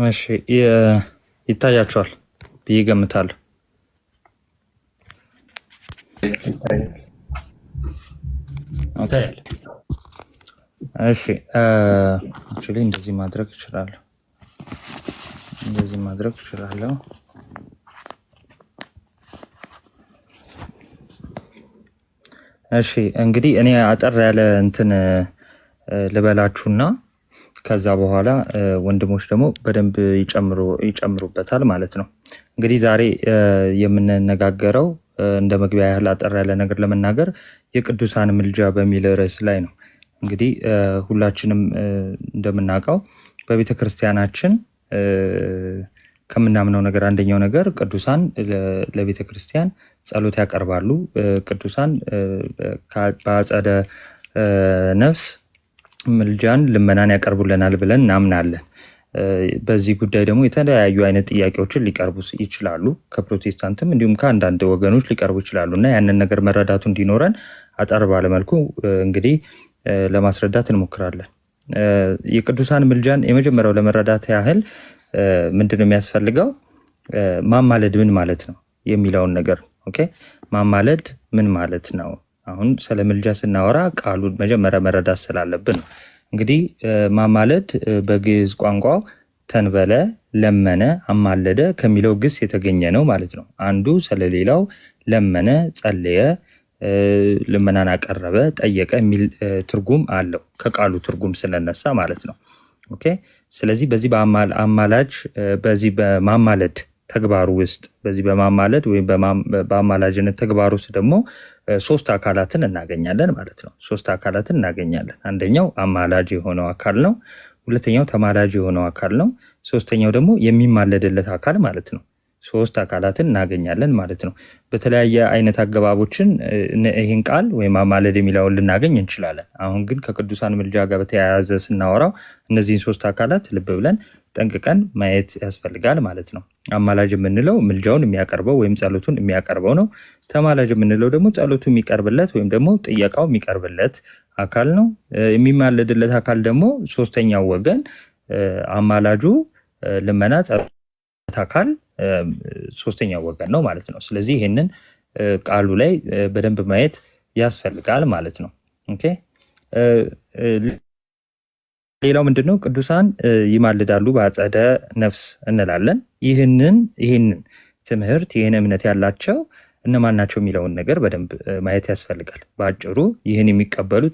እሺ ይታያቸዋል ብዬ ገምታለሁ። እሺ አክቹሊ እንደዚህ ማድረግ እችላለሁ። እሺ እንግዲህ እኔ አጠር ያለ እንትን ልበላችሁና ከዛ በኋላ ወንድሞች ደግሞ በደንብ ይጨምሩበታል ማለት ነው። እንግዲህ ዛሬ የምንነጋገረው እንደ መግቢያ ያህል አጠር ያለ ነገር ለመናገር የቅዱሳን ምልጃ በሚል ርዕስ ላይ ነው። እንግዲህ ሁላችንም እንደምናውቀው በቤተ ክርስቲያናችን ከምናምነው ነገር አንደኛው ነገር ቅዱሳን ለቤተ ክርስቲያን ጸሎት ያቀርባሉ። ቅዱሳን በአጸደ ነፍስ ምልጃን ልመናን ያቀርቡልናል ብለን እናምናለን። በዚህ ጉዳይ ደግሞ የተለያዩ አይነት ጥያቄዎችን ሊቀርቡ ይችላሉ፣ ከፕሮቴስታንትም እንዲሁም ከአንዳንድ ወገኖች ሊቀርቡ ይችላሉ እና ያንን ነገር መረዳቱ እንዲኖረን አጠር ባለመልኩ እንግዲህ ለማስረዳት እንሞክራለን። የቅዱሳን ምልጃን የመጀመሪያው ለመረዳት ያህል ምንድነው የሚያስፈልገው? ማማለድ ምን ማለት ነው የሚለውን ነገር ኦኬ። ማማለድ ምን ማለት ነው? አሁን ስለ ምልጃ ስናወራ ቃሉን መጀመሪያ መረዳት ስላለብን ነው። እንግዲህ ማማለድ በግዕዝ ቋንቋው ተንበለ፣ ለመነ፣ አማለደ ከሚለው ግስ የተገኘ ነው ማለት ነው። አንዱ ስለሌላው ለመነ፣ ጸለየ፣ ልመናን አቀረበ፣ ጠየቀ የሚል ትርጉም አለው ከቃሉ ትርጉም ስለነሳ ማለት ነው። ኦኬ። ስለዚህ በዚህ በዚህ በማማለድ ተግባሩ ውስጥ በዚህ በማማለድ ወይም በአማላጅነት ተግባሩ ውስጥ ደግሞ ሶስት አካላትን እናገኛለን ማለት ነው። ሶስት አካላትን እናገኛለን። አንደኛው አማላጅ የሆነው አካል ነው። ሁለተኛው ተማላጅ የሆነው አካል ነው። ሶስተኛው ደግሞ የሚማለድለት አካል ማለት ነው። ሶስት አካላትን እናገኛለን ማለት ነው። በተለያየ አይነት አገባቦችን ይህን ቃል ወይም አማለድ የሚለውን ልናገኝ እንችላለን። አሁን ግን ከቅዱሳን ምልጃ ጋር በተያያዘ ስናወራው እነዚህን ሶስት አካላት ልብ ብለን ጠንቅቀን ማየት ያስፈልጋል ማለት ነው። አማላጅ የምንለው ምልጃውን የሚያቀርበው ወይም ጸሎቱን የሚያቀርበው ነው። ተማላጅ የምንለው ደግሞ ጸሎቱ የሚቀርብለት ወይም ደግሞ ጥየቃው የሚቀርብለት አካል ነው። የሚማለድለት አካል ደግሞ ሶስተኛው ወገን አማላጁ ልመና ጸሎት አካል ሶስተኛው ወገን ነው ማለት ነው። ስለዚህ ይህንን ቃሉ ላይ በደንብ ማየት ያስፈልጋል ማለት ነው። ኦኬ። ሌላው ምንድነው? ቅዱሳን ይማልዳሉ በአጸደ ነፍስ እንላለን። ይህንን ትምህርት ይህን እምነት ያላቸው እነማን ናቸው የሚለውን ነገር በደንብ ማየት ያስፈልጋል። በአጭሩ ይህን የሚቀበሉ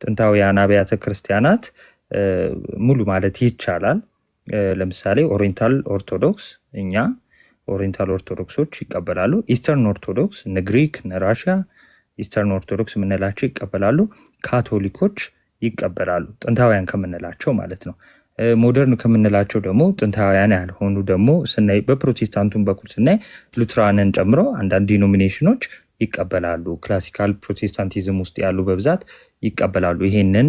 ጥንታውያን አብያተ ክርስቲያናት ሙሉ ማለት ይቻላል። ለምሳሌ ኦሪየንታል ኦርቶዶክስ፣ እኛ ኦሪየንታል ኦርቶዶክሶች ይቀበላሉ። ኢስተርን ኦርቶዶክስ እነ ግሪክ እነ ራሽያ ኢስተርን ኦርቶዶክስ የምንላቸው ይቀበላሉ። ካቶሊኮች ይቀበላሉ፣ ጥንታውያን ከምንላቸው ማለት ነው። ሞደርን ከምንላቸው ደግሞ ጥንታውያን ያልሆኑ ደግሞ ስናይ በፕሮቴስታንቱን በኩል ስናይ ሉትራንን ጨምሮ አንዳንድ ዲኖሚኔሽኖች ይቀበላሉ። ክላሲካል ፕሮቴስታንቲዝም ውስጥ ያሉ በብዛት ይቀበላሉ ይሄንን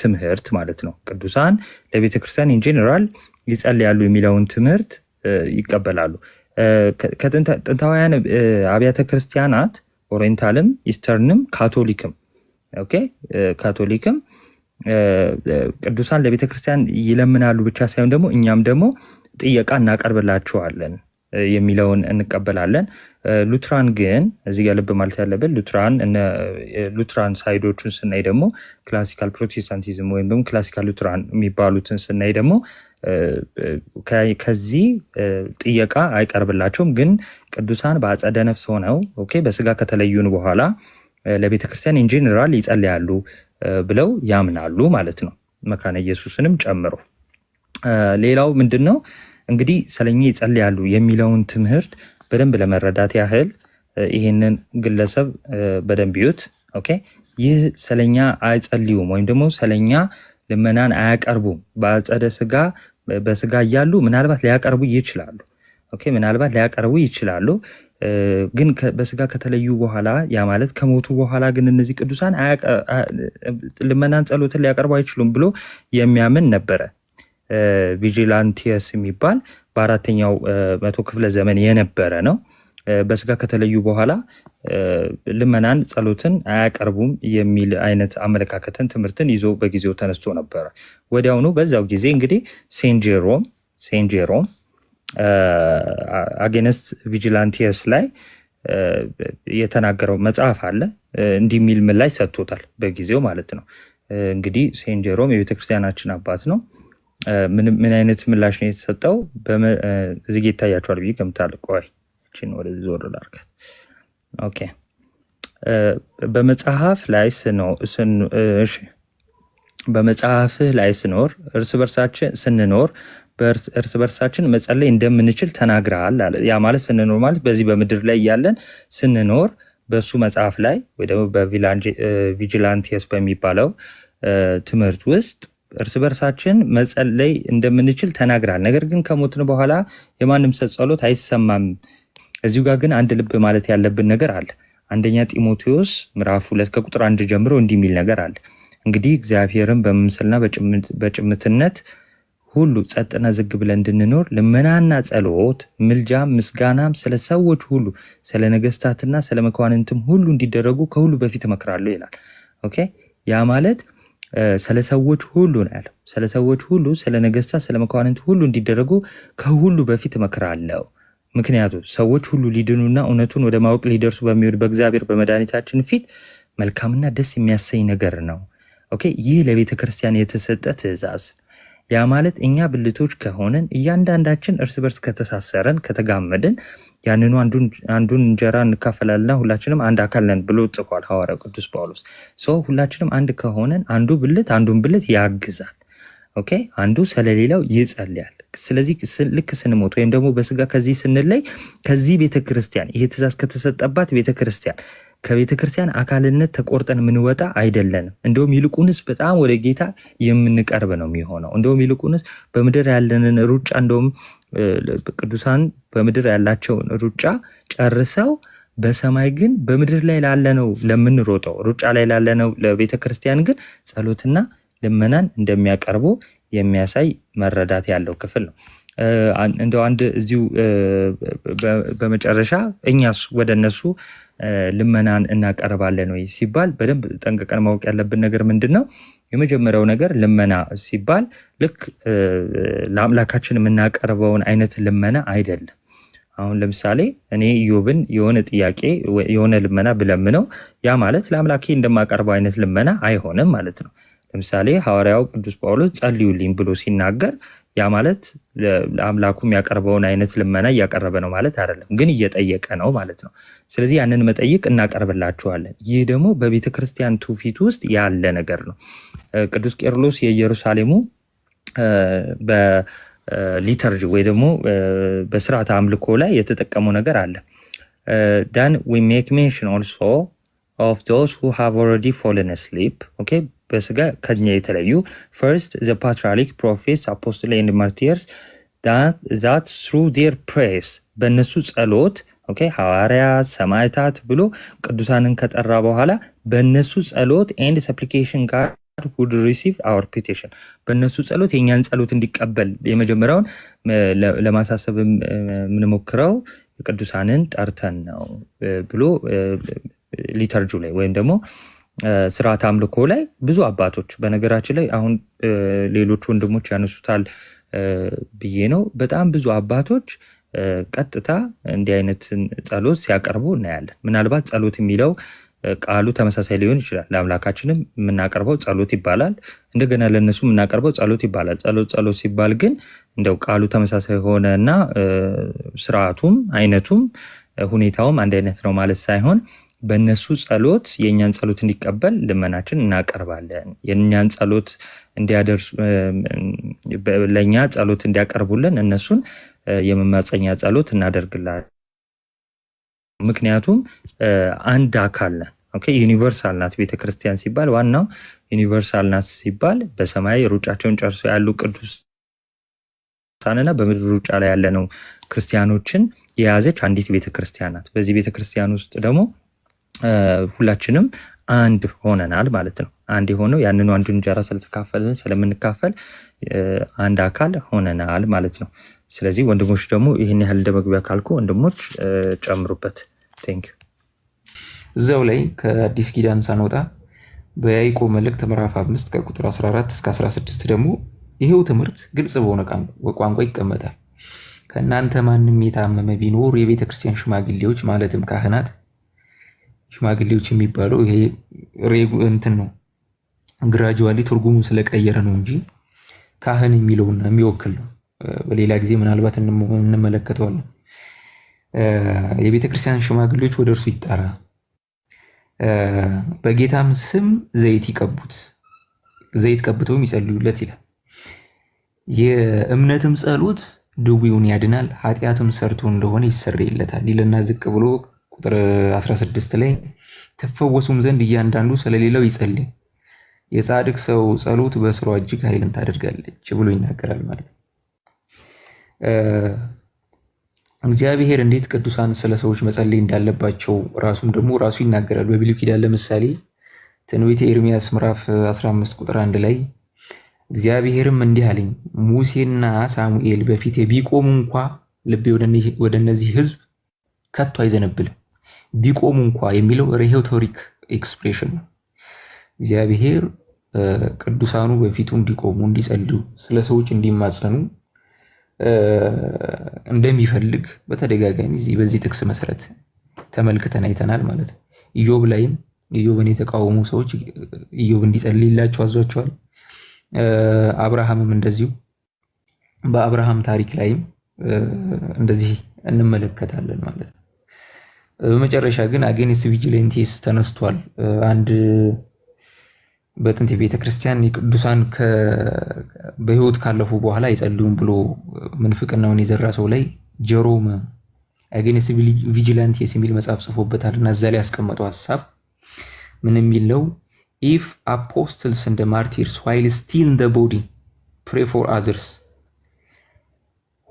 ትምህርት ማለት ነው። ቅዱሳን ለቤተክርስቲያን ኢንጀነራል ይጸልያሉ የሚለውን ትምህርት ይቀበላሉ። ከጥንታውያን አብያተ ክርስቲያናት ኦሪየንታልም ኢስተርንም ካቶሊክም ቅዱሳን ለቤተክርስቲያን ይለምናሉ ብቻ ሳይሆን ደግሞ እኛም ደግሞ ጥየቃ እናቀርብላቸዋለን የሚለውን እንቀበላለን። ሉትራን ግን እዚህ ጋር ልብ ማለት ያለብን ሉትራን ሳይዶቹን ስናይ ደግሞ ክላሲካል ፕሮቴስታንቲዝም ወይም ደግሞ ክላሲካል ሉትራን የሚባሉትን ስናይ ደግሞ ከዚህ ጥየቃ አይቀርብላቸውም። ግን ቅዱሳን በአጸደ ነፍስ ሆነው በስጋ ከተለዩን በኋላ ለቤተክርስቲያን ኢንጀነራል ይጸልያሉ ብለው ያምናሉ ማለት ነው፣ መካነ ኢየሱስንም ጨምሮ። ሌላው ምንድነው እንግዲህ ስለኛ ይጸልያሉ የሚለውን ትምህርት በደንብ ለመረዳት ያህል ይህንን ግለሰብ በደንብ ይዩት። ይህ ስለኛ አይጸልዩም ወይም ደግሞ ስለኛ ልመናን አያቀርቡም። በስጋ እያሉ ምናልባት ሊያቀርቡ ይችላሉ። ግን በስጋ ከተለዩ በኋላ ያ ማለት ከሞቱ በኋላ ግን እነዚህ ቅዱሳን ልመናን ጸሎትን ሊያቀርቡ አይችሉም ብሎ የሚያምን ነበረ። ቪጂላንቲየስ የሚባል በ4ኛው መቶ ክፍለ ዘመን የነበረ ነው። በስጋ ከተለዩ በኋላ ልመናን ጸሎትን አያቀርቡም የሚል አይነት አመለካከትን ትምህርትን ይዞ በጊዜው ተነስቶ ነበረ። ወዲያውኑ በዛው ጊዜ እንግዲህ ሴንት ጄሮም አጌንስት ቪጂላንቲየስ ላይ የተናገረው መጽሐፍ አለ። እንዲህ የሚል ምላሽ ሰጥቶታል በጊዜው ማለት ነው። እንግዲህ ሴንት ጄሮም የቤተክርስቲያናችን አባት ነው። ምን አይነት ምላሽ ነው የተሰጠው? እዚህ ጋ ይታያቸዋል ብዬ ገምታለሁ። ቆይ እቺን ወደዚህ ዞር ላድርጋት። ኦኬ በመጽሐፍ ላይ በመጽሐፍህ ላይ ስንኖር እርስ በርሳችን መጸለይ እንደምንችል ተናግረሃል አለ። ያ ማለት ስንኖር ማለት በዚህ በምድር ላይ ያለን ስንኖር በሱ መጽሐፍ ላይ ወይ ደግሞ በቪጂላንቲየስ በሚባለው ትምህርት ውስጥ እርስ በርሳችን መጸለይ እንደምንችል ተናግረሃል። ነገር ግን ከሞትን በኋላ የማንም ሰው ጸሎት አይሰማም። እዚሁ ጋር ግን አንድ ልብ ማለት ያለብን ነገር አለ። አንደኛ ጢሞቴዎስ ምዕራፍ 2 ከቁጥር 1 ጀምሮ እንዲህ የሚል ነገር አለ። እንግዲህ እግዚአብሔርን በመምሰልና በጭምትነት ሁሉ ጸጥና ዝግ ብለን እንድንኖር ልመናና ጸሎት፣ ምልጃም፣ ምስጋናም ስለ ሰዎች ሁሉ ስለ ነገስታትና ስለ መኳንንትም ሁሉ እንዲደረጉ ከሁሉ በፊት እመክራለሁ ይላል። ኦኬ ያ ማለት ስለ ሰዎች ሁሉ ነው ያለው። ስለ ሰዎች ሁሉ፣ ስለ ነገስታት፣ ስለ መኳንንት ሁሉ እንዲደረጉ ከሁሉ በፊት እመክራለሁ። ምክንያቱም ሰዎች ሁሉ ሊድኑና እውነቱን ወደ ማወቅ ሊደርሱ በሚወድ በእግዚአብሔር በመድኃኒታችን ፊት መልካምና ደስ የሚያሰኝ ነገር ነው። ኦኬ ይህ ለቤተ ክርስቲያን የተሰጠ ትእዛዝ። ያ ማለት እኛ ብልቶች ከሆነን እያንዳንዳችን እርስ በርስ ከተሳሰረን ከተጋመድን ያንኑ አንዱን እንጀራ እንካፈላለንና ሁላችንም አንድ አካል ነን ብሎ ጽፏል ሐዋርያው ቅዱስ ጳውሎስ። ሁላችንም አንድ ከሆነን አንዱን ብልት ያግዛል። ኦኬ አንዱ ስለሌላው ይጸልያል። ስለዚህ ልክ ስንሞት ወይም ደግሞ በስጋ ከዚህ ስንለይ ከዚህ ቤተክርስቲያን ይሄ ትእዛዝ ከተሰጠባት ቤተክርስቲያን ከቤተክርስቲያን አካልነት ተቆርጠን የምንወጣ አይደለንም። እንደውም ይልቁንስ በጣም ወደ ጌታ የምንቀርብ ነው የሚሆነው። እንደውም ይልቁንስ በምድር ያለንን ሩጫ እንደውም ቅዱሳን በምድር ያላቸውን ሩጫ ጨርሰው በሰማይ ግን በምድር ላይ ላለነው ለምንሮጠው ሩጫ ላይ ላለነው ለቤተክርስቲያን ግን ጸሎትና ልመናን እንደሚያቀርቡ የሚያሳይ መረዳት ያለው ክፍል ነው። እንደው አንድ እዚሁ በመጨረሻ እኛስ ወደ እነሱ ልመናን እናቀርባለን ወይ ሲባል በደንብ ጠንቅቀን ማወቅ ያለብን ነገር ምንድነው? የመጀመሪያው ነገር ልመና ሲባል ልክ ለአምላካችን የምናቀርበውን አይነት ልመና አይደለም። አሁን ለምሳሌ እኔ ኢዮብን የሆነ ጥያቄ የሆነ ልመና ብለምነው ያ ማለት ለአምላኬ እንደማቀርበው አይነት ልመና አይሆንም ማለት ነው። ለምሳሌ ሐዋርያው ቅዱስ ጳውሎስ ጸልዩልኝ ብሎ ሲናገር ያ ማለት ለአምላኩ የሚያቀርበውን አይነት ልመና እያቀረበ ነው ማለት አይደለም፣ ግን እየጠየቀ ነው ማለት ነው። ስለዚህ ያንን መጠይቅ እናቀርብላችኋለን። ይህ ደግሞ በቤተክርስቲያን ትውፊት ውስጥ ያለ ነገር ነው። ቅዱስ ቄርሎስ የኢየሩሳሌሙ በሊተርጂ ወይ ደግሞ በስርዓተ አምልኮ ላይ የተጠቀመው ነገር አለ። then we make mention also of those who have already fallen asleep. okay በስጋ ከኛ የተለዩ first the patriarch prophets apostles and martyrs that through their prayers በእነሱ ጸሎት ሐዋርያ ሰማዕታት ብሎ ቅዱሳንን ከጠራ በኋላ በእነሱ ጸሎት and supplication God would receive our petition በእነሱ ጸሎት የኛን ጸሎት እንዲቀበል የመጀመሪያውን ለማሳሰብ የምንሞክረው ቅዱሳንን ጠርተን ነው ብሎ ሊተርጁ ላይ ወይም ደግሞ ስርዓተ አምልኮ ላይ ብዙ አባቶች በነገራችን ላይ አሁን ሌሎች ወንድሞች ያነሱታል ብዬ ነው። በጣም ብዙ አባቶች ቀጥታ እንዲህ አይነት ጸሎት ሲያቀርቡ እናያለን። ምናልባት ጸሎት የሚለው ቃሉ ተመሳሳይ ሊሆን ይችላል። ለአምላካችንም የምናቀርበው ጸሎት ይባላል፣ እንደገና ለነሱ የምናቀርበው ጸሎት ይባላል። ጸሎት ሲባል ግን እንደው ቃሉ ተመሳሳይ ሆነና ስርዓቱም አይነቱም ሁኔታውም አንድ አይነት ነው ማለት ሳይሆን በእነሱ ጸሎት የኛን ጸሎት እንዲቀበል ልመናችን እናቀርባለን። የኛን ጸሎት እንዲያደርሱ ለኛ ጸሎት እንዲያቀርቡልን እነሱን የመማፀኛ ጸሎት እናደርግላለን። ምክንያቱም አንድ አካል ነን። ኦኬ ዩኒቨርሳል ናት ቤተክርስቲያን ሲባል ዋናው ዩኒቨርሳል ናት ሲባል በሰማይ ሩጫቸውን ጨርሶ ያሉ ቅዱሳንና በምድር ሩጫ ላይ ያለነው ክርስቲያኖችን የያዘች አንዲት ቤተክርስቲያን ናት። በዚህ ቤተክርስቲያን ውስጥ ደግሞ ሁላችንም አንድ ሆነናል ማለት ነው። አንድ የሆነው ያንኑ አንዱን እንጀራ ስለተካፈልን ስለምንካፈል አንድ አካል ሆነናል ማለት ነው። ስለዚህ ወንድሞች ደግሞ ይህን ያህል እንደመግቢያ ካልኩ ወንድሞች ጨምሩበት። ቴንክ ዩ እዛው ላይ ከአዲስ ኪዳን ሳንወጣ በያዕቆብ መልእክት ምዕራፍ 5 ከቁጥር 14 እስከ 16 ደግሞ ይሄው ትምህርት ግልጽ በሆነ ቋንቋ ይቀመጣል። ከእናንተ ማንም የታመመ ቢኖር የቤተ ክርስቲያን ሽማግሌዎች ማለትም ካህናት፣ ሽማግሌዎች የሚባለው ይሄ እንትን ነው ግራጁዋሊ ትርጉሙን ስለቀየረ ነው እንጂ ካህን የሚለውን የሚወክል ነው። በሌላ ጊዜ ምናልባት እንመለከተዋለን። የቤተ ክርስቲያን ሽማግሌዎች ወደ እርሱ ይጣራ፣ በጌታም ስም ዘይት ይቀቡት፣ ዘይት ቀብተውም ይጸልዩለት ይላል። የእምነትም ጸሎት ድውዩን ያድናል፣ ኃጢአትም ሰርቶ እንደሆነ ይሰረይለታል ይልና ዝቅ ብሎ ቁጥር 16 ላይ ተፈወሱም ዘንድ እያንዳንዱ ስለሌላው ይጸልይ፣ የጻድቅ ሰው ጸሎት በስሯ እጅግ ኃይልን ታደርጋለች ብሎ ይናገራል ማለት ነው። እግዚአብሔር እንዴት ቅዱሳን ስለ ሰዎች መጸለይ እንዳለባቸው ራሱም ደግሞ ራሱ ይናገራል። በብሉይ ኪዳን ለምሳሌ ትንቢተ ኤርምያስ ምዕራፍ 15 ቁጥር 1 ላይ እግዚአብሔርም እንዲህ አለኝ፣ ሙሴና ሳሙኤል በፊቴ ቢቆሙ እንኳ ልቤ ወደ እነዚህ ህዝብ ከቶ አይዘነብልም። ቢቆሙ እንኳ የሚለው ሬቶሪክ ኤክስፕሬሽን ነው። እግዚአብሔር ቅዱሳኑ በፊቱ እንዲቆሙ፣ እንዲጸልዩ፣ ስለ ሰዎች እንዲማጸኑ እንደሚፈልግ በተደጋጋሚ በዚህ ጥቅስ መሰረት ተመልክተን አይተናል ማለት ነው። ኢዮብ ላይም ኢዮብን የተቃወሙ ሰዎች ኢዮብ እንዲጸልይላቸው አዟቸዋል። አብርሃምም እንደዚሁ በአብርሃም ታሪክ ላይም እንደዚህ እንመለከታለን ማለት ነው። በመጨረሻ ግን አጌንስት ቪጂላንቲስ ተነስቷል። አንድ በጥንት ቤተክርስቲያን የቅዱሳን በህይወት ካለፉ በኋላ አይጸልዩም ብሎ ምንፍቅናውን የዘራ ሰው ላይ ጀሮም አጌንስት ቪጂላንቲስ የሚል መጽሐፍ ጽፎበታልና እዛ ላይ ያስቀመጠው ሐሳብ ምን የሚል ነው? If apostles and the martyrs while still in the body pray for others,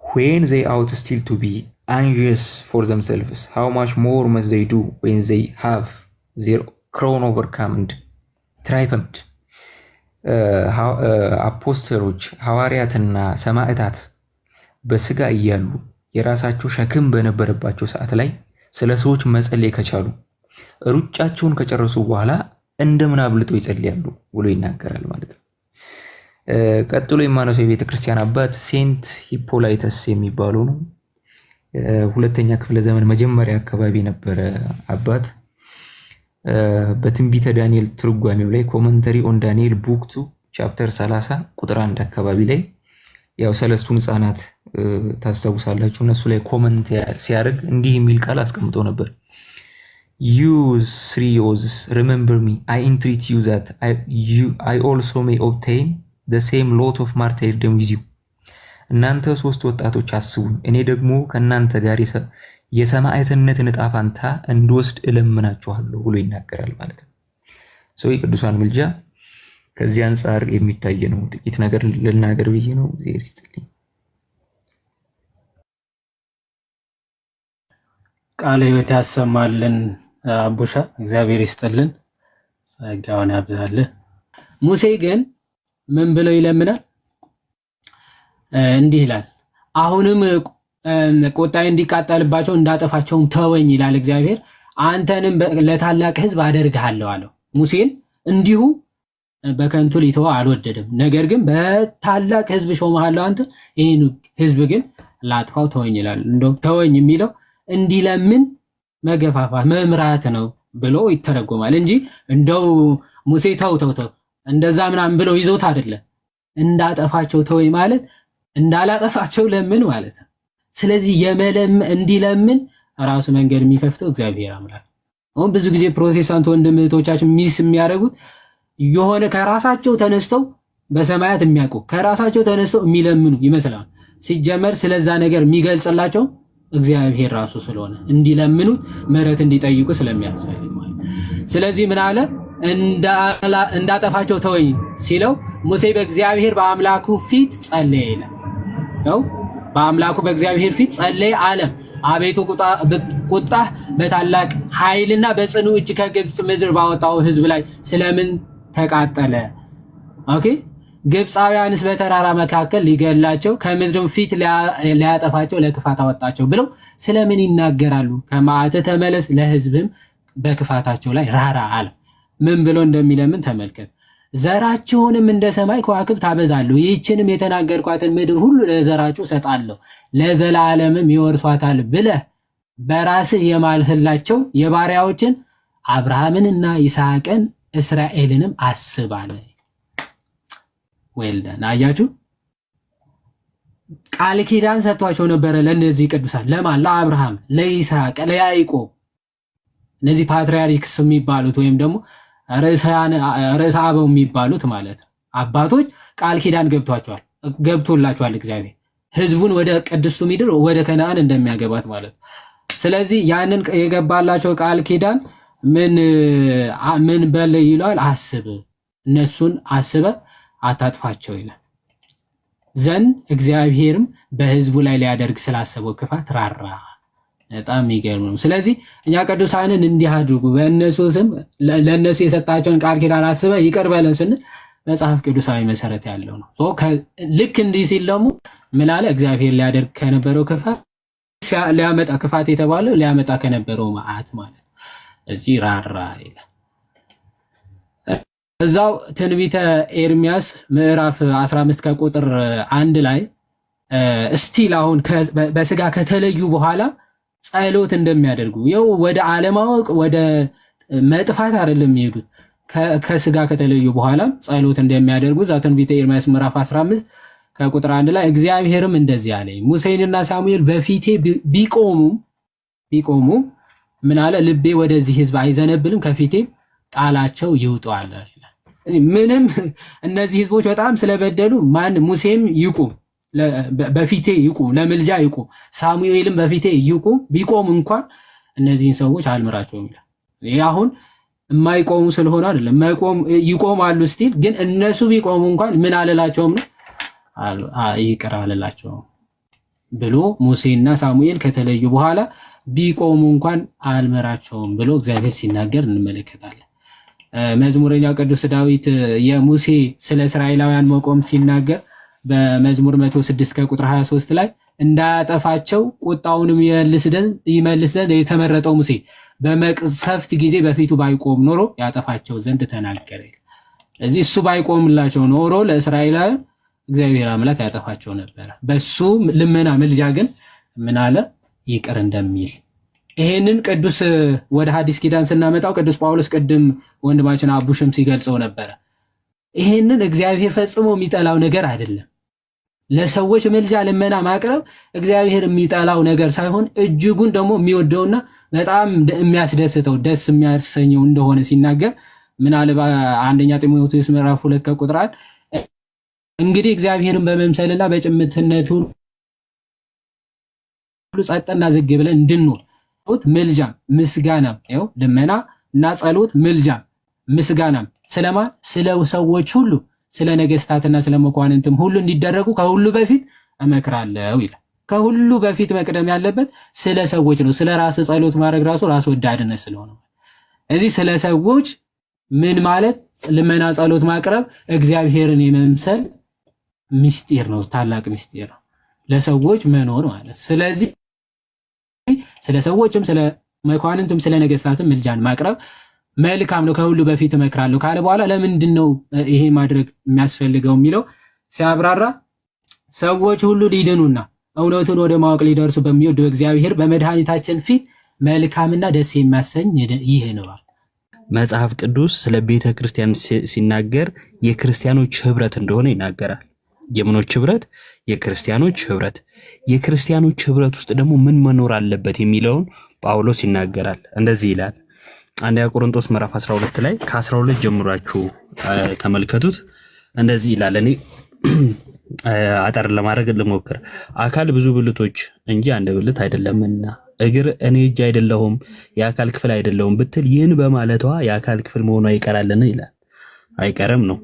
when they ought still to be anxious for themselves, how much more must they do when they have their crown overcome and triumphant? አፖስተሎች ሐዋርያትና ሰማዕታት በስጋ እያሉ የራሳቸው ሸክም በነበረባቸው ሰዓት ላይ ስለ ሰዎች መጸለይ ከቻሉ ሩጫቸውን ከጨረሱ በኋላ እንደምን አብልጦ ይጸልያሉ ብሎ ይናገራል ማለት ነው። ቀጥሎ የማነሳው የቤተ ክርስቲያን አባት ሴንት ሂፖላይተስ የሚባለው ነው። ሁለተኛ ክፍለ ዘመን መጀመሪያ አካባቢ ነበረ አባት። በትንቢተ ዳንኤል ትርጓሜው ላይ ኮመንተሪ ኦን ዳንኤል ቡክ 2 ቻፕተር 30 ቁጥር 1 አካባቢ ላይ ያው ሰለስቱን ሕፃናት ታስታውሳላችሁ፣ እነሱ ላይ ኮመንት ሲያደርግ እንዲህ የሚል ቃል አስቀምጦ ነበር። You three youths, remember me. I entreat you that I also may obtain the same lot of martyrdom with you. እናንተ ሶስት ወጣቶች አስቡኝ፣ እኔ ደግሞ ከናንተ ጋር የሰማዕትነትን ዕጣ ፈንታ እንድወስድ እለምናችኋለሁ ብሎ ይናገራል ማለት ነው። ሰው የቅዱሳን ምልጃ ከዚህ አንፃር የሚታይ ነው። ጥቂት ነገር ልናገር ብዬ ነው። እግዚአብሔር ይስጥልኝ። ቃለ ሕይወት ያሰማልን። አቡሻ እግዚአብሔር ይስጥልን፣ ጸጋውን ያብዛልን። ሙሴ ግን ምን ብለው ይለምናል? እንዲህ ይላል፣ አሁንም ቁጣዬ እንዲቃጠልባቸው እንዳጠፋቸውም ተወኝ ይላል እግዚአብሔር፣ አንተንም ለታላቅ ሕዝብ አደርግሃለሁ አለው። ሙሴን እንዲሁ በከንቱ ሊተወው አልወደደም። ነገር ግን በታላቅ ሕዝብ ሾመሃለሁ አንተ፣ ይህን ሕዝብ ግን ላጥፋው ተወኝ ይላል። እንደው ተወኝ የሚለው እንዲለምን መገፋፋት መምራት ነው ብሎ ይተረጎማል እንጂ እንደው ሙሴ ተው እንደዛ ምናምን ብለው ይዞት አይደለም። እንዳጠፋቸው ተወኝ ማለት እንዳላጠፋቸው ለምን ማለት ነው። ስለዚህ እንዲለምን ራሱ መንገድ የሚከፍተው እግዚአብሔር አምላክ። አሁን ብዙ ጊዜ ፕሮቴስታንት ወንድም እህቶቻችን ሚስ የሚያደርጉት የሆነ ከራሳቸው ተነስተው በሰማያት የሚያውቁ ከራሳቸው ተነስተው የሚለምኑ ይመስላል። ሲጀመር ስለዛ ነገር የሚገልጽላቸው እግዚአብሔር ራሱ ስለሆነ እንዲለምኑት ምሕረት እንዲጠይቁ ስለሚያስፈልግ ማለት። ስለዚህ ምን አለ? እንዳጠፋቸው ተወኝ ሲለው ሙሴ በእግዚአብሔር በአምላኩ ፊት ጸለየ ይላል። ነው በአምላኩ በእግዚአብሔር ፊት ጸለየ አለ። አቤቱ ቁጣህ በታላቅ ኃይልና በጽኑ እጅ ከግብጽ ምድር ባወጣው ሕዝብ ላይ ስለምን ተቃጠለ? ኦኬ ግብፃውያንስ በተራራ መካከል ሊገላቸው ከምድርም ፊት ሊያጠፋቸው ለክፋት አወጣቸው ብለው ስለምን ይናገራሉ? ከመዓትህ ተመለስ ለሕዝብም በክፋታቸው ላይ ራራ አለ። ምን ብሎ እንደሚለምን ተመልከት። ዘራችሁንም እንደ ሰማይ ከዋክብት አበዛለሁ፣ ይህችንም የተናገርኳትን ምድር ሁሉ ለዘራችሁ እሰጣለሁ፣ ለዘላለምም ይወርሷታል ብለህ በራስህ የማልህላቸው የባሪያዎችን አብርሃምንና ይስሐቅን እስራኤልንም አስብ አለ። ወልደን አያችሁ፣ ቃል ኪዳን ሰጥቷቸው ነበረ ለነዚህ ቅዱሳን። ለማን? ለአብርሃም፣ ለይስሐቅ፣ ለያዕቆብ። እነዚህ ፓትሪያርክስ የሚባሉት ወይም ደግሞ ርዕሰ አበው የሚባሉት ማለት አባቶች ቃል ኪዳን ገብቶላቸዋል እግዚአብሔር ህዝቡን ወደ ቅድስቱ ምድር ወደ ከነዓን እንደሚያገባት ማለት። ስለዚህ ያንን የገባላቸው ቃል ኪዳን ምን በል ይለዋል? አስብ፣ እነሱን አስበ አታጥፋቸው ይላል። ዘንድ እግዚአብሔርም በህዝቡ ላይ ሊያደርግ ስላሰበው ክፋት ራራ። በጣም የሚገርም ነው። ስለዚህ እኛ ቅዱሳንን እንዲህ አድርጉ በእነሱ ስም ለእነሱ የሰጣቸውን ቃል ኪዳን አስበ ይቅር በለን ስንል መጽሐፍ ቅዱሳዊ መሰረት ያለው ነው። ልክ እንዲህ ሲል ደግሞ ምን አለ? እግዚአብሔር ሊያደርግ ከነበረው ክፋት ሊያመጣ ክፋት የተባለው ሊያመጣ ከነበረው መዓት ማለት እዚህ ራራ ይላል። እዛው ትንቢተ ኤርሚያስ ምዕራፍ 15 ከቁጥር 1 ላይ እስቲል አሁን በስጋ ከተለዩ በኋላ ጸሎት እንደሚያደርጉ ይኸው ወደ አለማወቅ ወደ መጥፋት አይደለም የሚሄዱት። ከስጋ ከተለዩ በኋላ ጸሎት እንደሚያደርጉ እዛ ትንቢተ ኤርሚያስ ምዕራፍ 15 ከቁጥር 1 ላይ እግዚአብሔርም እንደዚህ አለኝ፣ ሙሴንና ሳሙኤል በፊቴ ቢቆሙ ምን አለ? ልቤ ወደዚህ ህዝብ አይዘነብልም፣ ከፊቴ ጣላቸው ይውጡ አለ። ምንም እነዚህ ህዝቦች በጣም ስለበደሉ ሙሴም ይቁም በፊቴ ይቁም፣ ለምልጃ ይቁም፣ ሳሙኤልም በፊቴ ይቁም፣ ቢቆም እንኳን እነዚህን ሰዎች አልምራቸውም ይላል። ይህ አሁን የማይቆሙ ስለሆነ አይደለም፣ ይቆማሉ ስቲል፣ ግን እነሱ ቢቆሙ እንኳን ምን አልላቸውም ነው ይቅር አልላቸውም ብሎ ሙሴና ሳሙኤል ከተለዩ በኋላ ቢቆሙ እንኳን አልምራቸውም ብሎ እግዚአብሔር ሲናገር እንመለከታለን። መዝሙረኛው ቅዱስ ዳዊት የሙሴ ስለ እስራኤላውያን መቆም ሲናገር በመዝሙር 106 ከቁጥር 23 ላይ እንዳያጠፋቸው ቁጣውንም ይመልስ ዘንድ የተመረጠው ሙሴ በመቅሰፍት ጊዜ በፊቱ ባይቆም ኖሮ ያጠፋቸው ዘንድ ተናገረ። እዚህ እሱ ባይቆምላቸው ኖሮ ለእስራኤላውያን እግዚአብሔር አምላክ ያጠፋቸው ነበር። በሱ ልመና ምልጃ ግን ምን አለ? ይቅር እንደሚል። ይሄንን ቅዱስ ወደ ሐዲስ ኪዳን ስናመጣው ቅዱስ ጳውሎስ ቅድም ወንድማችን አቡሽም ሲገልጸው ነበረ። ይሄንን እግዚአብሔር ፈጽሞ የሚጠላው ነገር አይደለም። ለሰዎች ምልጃ ልመና ማቅረብ እግዚአብሔር የሚጠላው ነገር ሳይሆን እጅጉን ደግሞ የሚወደውና በጣም የሚያስደስተው ደስ የሚያሰኘው እንደሆነ ሲናገር ምን አለ? በአንደኛ ጢሞቴዎስ ምዕራፍ 2 ከቁጥር 1 እንግዲህ እግዚአብሔርን በመምሰልና በጭምትነቱ ሁሉ ጸጥና ዝግ ብለን እንድንኖር ምልጃም ምስጋናም ይኸው ልመና እና ጸሎት ምልጃም ምስጋናም ስለማን? ስለ ሰዎች ሁሉ ስለ ነገስታትና ስለ መኳንንትም ሁሉ እንዲደረጉ ከሁሉ በፊት እመክራለሁ ይላል። ከሁሉ በፊት መቅደም ያለበት ስለ ሰዎች ነው። ስለ ራስ ጸሎት ማድረግ ራስ ወዳድነት ስለሆነ እዚህ ስለ ሰዎች ምን ማለት ልመና ጸሎት ማቅረብ እግዚአብሔርን የመምሰል ምስጢር ነው። ታላቅ ምስጢር ነው ለሰዎች መኖር ማለት። ስለዚህ ስለ ሰዎችም ስለ መኳንንትም ስለ ነገስታትም ምልጃን ማቅረብ መልካም ነው። ከሁሉ በፊት እመክራለሁ ካለ በኋላ ለምንድን ነው ይሄ ማድረግ የሚያስፈልገው የሚለው ሲያብራራ ሰዎች ሁሉ ሊድኑና እውነቱን ወደ ማወቅ ሊደርሱ በሚወድ በእግዚአብሔር በመድኃኒታችን ፊት መልካምና ደስ የሚያሰኝ ይህ ነው። መጽሐፍ ቅዱስ ስለ ቤተ ክርስቲያን ሲናገር የክርስቲያኖች ህብረት እንደሆነ ይናገራል። የምኖች ህብረት? የክርስቲያኖች ህብረት። የክርስቲያኖች ህብረት ውስጥ ደግሞ ምን መኖር አለበት የሚለውን ጳውሎስ ይናገራል። እንደዚህ ይላል አንደኛ ቆሮንቶስ ምዕራፍ 12 ላይ ከ12 ጀምራችሁ ተመልከቱት። እንደዚህ ይላል። እኔ አጠር ለማድረግ ልሞክር። አካል ብዙ ብልቶች እንጂ አንድ ብልት አይደለምና፣ እግር እኔ እጅ አይደለሁም የአካል ክፍል አይደለሁም ብትል ይህን በማለቷ የአካል ክፍል መሆኗ ይቀራልን ይላል። አይቀርም ነው።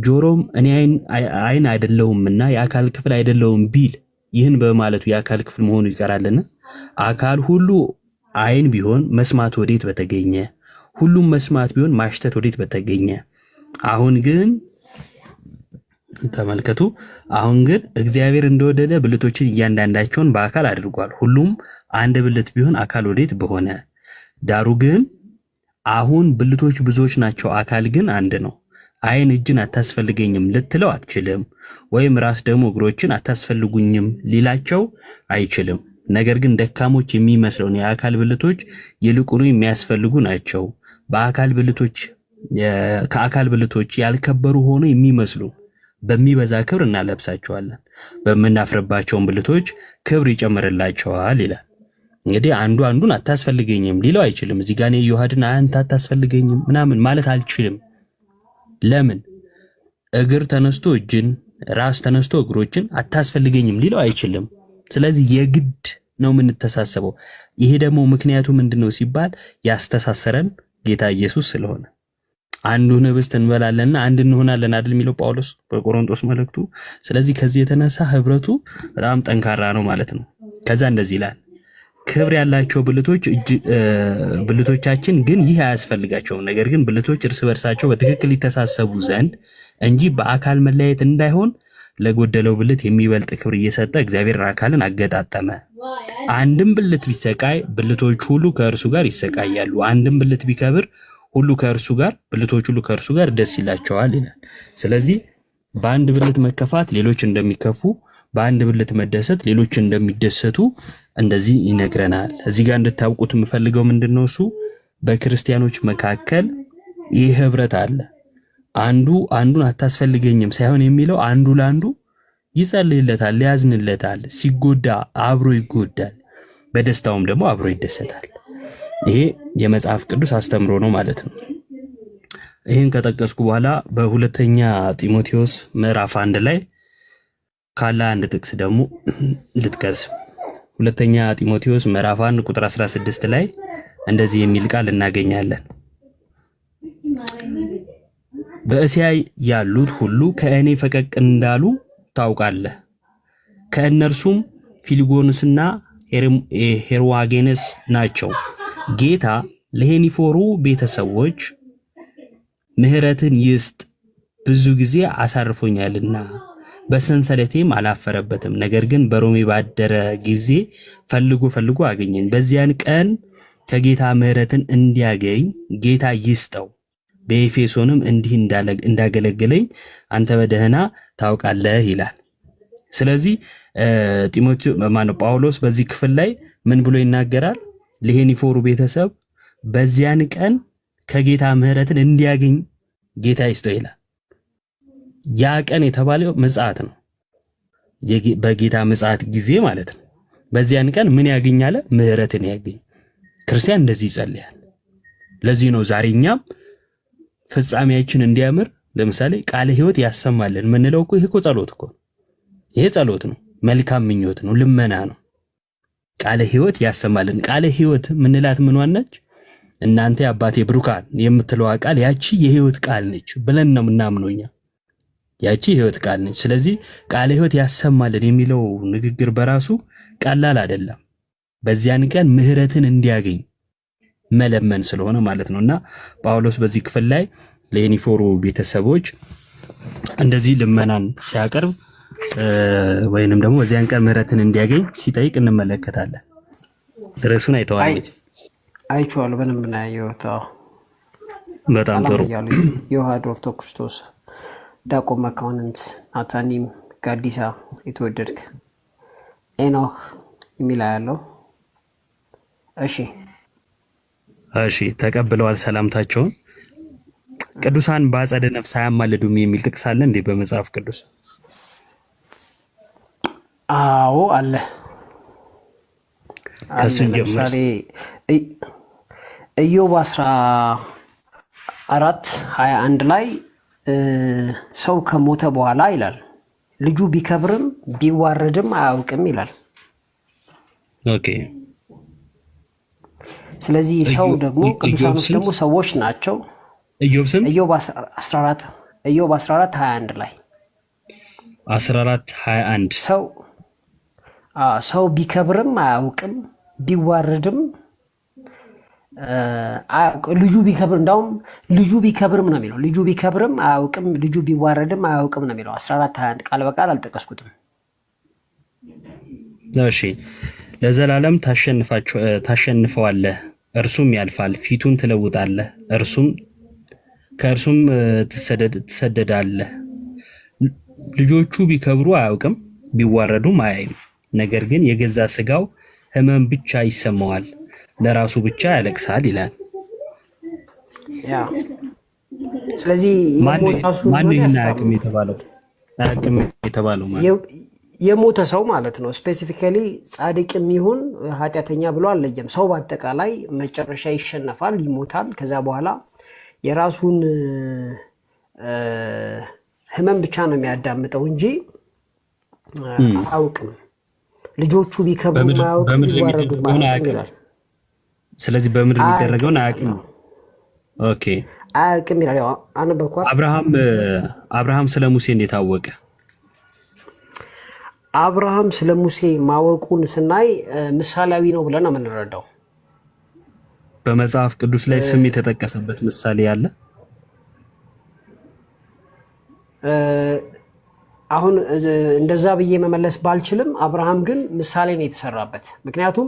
ጆሮም እኔ አይን አይደለሁምና የአካል ክፍል አይደለሁም ቢል ይህን በማለቱ የአካል ክፍል መሆኑ ይቀራልን? አካል ሁሉ አይን ቢሆን መስማት ወዴት በተገኘ? ሁሉም መስማት ቢሆን ማሽተት ወዴት በተገኘ? አሁን ግን ተመልከቱ፣ አሁን ግን እግዚአብሔር እንደወደደ ብልቶችን እያንዳንዳቸውን በአካል አድርጓል። ሁሉም አንድ ብልት ቢሆን አካል ወዴት በሆነ? ዳሩ ግን አሁን ብልቶች ብዙዎች ናቸው፣ አካል ግን አንድ ነው። ዓይን እጅን አታስፈልገኝም ልትለው አትችልም፣ ወይም ራስ ደግሞ እግሮችን አታስፈልጉኝም ሊላቸው አይችልም። ነገር ግን ደካሞች የሚመስለውን የአካል ብልቶች ይልቁኑ የሚያስፈልጉ ናቸው። ከአካል ብልቶች ያልከበሩ ሆኖ የሚመስሉ በሚበዛ ክብር እናለብሳቸዋለን፣ በምናፍርባቸውን ብልቶች ክብር ይጨምርላቸዋል ይላል። እንግዲህ አንዱ አንዱን አታስፈልገኝም ሊለው አይችልም። እዚህ ጋር ዮሐድን አንተ አታስፈልገኝም ምናምን ማለት አልችልም። ለምን? እግር ተነስቶ እጅን፣ ራስ ተነስቶ እግሮችን አታስፈልገኝም ሊለው አይችልም። ስለዚህ የግድ ነው የምንተሳሰበው። ይሄ ደግሞ ምክንያቱ ምንድነው ሲባል ያስተሳሰረን ጌታ ኢየሱስ ስለሆነ አንዱን ህብስት እንበላለንና አንድ እንሆናለን አይደል የሚለው ጳውሎስ በቆሮንቶስ መልእክቱ። ስለዚህ ከዚህ የተነሳ ህብረቱ በጣም ጠንካራ ነው ማለት ነው። ከዛ እንደዚህ ይላል፣ ክብር ያላቸው ብልቶቻችን ግን ይህ አያስፈልጋቸውም። ነገር ግን ብልቶች እርስ በርሳቸው በትክክል ሊተሳሰቡ ዘንድ እንጂ በአካል መለያየት እንዳይሆን ለጎደለው ብልት የሚበልጥ ክብር እየሰጠ እግዚአብሔር አካልን አገጣጠመ። አንድም ብልት ቢሰቃይ ብልቶች ሁሉ ከእርሱ ጋር ይሰቃያሉ። አንድም ብልት ቢከብር ብልቶች ሁሉ ከእርሱ ጋር ደስ ይላቸዋል ይላል። ስለዚህ በአንድ ብልት መከፋት ሌሎች እንደሚከፉ፣ በአንድ ብልት መደሰት ሌሎች እንደሚደሰቱ እንደዚህ ይነግረናል። እዚህ ጋር እንድታውቁት የምፈልገው ምንድነው እሱ በክርስቲያኖች መካከል ይህ ህብረት አለ። አንዱ አንዱን አታስፈልገኝም ሳይሆን የሚለው አንዱ ለአንዱ ይጸልይለታል፣ ያዝንለታል። ሲጎዳ አብሮ ይጎዳል፣ በደስታውም ደግሞ አብሮ ይደሰታል። ይሄ የመጽሐፍ ቅዱስ አስተምሮ ነው ማለት ነው። ይህን ከጠቀስኩ በኋላ በሁለተኛ ጢሞቴዎስ ምዕራፍ 1 ላይ ካለ አንድ ጥቅስ ደግሞ ልጥቀስ። ሁለተኛ ጢሞቴዎስ ምዕራፍ 1 ቁጥር 16 ላይ እንደዚህ የሚል ቃል እናገኛለን። በእስያ ያሉት ሁሉ ከእኔ ፈቀቅ እንዳሉ ታውቃለህ። ከእነርሱም ፊልጎንስና ሄርዋጌነስ ናቸው። ጌታ ለሄኒፎሩ ቤተሰቦች ምሕረትን ይስጥ፣ ብዙ ጊዜ አሳርፎኛልና በሰንሰለቴም አላፈረበትም። ነገር ግን በሮሜ ባደረ ጊዜ ፈልጎ አገኘኝ። በዚያን ቀን ከጌታ ምሕረትን እንዲያገኝ ጌታ ይስጠው። በኤፌሶንም እንዲህ እንዳገለገለኝ አንተ በደህና ታውቃለህ ይላል። ስለዚህ ጳውሎስ በዚህ ክፍል ላይ ምን ብሎ ይናገራል? ለሄኒፎሩ ቤተሰብ በዚያን ቀን ከጌታ ምሕረትን እንዲያገኝ ጌታ ይስጠው ይላል። ያ ቀን የተባለው ምጽአት ነው፣ በጌታ ምጽአት ጊዜ ማለት ነው። በዚያን ቀን ምን ያገኛለ? ምሕረትን ያገኝ። ክርስቲያን እንደዚህ ይጸልያል። ለዚህ ነው ዛሬ እኛም ፍጻሜያችን እንዲያምር ለምሳሌ ቃለ ሕይወት ያሰማልን ምንለው እኮ ይሄ ጸሎት እኮ ይሄ ጸሎት ነው፣ መልካም ምኞት ነው፣ ልመና ነው። ቃለ ሕይወት ያሰማልን። ቃለ ሕይወት ምንላት ምን ዋናች? እናንተ አባቴ ብሩካን የምትለው ቃል ያቺ የሕይወት ቃል ነች ብለን ነው ምናምነውኛ። ያቺ የሕይወት ቃል ነች። ስለዚህ ቃለ ሕይወት ያሰማልን የሚለው ንግግር በራሱ ቀላል አይደለም። በዚያን ቀን ምሕረትን እንዲያገኝ መለመን ስለሆነ ማለት ነውና ጳውሎስ በዚህ ክፍል ላይ ለሄኒፎሩ ቤተሰቦች እንደዚህ ልመናን ሲያቀርብ ወይንም ደግሞ በዚያን ቀን ምሕረትን እንዲያገኝ ሲጠይቅ እንመለከታለን። ርዕሱን አይተዋል? አይቼዋለሁ። በደንብ ነው ያየሁት። በጣም ጥሩ። የዮሐድ ኦርቶ ክርስቶስ ዲያቆን መኳንንት ናታኒም ጋዲሳ የተወደድክ ኤኖክ የሚል ያለው እሺ ተቀብለዋል ሰላምታቸውን። ቅዱሳን በአጸደ ነፍስ አያማልዱም የሚል ጥቅስ አለ እንዴ በመጽሐፍ ቅዱስ? አዎ አለ። ከሱን ጀምር። ኢዮብ 14:21 ላይ ሰው ከሞተ በኋላ ይላል ልጁ ቢከብርም ቢዋረድም አያውቅም ይላል። ኦኬ። ስለዚህ ሰው ደግሞ ቅዱሳኖች ደግሞ ሰዎች ናቸው። ኢዮብ 14:21 ላይ 14:21 ሰው ቢከብርም አያውቅም ቢዋረድም ልጁ ቢከብር እንዳውም ልጁ ቢከብርም ነው የሚለው። ልጁ ቢከብርም አያውቅም፣ ልጁ ቢዋረድም አያውቅም ነው የሚለው። 14:21 ቃል በቃል አልጠቀስኩትም። እሺ። ለዘላለም ታሸንፈዋለህ እርሱም ያልፋል፣ ፊቱን ትለውጣለህ፣ ከእርሱም ትሰደዳለህ። ልጆቹ ቢከብሩ አያውቅም፣ ቢዋረዱም አያይም። ነገር ግን የገዛ ሥጋው ሕመም ብቻ ይሰማዋል፣ ለራሱ ብቻ ያለቅሳል ይላል። ያ ስለዚህ የሞተ ራሱ ማን እንደሆነ ይህን ያስታውቃል። አያውቅም የተባለው ማለት የሞተ ሰው ማለት ነው። ስፔሲፊካሊ ጻድቅም ይሁን ኃጢአተኛ ብሎ አልለየም። ሰው በአጠቃላይ መጨረሻ ይሸነፋል፣ ይሞታል። ከዛ በኋላ የራሱን ህመም ብቻ ነው የሚያዳምጠው እንጂ አያውቅም። ልጆቹ ቢከብሩ አያውቅም፣ ቢዋረዱ አያውቅም ይላል። ስለዚህ በምድር የሚደረገውን አያውቅም። ኦኬ አያውቅም ይላል። ያው አነበብኳል። አብርሃም ስለ ሙሴ እንዴት አወቀ? አብርሃም ስለ ሙሴ ማወቁን ስናይ ምሳሌያዊ ነው ብለን ነው የምንረዳው። በመጽሐፍ ቅዱስ ላይ ስም የተጠቀሰበት ምሳሌ አለ? አሁን እንደዛ ብዬ መመለስ ባልችልም አብርሃም ግን ምሳሌ ነው የተሰራበት። ምክንያቱም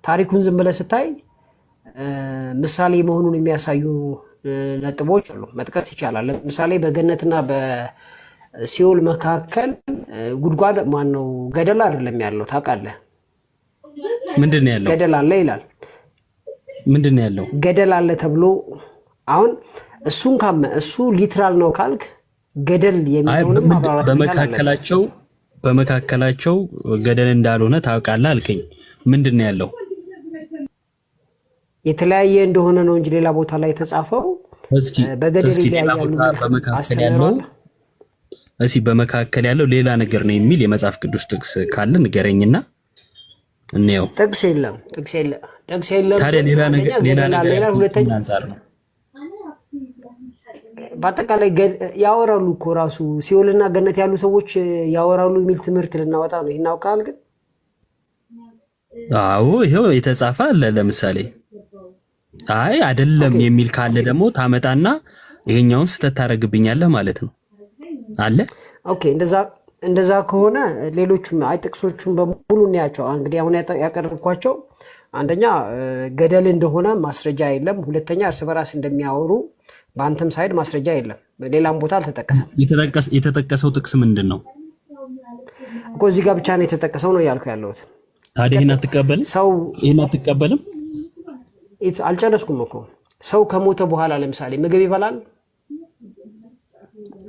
ታሪኩን ዝም ብለህ ስታይ ምሳሌ መሆኑን የሚያሳዩ ነጥቦች አሉ፣ መጥቀስ ይቻላል። ለምሳሌ በገነትና በሲኦል መካከል ጉድጓድ ማነው ገደል አይደለም ያለው፣ ታውቃለህ? ምንድን ነው ያለው? ገደል አለ ይላል። ምንድን ነው ያለው? ገደል አለ ተብሎ አሁን እሱን እሱ ሊትራል ነው ካልክ ገደል የሚሆንም በመካከላቸው ገደል እንዳልሆነ ታውቃለህ አልከኝ። ምንድን ነው ያለው? የተለያየ እንደሆነ ነው እንጂ ሌላ ቦታ ላይ የተጻፈው በገደል ይለያያሉ። በመካከል ያለው ሌላ ነገር ነው የሚል የመጽሐፍ ቅዱስ ጥቅስ ካለ ንገረኝና እንየው። ጥቅስ የለም። ታዲያ ሌላ ነገር ሁለተኛ አንጻር ነው። በአጠቃላይ ያወራሉ እኮ ራሱ ሲኦልና ገነት ያሉ ሰዎች ያወራሉ የሚል ትምህርት ልናወጣ ነው። ይሄን አውቃል ግን? አዎ ይሄው የተጻፈ አለ። ለምሳሌ አይ አይደለም የሚል ካለ ደግሞ ታመጣና ይሄኛውን ስተት ታደርግብኛለህ ማለት ነው አለ። ኦኬ እንደዛ ከሆነ ሌሎቹም ጥቅሶቹን በሙሉ እናያቸው። እንግዲህ አሁን ያቀረብኳቸው አንደኛ ገደል እንደሆነ ማስረጃ የለም። ሁለተኛ እርስ በራስ እንደሚያወሩ በአንተም ሳይድ ማስረጃ የለም። ሌላም ቦታ አልተጠቀሰም። የተጠቀሰው ጥቅስ ምንድን ነው እኮ? እዚህ ጋር ብቻ ነው የተጠቀሰው ነው ያልኩ ያለሁት። ታዲያ ይሄን አትቀበልም? አልጨረስኩም እኮ። ሰው ከሞተ በኋላ ለምሳሌ ምግብ ይበላል?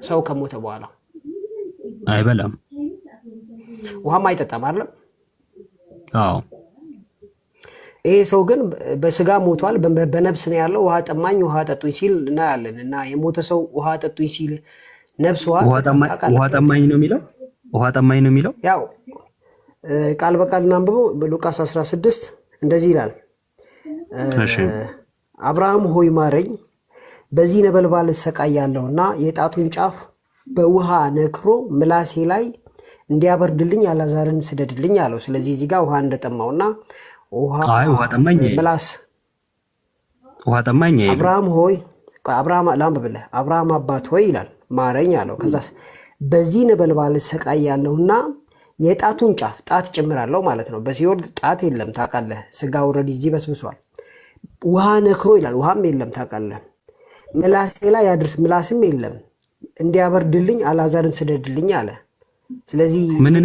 ሰው ከሞተ በኋላ አይበላም። ውሃም አይጠጣም አይደለም? አዎ። ይሄ ሰው ግን በስጋ ሞቷል፣ በነፍስ ነው ያለው። ውሃ ጠማኝ ውሃ ጠጡኝ ሲል እናያለን። እና የሞተ ሰው ውሃ ጠጡኝ ሲል ነፍስ ውሃ ጠማኝ ነው የሚለው። ውሃ ጠማኝ ነው የሚለው። ያው ቃል በቃል እናንብበው። በሉቃስ 16 እንደዚህ ይላል። አብርሃም ሆይ ማረኝ፣ በዚህ ነበልባል እሰቃያለሁና የጣቱን ጫፍ በውሃ ነክሮ ምላሴ ላይ እንዲያበርድልኝ አልዓዛርን ስደድልኝ አለው። ስለዚህ እዚህ ጋር ውሃ እንደጠማውና ውሃ ጠማኝ አብርሃም ሆይ ላንብብልህ። አብርሃም አባት ሆይ ይላል ማረኝ አለው። ከዛስ በዚህ ነበልባል እሰቃያለሁና የጣቱን ጫፍ ጣት ጭምራለሁ ማለት ነው። በሲኦል ጣት የለም ታውቃለህ። ስጋ ወረድ እዚህ በስብሷል። ውሃ ነክሮ ይላል። ውሃም የለም ታውቃለህ። ምላሴ ላይ ያድርስ፣ ምላስም የለም። እንዲያበርድልኝ አልዓዛርን ስደድልኝ አለ። ስለዚህ ምንን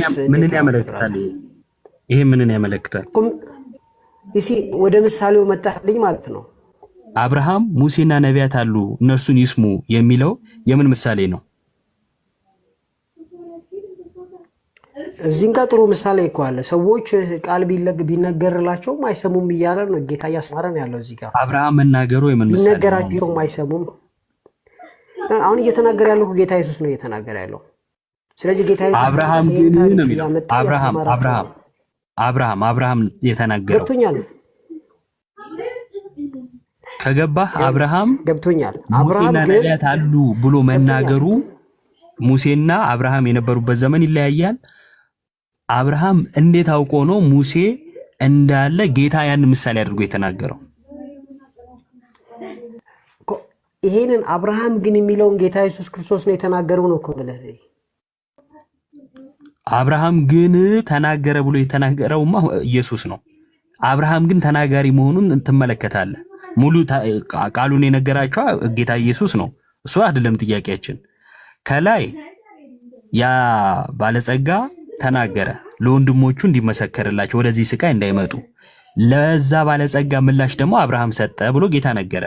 ያመለክታል? ይሄ ምንን ያመለክታል? ወደ ምሳሌው መጣልኝ ማለት ነው። አብርሃም ሙሴና ነቢያት አሉ እነርሱን ይስሙ የሚለው የምን ምሳሌ ነው? እዚህም ጋር ጥሩ ምሳሌ እኮ አለ። ሰዎች ቃል ቢነገርላቸውም አይሰሙም እያለ ነው ጌታ እያስተማረን ያለው። እዚህ ጋር አብርሃም መናገሩ የምን ምሳሌ ነው? ቢነገራቸውም አይሰሙም። አሁን እየተናገረ ያለው ጌታ ኢየሱስ ነው እየተናገረ ያለው። ስለዚህ ጌታ ኢየሱስ አብርሃም የተናገረው ገብቶኛል። ከገባህ አብርሃም ገብቶኛል። ሙሴና ነቢያት አሉ ብሎ መናገሩ ሙሴና አብርሃም የነበሩበት ዘመን ይለያያል። አብርሃም እንዴት አውቆ ነው ሙሴ እንዳለ ጌታ ያን ምሳሌ አድርጎ የተናገረው? ይሄንን አብርሃም ግን የሚለውን ጌታ ኢየሱስ ክርስቶስ ነው የተናገረው ነው እኮ ብለህ አብርሃም ግን ተናገረ ብሎ የተናገረውማ ኢየሱስ ነው። አብርሃም ግን ተናጋሪ መሆኑን ትመለከታለህ። ሙሉ ቃሉን የነገራቸው ጌታ ኢየሱስ ነው። እሱ አይደለም ጥያቄያችን። ከላይ ያ ባለጸጋ ተናገረ ለወንድሞቹ እንዲመሰከርላቸው ወደዚህ ስቃይ እንዳይመጡ። ለዛ ባለጸጋ ምላሽ ደግሞ አብርሃም ሰጠ ብሎ ጌታ ነገረ።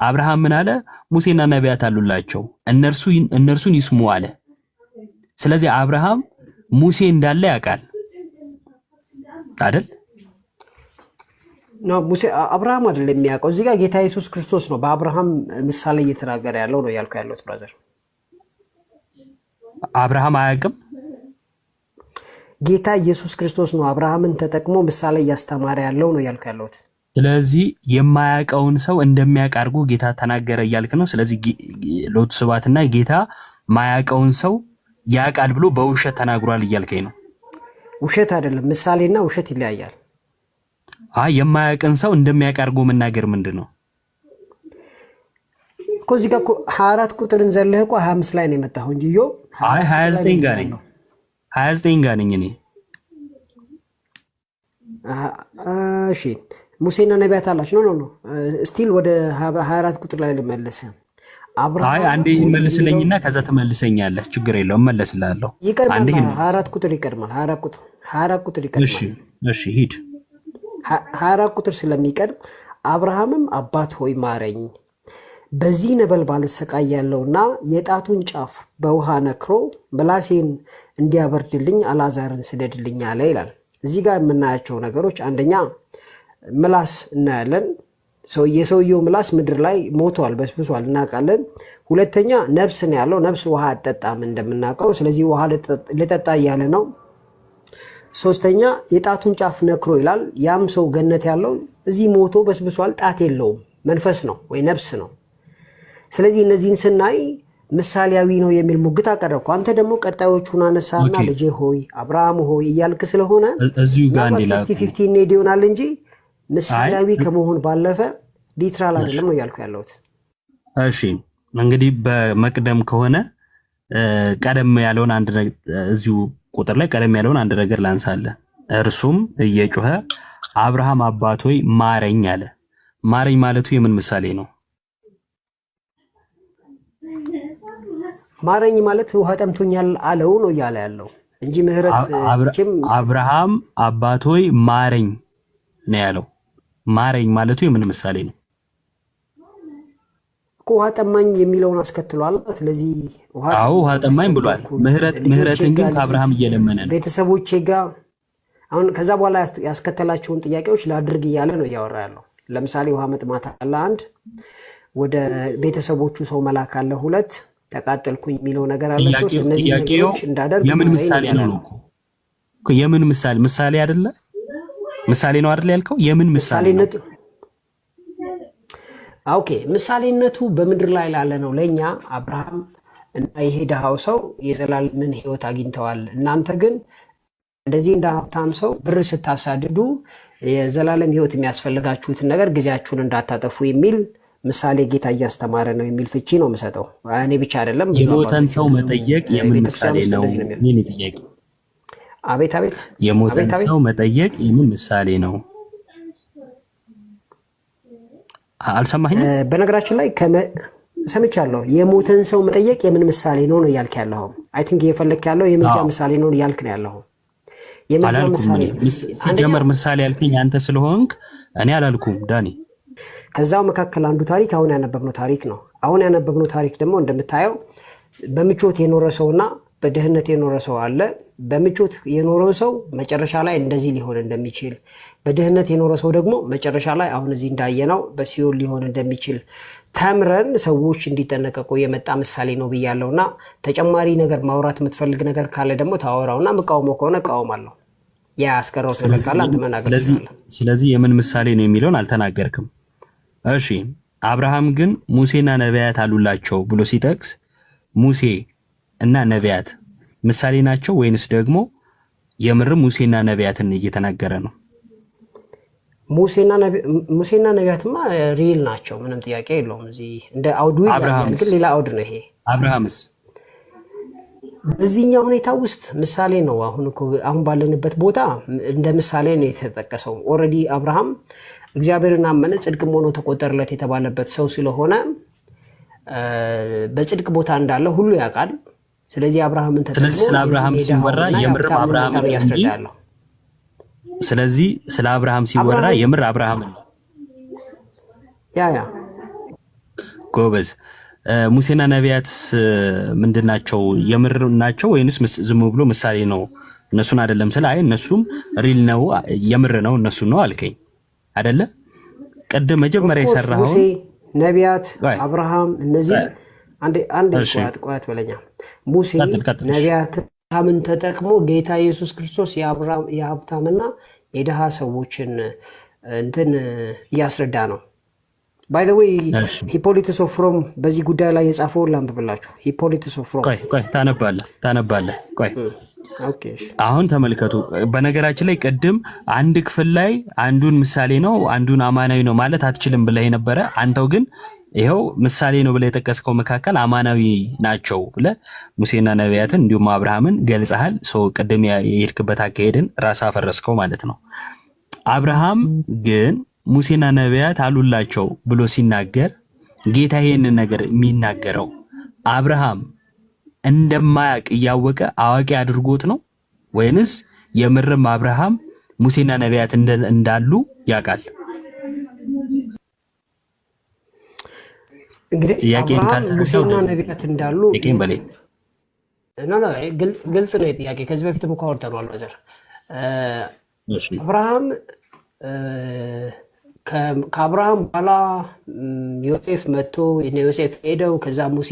አብርሃም ምን አለ? ሙሴና ነቢያት አሉላቸው እነርሱን ይስሙ አለ። ስለዚህ አብርሃም ሙሴ እንዳለ ያውቃል አይደል? ነው ሙሴ አብርሃም አይደለም የሚያውቀው። እዚህ ጋር ጌታ ኢየሱስ ክርስቶስ ነው በአብርሃም ምሳሌ እየተናገረ ያለው ነው ያልኩ ያለሁት ብራዘር። አብርሃም አያውቅም። ጌታ ኢየሱስ ክርስቶስ ነው አብርሃምን ተጠቅሞ ምሳሌ እያስተማረ ያለው ነው ያልኩ ያለሁት። ስለዚህ የማያውቀውን ሰው እንደሚያውቅ አድርጎ ጌታ ተናገረ እያልክ ነው። ስለዚህ ሎቱ ስብሐትና ጌታ ማያውቀውን ሰው ያውቃል ብሎ በውሸት ተናግሯል እያልከኝ ነው። ውሸት አይደለም፣ ምሳሌና ውሸት ይለያያል። የማያውቅን ሰው እንደሚያውቅ አድርጎ መናገር ምንድን ነው እኮ? እዚህ ጋር እኮ 24 ቁጥርን ዘለህ እኮ 25 ላይ ነው የመጣው እንጂ 29 ጋር ነኝ 29 ጋር ነኝ እኔ። እሺ ሙሴና ነቢያት አላችሁ ነው ስቲል ወደ 24 ቁጥር ላይ ልመለስ። አብርሃም አንዴ መልስልኝና ከዛ ትመልሰኛለህ። ችግር የለውም መልስልሃለሁ። ይቀርማል። 24 ቁጥር ይቀርማል። 24 ቁጥር ይቀርማል። እሺ ሂድ። 24 ቁጥር ስለሚቀርብ አብርሃምም አባት ሆይ ማረኝ፣ በዚህ ነበልባል እሰቃያለሁና የጣቱን ጫፍ በውሃ ነክሮ ምላሴን እንዲያበርድልኝ አልዓዛርን ስደድልኝ አለ ይላል። እዚህ ጋር የምናያቸው ነገሮች አንደኛ ምላስ እናያለን። የሰውየው ምላስ ምድር ላይ ሞቷል፣ በስብሷል እናውቃለን። ሁለተኛ ነፍስ ነው ያለው። ነፍስ ውሃ አጠጣም እንደምናውቀው፣ ስለዚህ ውሃ ልጠጣ እያለ ነው። ሶስተኛ የጣቱን ጫፍ ነክሮ ይላል። ያም ሰው ገነት ያለው እዚህ ሞቶ በስብሷል፣ ጣት የለውም፣ መንፈስ ነው ወይ ነፍስ ነው። ስለዚህ እነዚህን ስናይ ምሳሌያዊ ነው የሚል ሙግት አቀረብኩ። አንተ ደግሞ ቀጣዮቹን አነሳና ልጄ ሆይ አብርሃም ሆይ እያልክ ስለሆነ እዚሁ ጋር እንዲላ 50-50 እንሄድ ይሆናል እንጂ ምሳሌያዊ ከመሆን ባለፈ ሊትራል አይደለም ነው ያልኩ ያለሁት። እሺ እንግዲህ በመቅደም ከሆነ ቀደም ያለውን አንድ እዚሁ ቁጥር ላይ ቀደም ያለውን አንድ ነገር ላንሳለ። እርሱም እየጮኸ አብርሃም አባት ሆይ ማረኝ አለ። ማረኝ ማለቱ የምን ምሳሌ ነው? ማረኝ ማለት ውሃ ጠምቶኛል አለው ነው እያለ ያለው እንጂ ምህረት አብርሃም አባት ሆይ ማረኝ ነው ያለው። ማረኝ ማለቱ የምን ምሳሌ ነው? ውሃ ጠማኝ የሚለውን አስከትሏል። ስለዚህ ውሃ ጠማኝ ብሏል። ምህረትን ግን ከአብርሃም እየለመነ ነው። ቤተሰቦቼ ጋር አሁን ከዛ በኋላ ያስከተላቸውን ጥያቄዎች ላድርግ እያለ ነው እያወራ ያለው። ለምሳሌ ውሃ መጥማት አለ፣ አንድ ወደ ቤተሰቦቹ ሰው መላክ አለ፣ ሁለት ተቃጠልኩኝ የሚለው ነገር አለ፣ ሶስት እነዚህ ነገሮች እንዳደርግ የምን ምሳሌ ነው እኮ? የምን ምሳሌ አይደለ? ምሳሌ ነው አይደል ያልከው? የምን ምሳሌ ነው? ኦኬ ምሳሌነቱ በምድር ላይ ላለ ነው ለኛ። አብርሃም እና ይሄ ድሃው ሰው የዘላለምን ሕይወት አግኝተዋል። እናንተ ግን እንደዚህ እንደ ሀብታም ሰው ብር ስታሳድዱ የዘላለም ሕይወት የሚያስፈልጋችሁትን ነገር ጊዜያችሁን እንዳታጠፉ የሚል ምሳሌ ጌታ እያስተማረ ነው የሚል ፍቺ ነው የምሰጠው። እኔ ብቻ አይደለም። የሞተን ሰው መጠየቅ የምን ምሳሌ ነው? የኔ ጥያቄ። አቤት የሞተን ሰው መጠየቅ የምን ምሳሌ ነው? አልሰማኸኝም? በነገራችን ላይ ሰምቻለሁ። የሞተን ሰው መጠየቅ የምን ምሳሌ ነው ነው ያልክ ያለው? አይ ቲንክ እየፈለክ ያለው የምርጫ ምሳሌ ነው ያልክ ነው ያለው። የምርጫ ምሳሌ ሲጀመር ምሳሌ ያልከኝ አንተ ስለሆንክ እኔ አላልኩም ዳኒ። ከዛው መካከል አንዱ ታሪክ አሁን ያነበብነው ታሪክ ነው። አሁን ያነበብነው ታሪክ ደግሞ እንደምታየው በምቾት የኖረ ሰውና በድህነት የኖረ ሰው አለ። በምቾት የኖረው ሰው መጨረሻ ላይ እንደዚህ ሊሆን እንደሚችል፣ በድህነት የኖረ ሰው ደግሞ መጨረሻ ላይ አሁን እዚህ እንዳየነው በሲኦል ሊሆን እንደሚችል ተምረን ሰዎች እንዲጠነቀቁ የመጣ ምሳሌ ነው ብያለሁና ተጨማሪ ነገር ማውራት የምትፈልግ ነገር ካለ ደግሞ ታወራውና መቃወም ከሆነ እቃወማለሁ። ያ አስቀረው ነገር ካለ አንተ መናገር ትችላለህ። ስለዚህ የምን ምሳሌ ነው የሚለውን አልተናገርክም። እሺ አብርሃም ግን ሙሴና ነቢያት አሉላቸው ብሎ ሲጠቅስ ሙሴ እና ነቢያት ምሳሌ ናቸው ወይንስ ደግሞ የምርም ሙሴና ነቢያትን እየተናገረ ነው? ሙሴና ነቢያትማ ሪል ናቸው፣ ምንም ጥያቄ የለውም። እዚህ እንደ አውዱ ይላል፣ ግን ሌላ አውድ ነው ይሄ። በዚህኛው ሁኔታ ውስጥ ምሳሌ ነው። አሁን ባለንበት ቦታ እንደ ምሳሌ ነው የተጠቀሰው። ኦልሬዲ አብርሃም እግዚአብሔርን አመነ ጽድቅም ሆኖ ተቆጠረለት የተባለበት ሰው ስለሆነ በጽድቅ ቦታ እንዳለ ሁሉ ያውቃል። ስለዚህ አብርሃምን ተጠቅሞ ስለ አብርሃም ሲወራ የምርም አብርሃም ነው ያስረዳል። ስለዚህ ስለ አብርሃም ሲወራ የምር አብርሃም ነው። ያ ጎበዝ። ሙሴና ነቢያትስ ምንድናቸው? የምር ናቸው ወይንስ ዝም ብሎ ምሳሌ ነው? እነሱን አይደለም ስለ አይ እነሱም ሪል ነው የምር ነው እነሱ ነው አልከኝ አይደለ? ቅድም መጀመሪያ የሰራኸው ሙሴ፣ ነቢያት፣ አብርሃም እነዚህ አንድ ቆያት በለኛ። ሙሴ፣ ነቢያት፣ አብርሃምን ተጠቅሞ ጌታ ኢየሱስ ክርስቶስ የሀብታምና የድሃ ሰዎችን እንትን እያስረዳ ነው። ባይ ዘ ዌይ ሂፖሊተስ ኦፍ ሮም በዚህ ጉዳይ ላይ የጻፈውን ላንብብላችሁ። ሂፖሊተስ ኦፍ ሮም ቆይ ታነባለህ። ቆይ አሁን ተመልከቱ። በነገራችን ላይ ቅድም አንድ ክፍል ላይ አንዱን ምሳሌ ነው አንዱን አማናዊ ነው ማለት አትችልም ብለህ ነበረ። አንተው ግን ይኸው ምሳሌ ነው ብለህ የጠቀስከው መካከል አማናዊ ናቸው ብለህ ሙሴና ነቢያትን እንዲሁም አብርሃምን ገልጸሃል። ቅድም የሄድክበት አካሄድን ራስ አፈረስከው ማለት ነው። አብርሃም ግን ሙሴና ነቢያት አሉላቸው ብሎ ሲናገር ጌታ ይሄንን ነገር የሚናገረው አብርሃም እንደማያውቅ እያወቀ አዋቂ አድርጎት ነው ወይንስ የምርም አብርሃም ሙሴና ነቢያት እንዳሉ ያውቃል? እንግዲህ ጥያቄን ሙሴና ነቢያት እንዳሉ ግልጽ ነው ጥያቄ። ከዚህ በፊትም እኮ አውርተናል። በዘር አብርሃም ከአብርሃም በኋላ ዮሴፍ መጥቶ ዮሴፍ ሄደው ከዛ ሙሴ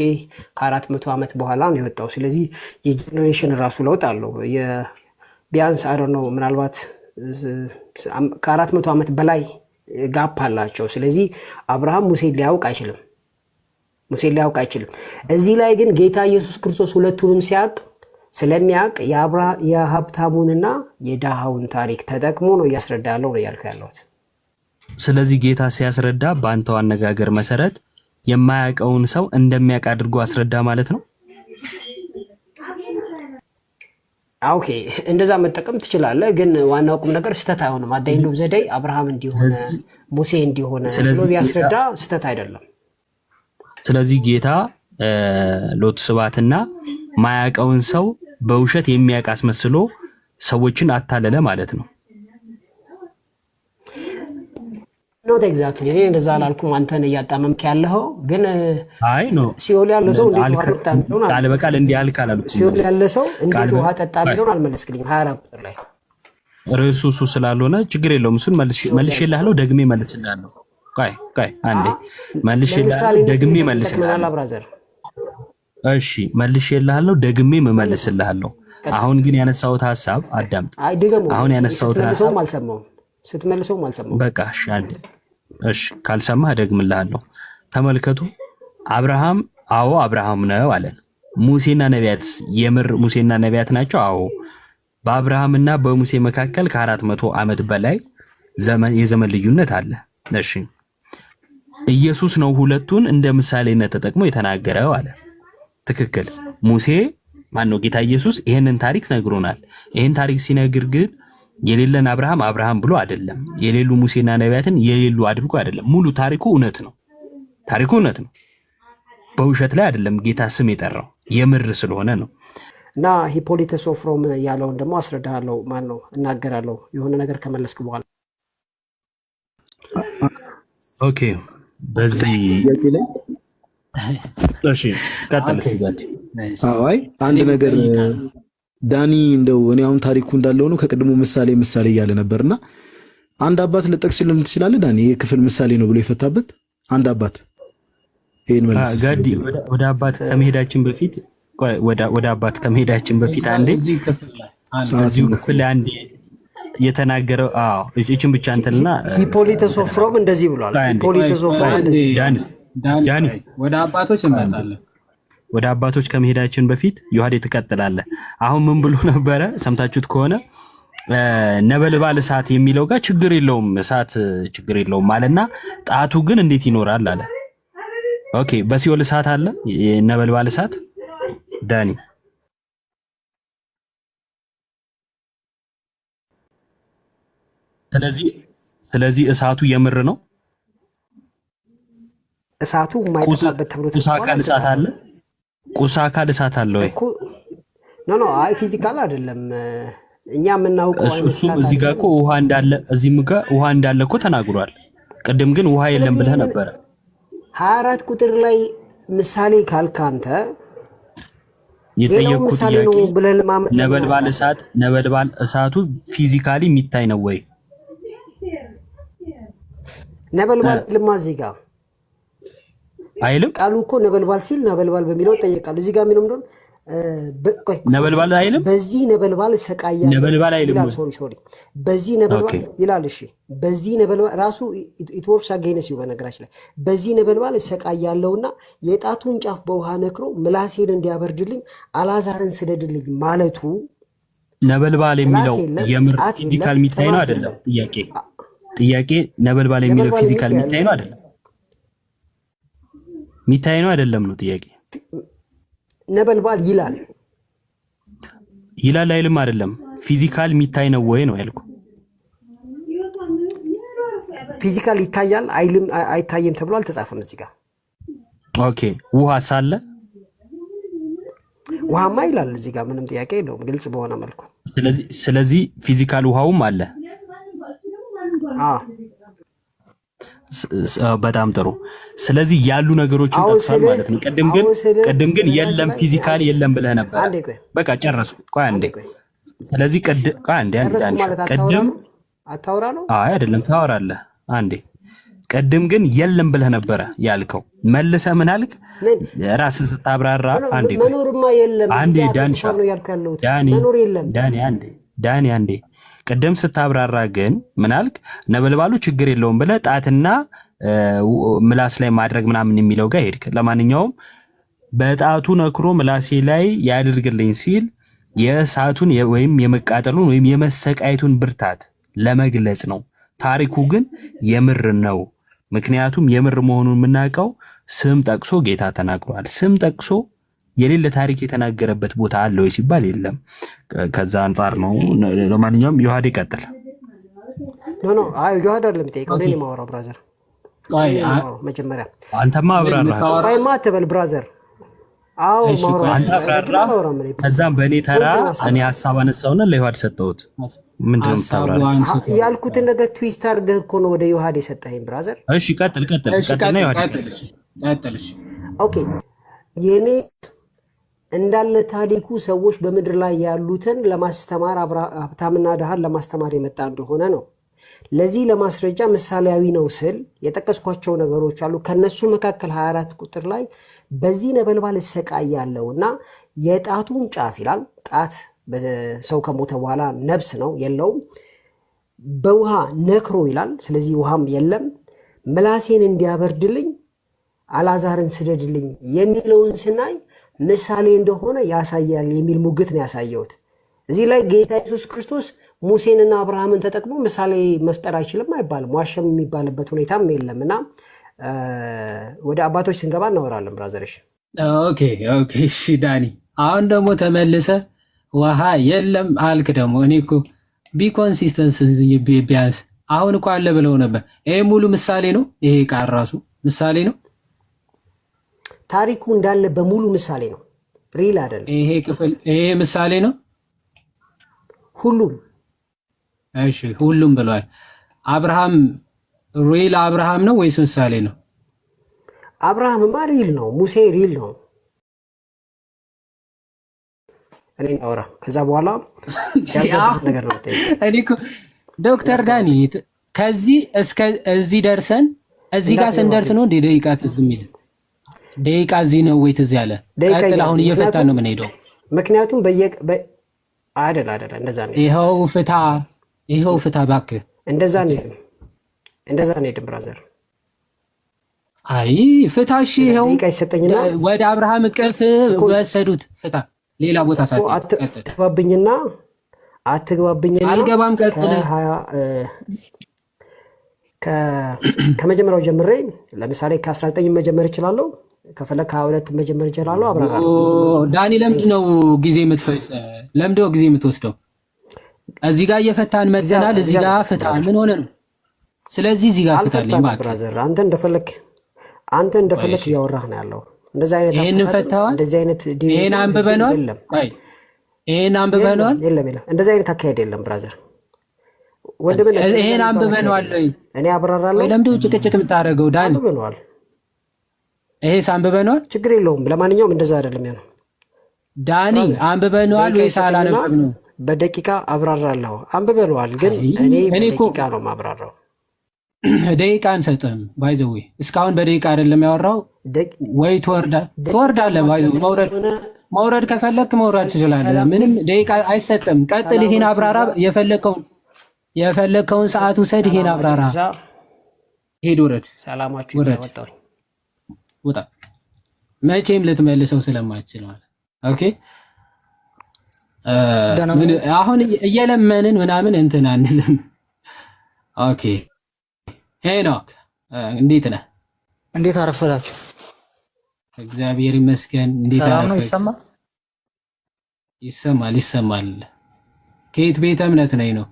ከ400 ዓመት በኋላ ነው የወጣው። ስለዚህ የጄኔሬሽን ራሱ ለውጥ አለው። ቢያንስ አይ ዶንት ኖ ምናልባት ከ400 ዓመት በላይ ጋፕ አላቸው። ስለዚህ አብርሃም ሙሴ ሊያውቅ አይችልም። እዚህ ላይ ግን ጌታ ኢየሱስ ክርስቶስ ሁለቱንም ስለሚያውቅ የሀብታሙንና የድሃውን ታሪክ ተጠቅሞ ነው እያስረዳ ያለው ነው ያልኩ ያለሁት። ስለዚህ ጌታ ሲያስረዳ በአንተው አነጋገር መሰረት የማያውቀውን ሰው እንደሚያውቅ አድርጎ አስረዳ ማለት ነው። ኦኬ፣ እንደዛ መጠቀም ትችላለህ፣ ግን ዋናው ቁም ነገር ስተት አይሆንም። አዳይንዶ ዘደይ አብርሃም እንዲሆነ ሙሴ እንዲሆነ ብሎ ቢያስረዳ ስተት አይደለም። ስለዚህ ጌታ ሎት ስባትና ማያውቀውን ሰው በውሸት የሚያውቅ አስመስሎ ሰዎችን አታለለ ማለት ነው። ኖት ኤግዛክትሊ እኔ እንደዛ አላልኩም። አንተን እያጣመምክ ያለኸው ግን አይ ነው ሲኦል ያለ ሰው እንዴት ውሃ ጠጣ ቢሆን ቃል በቃል እንዲህ አልክ አላልኩም። ሲኦል ያለ ሰው እንዴት ውሃ ጠጣ ቢሆን አልመለስክልኝም። 24 ቁጥር ላይ ርዕሱ እሱ ስላልሆነ ችግር የለውም። እሱን መልሼልሃለሁ፣ ደግሜ መልስልሃለሁ። ቆይ አንዴ መልሼልሃለሁ፣ ደግሜ መልስልሃለሁ። እሺ መልሼልሃለሁ፣ ደግሜ መልስልሃለሁ። አሁን ግን ያነሳሁት ሐሳብ አዳምጥ። አሁን ያነሳሁት ሐሳብ ስትመልሰው አልሰማሁም። በቃ እሺ አንዴ እሺ ካልሰማህ ደግምልሃለሁ። ተመልከቱ። አብርሃም አብርሃም ነው አለን። ሙሴና ነቢያት የምር ሙሴና ነቢያት ናቸው? አዎ። በአብርሃምና በሙሴ መካከል ከ400 ዓመት በላይ የዘመን ልዩነት አለ። እሺ ኢየሱስ ነው ሁለቱን እንደ ምሳሌነት ተጠቅሞ የተናገረው አለ። ትክክል። ሙሴ ማነው? ጌታ ኢየሱስ ይሄንን ታሪክ ነግሮናል። ይሄን ታሪክ ሲነግር ግን የሌለን አብርሃም ብሎ አይደለም። የሌሉ ሙሴና ነቢያትን የሌሉ አድርጎ አይደለም። ሙሉ ታሪኩ እውነት ነው። በውሸት ላይ አይደለም ጌታ ስም የጠራው የምር ስለሆነ ነው። እና ሂፖሊተስ ኦፍ ሮም ያለውን ደግሞ አስረዳለሁ። ማን ነው እናገራለሁ የሆነ ነገር ከመለስክ በኋላ። ኦኬ በዚህ እሺ ቀጥል። አይ አንድ ነገር ዳኒ እንደው እኔ አሁን ታሪኩ እንዳለው ነው። ከቅድሙ ምሳሌ እያለ ነበርና አንድ አባት ልጠቅስልኝ ትችላለህ ዳኒ? ይሄ ክፍል ምሳሌ ነው ብሎ የፈታበት አንድ አባት ይሄን መልስ ጋዲ ወደ አባት ከመሄዳችን በፊት አንዴ እዚሁ ክፍል ላይ አንዴ የተናገረው እቺን ብቻ እንትና ሂፖሊተስ ኦፍ ሮም እንደዚህ ብሏል። ሂፖሊተስ ኦፍ ሮም እንደዚህ ዳኒ ወደ አባቶች እንመጣለን። ወደ አባቶች ከመሄዳችን በፊት ዮሐዴ ትቀጥላለህ። አሁን ምን ብሎ ነበረ ሰምታችሁት ከሆነ ነበልባል እሳት የሚለው ጋር ችግር የለውም እሳት ችግር የለውም ማለትና ጣቱ ግን እንዴት ይኖራል አለ። ኦኬ በሲኦል እሳት አለ ነበልባል እሳት ዳኒ ስለዚህ እሳቱ የምር ነው። እሳቱ የማይጠፋበት ተብሎ ቁስ አካል እሳት አለ። ቁስ አካል እሳት አለ ወይ? ኖ አይ ፊዚካል አይደለም። እኛ የምናውቀው እሱ እዚህ ጋር እኮ ውሃ እንዳለ እዚህም ጋር ውሃ እንዳለ እኮ ተናግሯል። ቅድም ግን ውሃ የለም ብለህ ነበረ። 24 ቁጥር ላይ ምሳሌ ካልካንተ የጠየቁት ጥያቄ ነበልባል እሳቱ ፊዚካሊ የሚታይ ነው ወይ? ነበልባል ልማ እዚህ ጋር አይልም። ቃሉ እኮ ነበልባል ሲል ነበልባል በሚለው ጠየቃሉ። እዚህ ጋር ምንም እንደሆነ ነበልባል አይልም። በዚህ ነበልባል ሰቃያ ነበልባል አይልም። ሶሪ በዚህ ነበልባል ይላል። እሺ በዚህ ነበልባል ራሱ ኢት ወርክስ አጌንስት ዩ። በነገራችን ላይ በዚህ ነበልባል ሰቃያለውና የጣቱን ጫፍ በውሃ ነክሮ ምላሴን እንዲያበርድልኝ አልዓዛርን ስደድልኝ ማለቱ ነበልባል የሚለው የምር ፊዚካል የሚታይ ነው አይደለም? ጥያቄ ነበልባል የሚለው ፊዚካል የሚታይ ነው አይደለም? የሚታይ ነው አይደለም ነው ጥያቄ። ነበልባል ይላል አይልም አይደለም? ፊዚካል የሚታይ ነው ወይ ነው ያልኩ። ፊዚካል ይታያል አይልም አይታየም ተብሎ አልተጻፈም እዚህ ጋር። ኦኬ ውሃ ሳለ ውሃማ ይላል እዚህ ጋር፣ ምንም ጥያቄ የለውም ግልጽ በሆነ መልኩ። ስለዚህ ፊዚካል ውሃውም አለ። በጣም ጥሩ። ስለዚህ ያሉ ነገሮችን ጠቅሳል ማለት ነው። ቅድም ግን የለም ፊዚካል የለም ብለህ ነበር። በቃ ጨረሱ። ቆይ አንዴ። ስለዚህ ቅድም አታውራ ነው? አይ አይደለም ታወራለህ። አንዴ ቅድም ግን የለም ብለህ ነበረ ያልከው። መልሰህ ምን አልክ? ራስህ ስታብራራ መኖርማ የለም አንዴ መኖር የለም ዳኒ አንዴ ቅድም ስታብራራ ግን ምን አልክ? ነበልባሉ ችግር የለውም ብለህ ጣትና ምላስ ላይ ማድረግ ምናምን የሚለው ጋር ሄድክ። ለማንኛውም በጣቱ ነክሮ ምላሴ ላይ ያድርግልኝ ሲል የእሳቱን ወይም የመቃጠሉን ወይም የመሰቃየቱን ብርታት ለመግለጽ ነው። ታሪኩ ግን የምር ነው። ምክንያቱም የምር መሆኑን የምናውቀው ስም ጠቅሶ ጌታ ተናግሯል። ስም ጠቅሶ የሌለ ታሪክ የተናገረበት ቦታ አለ ወይ ሲባል የለም። ከዛ አንጻር ነው። ለማንኛውም ዮሐድ ይቀጥል። ኖ አይ ዮሐድ አይደለም ጠይቀው ለኔ ማወራው ብራዘር። መጀመሪያ አንተማ አብራራ። ቆይማ አትበል ብራዘር። አዎ ማወራው አንተ አብራራ። ከዛም በእኔ ተራ እኔ ሐሳብ አነሳውና ለዮሐድ ሰጠሁት። ምንድነው የምታብራራው? ያልኩትን ነገር ትዊስት አድርገህ እኮ ነው ወደ ዮሐድ የሰጠኸኝ ብራዘር። እሺ ቀጥል ነው ዮሐድ። እሺ ኦኬ የኔ እንዳለ ታሪኩ ሰዎች በምድር ላይ ያሉትን ለማስተማር ሀብታምና ድሃን ለማስተማር የመጣ እንደሆነ ነው። ለዚህ ለማስረጃ ምሳሌያዊ ነው ስል የጠቀስኳቸው ነገሮች አሉ። ከነሱ መካከል 24 ቁጥር ላይ በዚህ ነበልባል እሰቃያለሁና የጣቱን ጫፍ ይላል። ጣት በሰው ከሞተ በኋላ ነብስ ነው የለውም። በውሃ ነክሮ ይላል። ስለዚህ ውሃም የለም። ምላሴን እንዲያበርድልኝ አልዓዛርን ስደድልኝ የሚለውን ስናይ ምሳሌ እንደሆነ ያሳያል የሚል ሙግት ነው ያሳየሁት። እዚህ ላይ ጌታ ኢየሱስ ክርስቶስ ሙሴንና አብርሃምን ተጠቅሞ ምሳሌ መፍጠር አይችልም አይባልም። ዋሸም የሚባልበት ሁኔታም የለምና ወደ አባቶች ስንገባ እናወራለን ብራዘርሽ። ኦኬ እሺ ዳኒ፣ አሁን ደግሞ ተመልሰ ውሃ የለም አልክ። ደግሞ እኔ እኮ ቢኮንሲስተንስ ቢያንስ አሁን እኮ አለ ብለው ነበር። ይሄ ሙሉ ምሳሌ ነው። ይሄ ቃል ራሱ ምሳሌ ነው። ታሪኩ እንዳለ በሙሉ ምሳሌ ነው። ሪል አይደለም። ይሄ ምሳሌ ነው። ሁሉም እሺ ሁሉም ብሏል። አብርሃም ሪል አብርሃም ነው ወይስ ምሳሌ ነው? አብርሃምማ ሪል ነው። ሙሴ ሪል ነው። እኔ አወራ ከዛ በኋላ ነገር ነው። እኔ እኮ ዶክተር ዳኒ ከዚህ እስከ እዚህ ደርሰን እዚህ ጋር ስንደርስ ነው እንደ ደቂቃ ትዝ የሚል ደቂቃ እዚህ ነው ወይ ትዝ ያለ? ቀጥል። አሁን እየፈታን ነው የምንሄደው። ምክንያቱም አይደል እንደዛ ነው። ይኸው ፍታ እባክህ። እንደዛ ነው ብራዘር። አይ ፍታ። እሺ ይኸው ወደ አብርሃም እቅፍ ወሰዱት። ፍታ። ሌላ ቦታ አትግባብኝና አልገባም። ቀጥል። ከመጀመሪያው ጀምሬ ለምሳሌ ከ19 መጀመር እችላለሁ። ከፈለክ ከ22 መጀመር እችላለሁ። አብራራ። ዳኒ ለምንድን ነው ጊዜ የምትወስደው? እዚህ ጋር እየፈታን መተናል። እዚህ ጋር ፍታ። ምን ሆነ ነው? ስለዚህ እዚህ ጋር ፍታልኝ እባክህ። ብራዘር አንተ እንደፈለክ እያወራህ ነው ያለው። እንደዚህ አይነት ይሄንን ፈታዋል። እንደዚህ አይነት ይሄን አንብበነዋል። ይሄን አንብበነዋል። የለም እንደዚህ አይነት አካሄድ የለም ብራዘር። ወንድም ይሄን አንብበነዋል ወይ? እኔ አብራራለሁ ወይ ለምንድን ጭቅጭቅ የምታደርገው ዳኒ? አንብበነዋል። ይሄስ አንብበነዋል። ችግር የለውም። ለማንኛውም እንደዛ አይደለም ያለው ዳኒ። አንብበነዋል ወይስ አላነበብነው? በደቂቃ አብራራለሁ። አንብበነዋል፣ ግን እኔ በደቂቃ ነው ማብራራው። ደቂቃ አንሰጥም። ባይዘው እስካሁን በደቂቃ አይደለም ያወራው። ወይ ትወርዳለህ። ባይዘው መውረድ ከፈለክ መውረድ ትችላለህ። ምንም ደቂቃ አይሰጥም። ቀጥል። ይሄን አብራራ። የፈለከውን ሰዓት ውሰድ። ይሄን አብራራ። ሄድ፣ ውረድ። ሰላማችሁ ይወጣው ውጣ። መቼም ልትመልሰው ስለማትችል ማለት ኦኬ። አሁን እየለመንን ምናምን እንትን አንልም። ኦኬ ሄኖክ እንዴት ነህ? እንዴት አረፈዳችሁ? እግዚአብሔር ይመስገን። እንዴት ሰላም ነው? ይሰማል። ከየት ቤተ እምነት ነኝ ነው?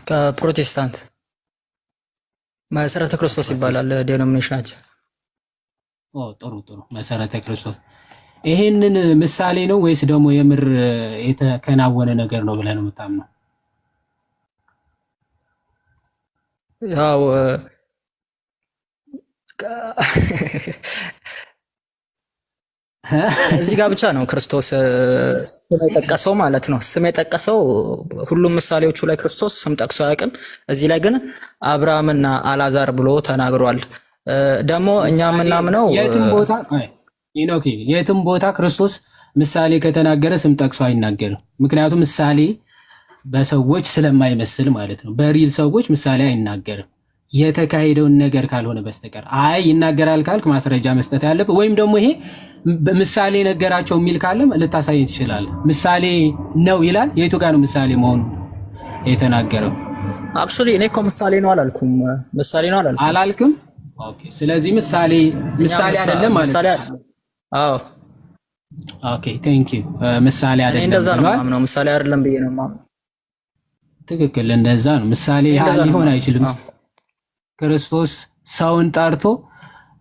ከፕሮቴስታንት መሰረተ ክርስቶስ ይባላል ዴኖሚኔሽናችን። ጥሩ መሰረተ ክርስቶስ። ይሄንን ምሳሌ ነው ወይስ ደግሞ የምር የተከናወነ ነገር ነው ብለህ ነው የምታምነው? ያው እዚህ ጋር ብቻ ነው ክርስቶስ ስም የጠቀሰው ማለት ነው። ስም የጠቀሰው ሁሉም ምሳሌዎቹ ላይ ክርስቶስ ስም ጠቅሶ አያውቅም። እዚህ ላይ ግን አብርሃምና አላዛር ብሎ ተናግሯል። ደግሞ እኛ የምናምነው የትም ቦታ ክርስቶስ ምሳሌ ከተናገረ ስም ጠቅሶ አይናገርም። ምክንያቱም ምሳሌ በሰዎች ስለማይመስል ማለት ነው። በሪል ሰዎች ምሳሌ አይናገርም የተካሄደውን ነገር ካልሆነ በስተቀር። አይ ይናገራል ካልክ ማስረጃ መስጠት ያለብህ፣ ወይም ደግሞ ይሄ ምሳሌ ነገራቸው የሚል ካለም ልታሳየኝ ትችላለህ። ምሳሌ ነው ይላል። የቱ ጋር ነው ምሳሌ መሆኑ የተናገረው? አክቹሊ እኔ እኮ ምሳሌ ነው አላልኩም። አላልክም? ኦኬ። ስለዚህ ምሳሌ አይደለም ማለት ነው። አዎ ኦኬ ቴንክ ዩ። ምሳሌ አይደለም እንደዛ ነው ማምነው። ምሳሌ አይደለም ብዬ ነው ማምነው። ትክክል፣ እንደዛ ነው። ምሳሌ ሊሆን አይችልም። ክርስቶስ ሰውን ጠርቶ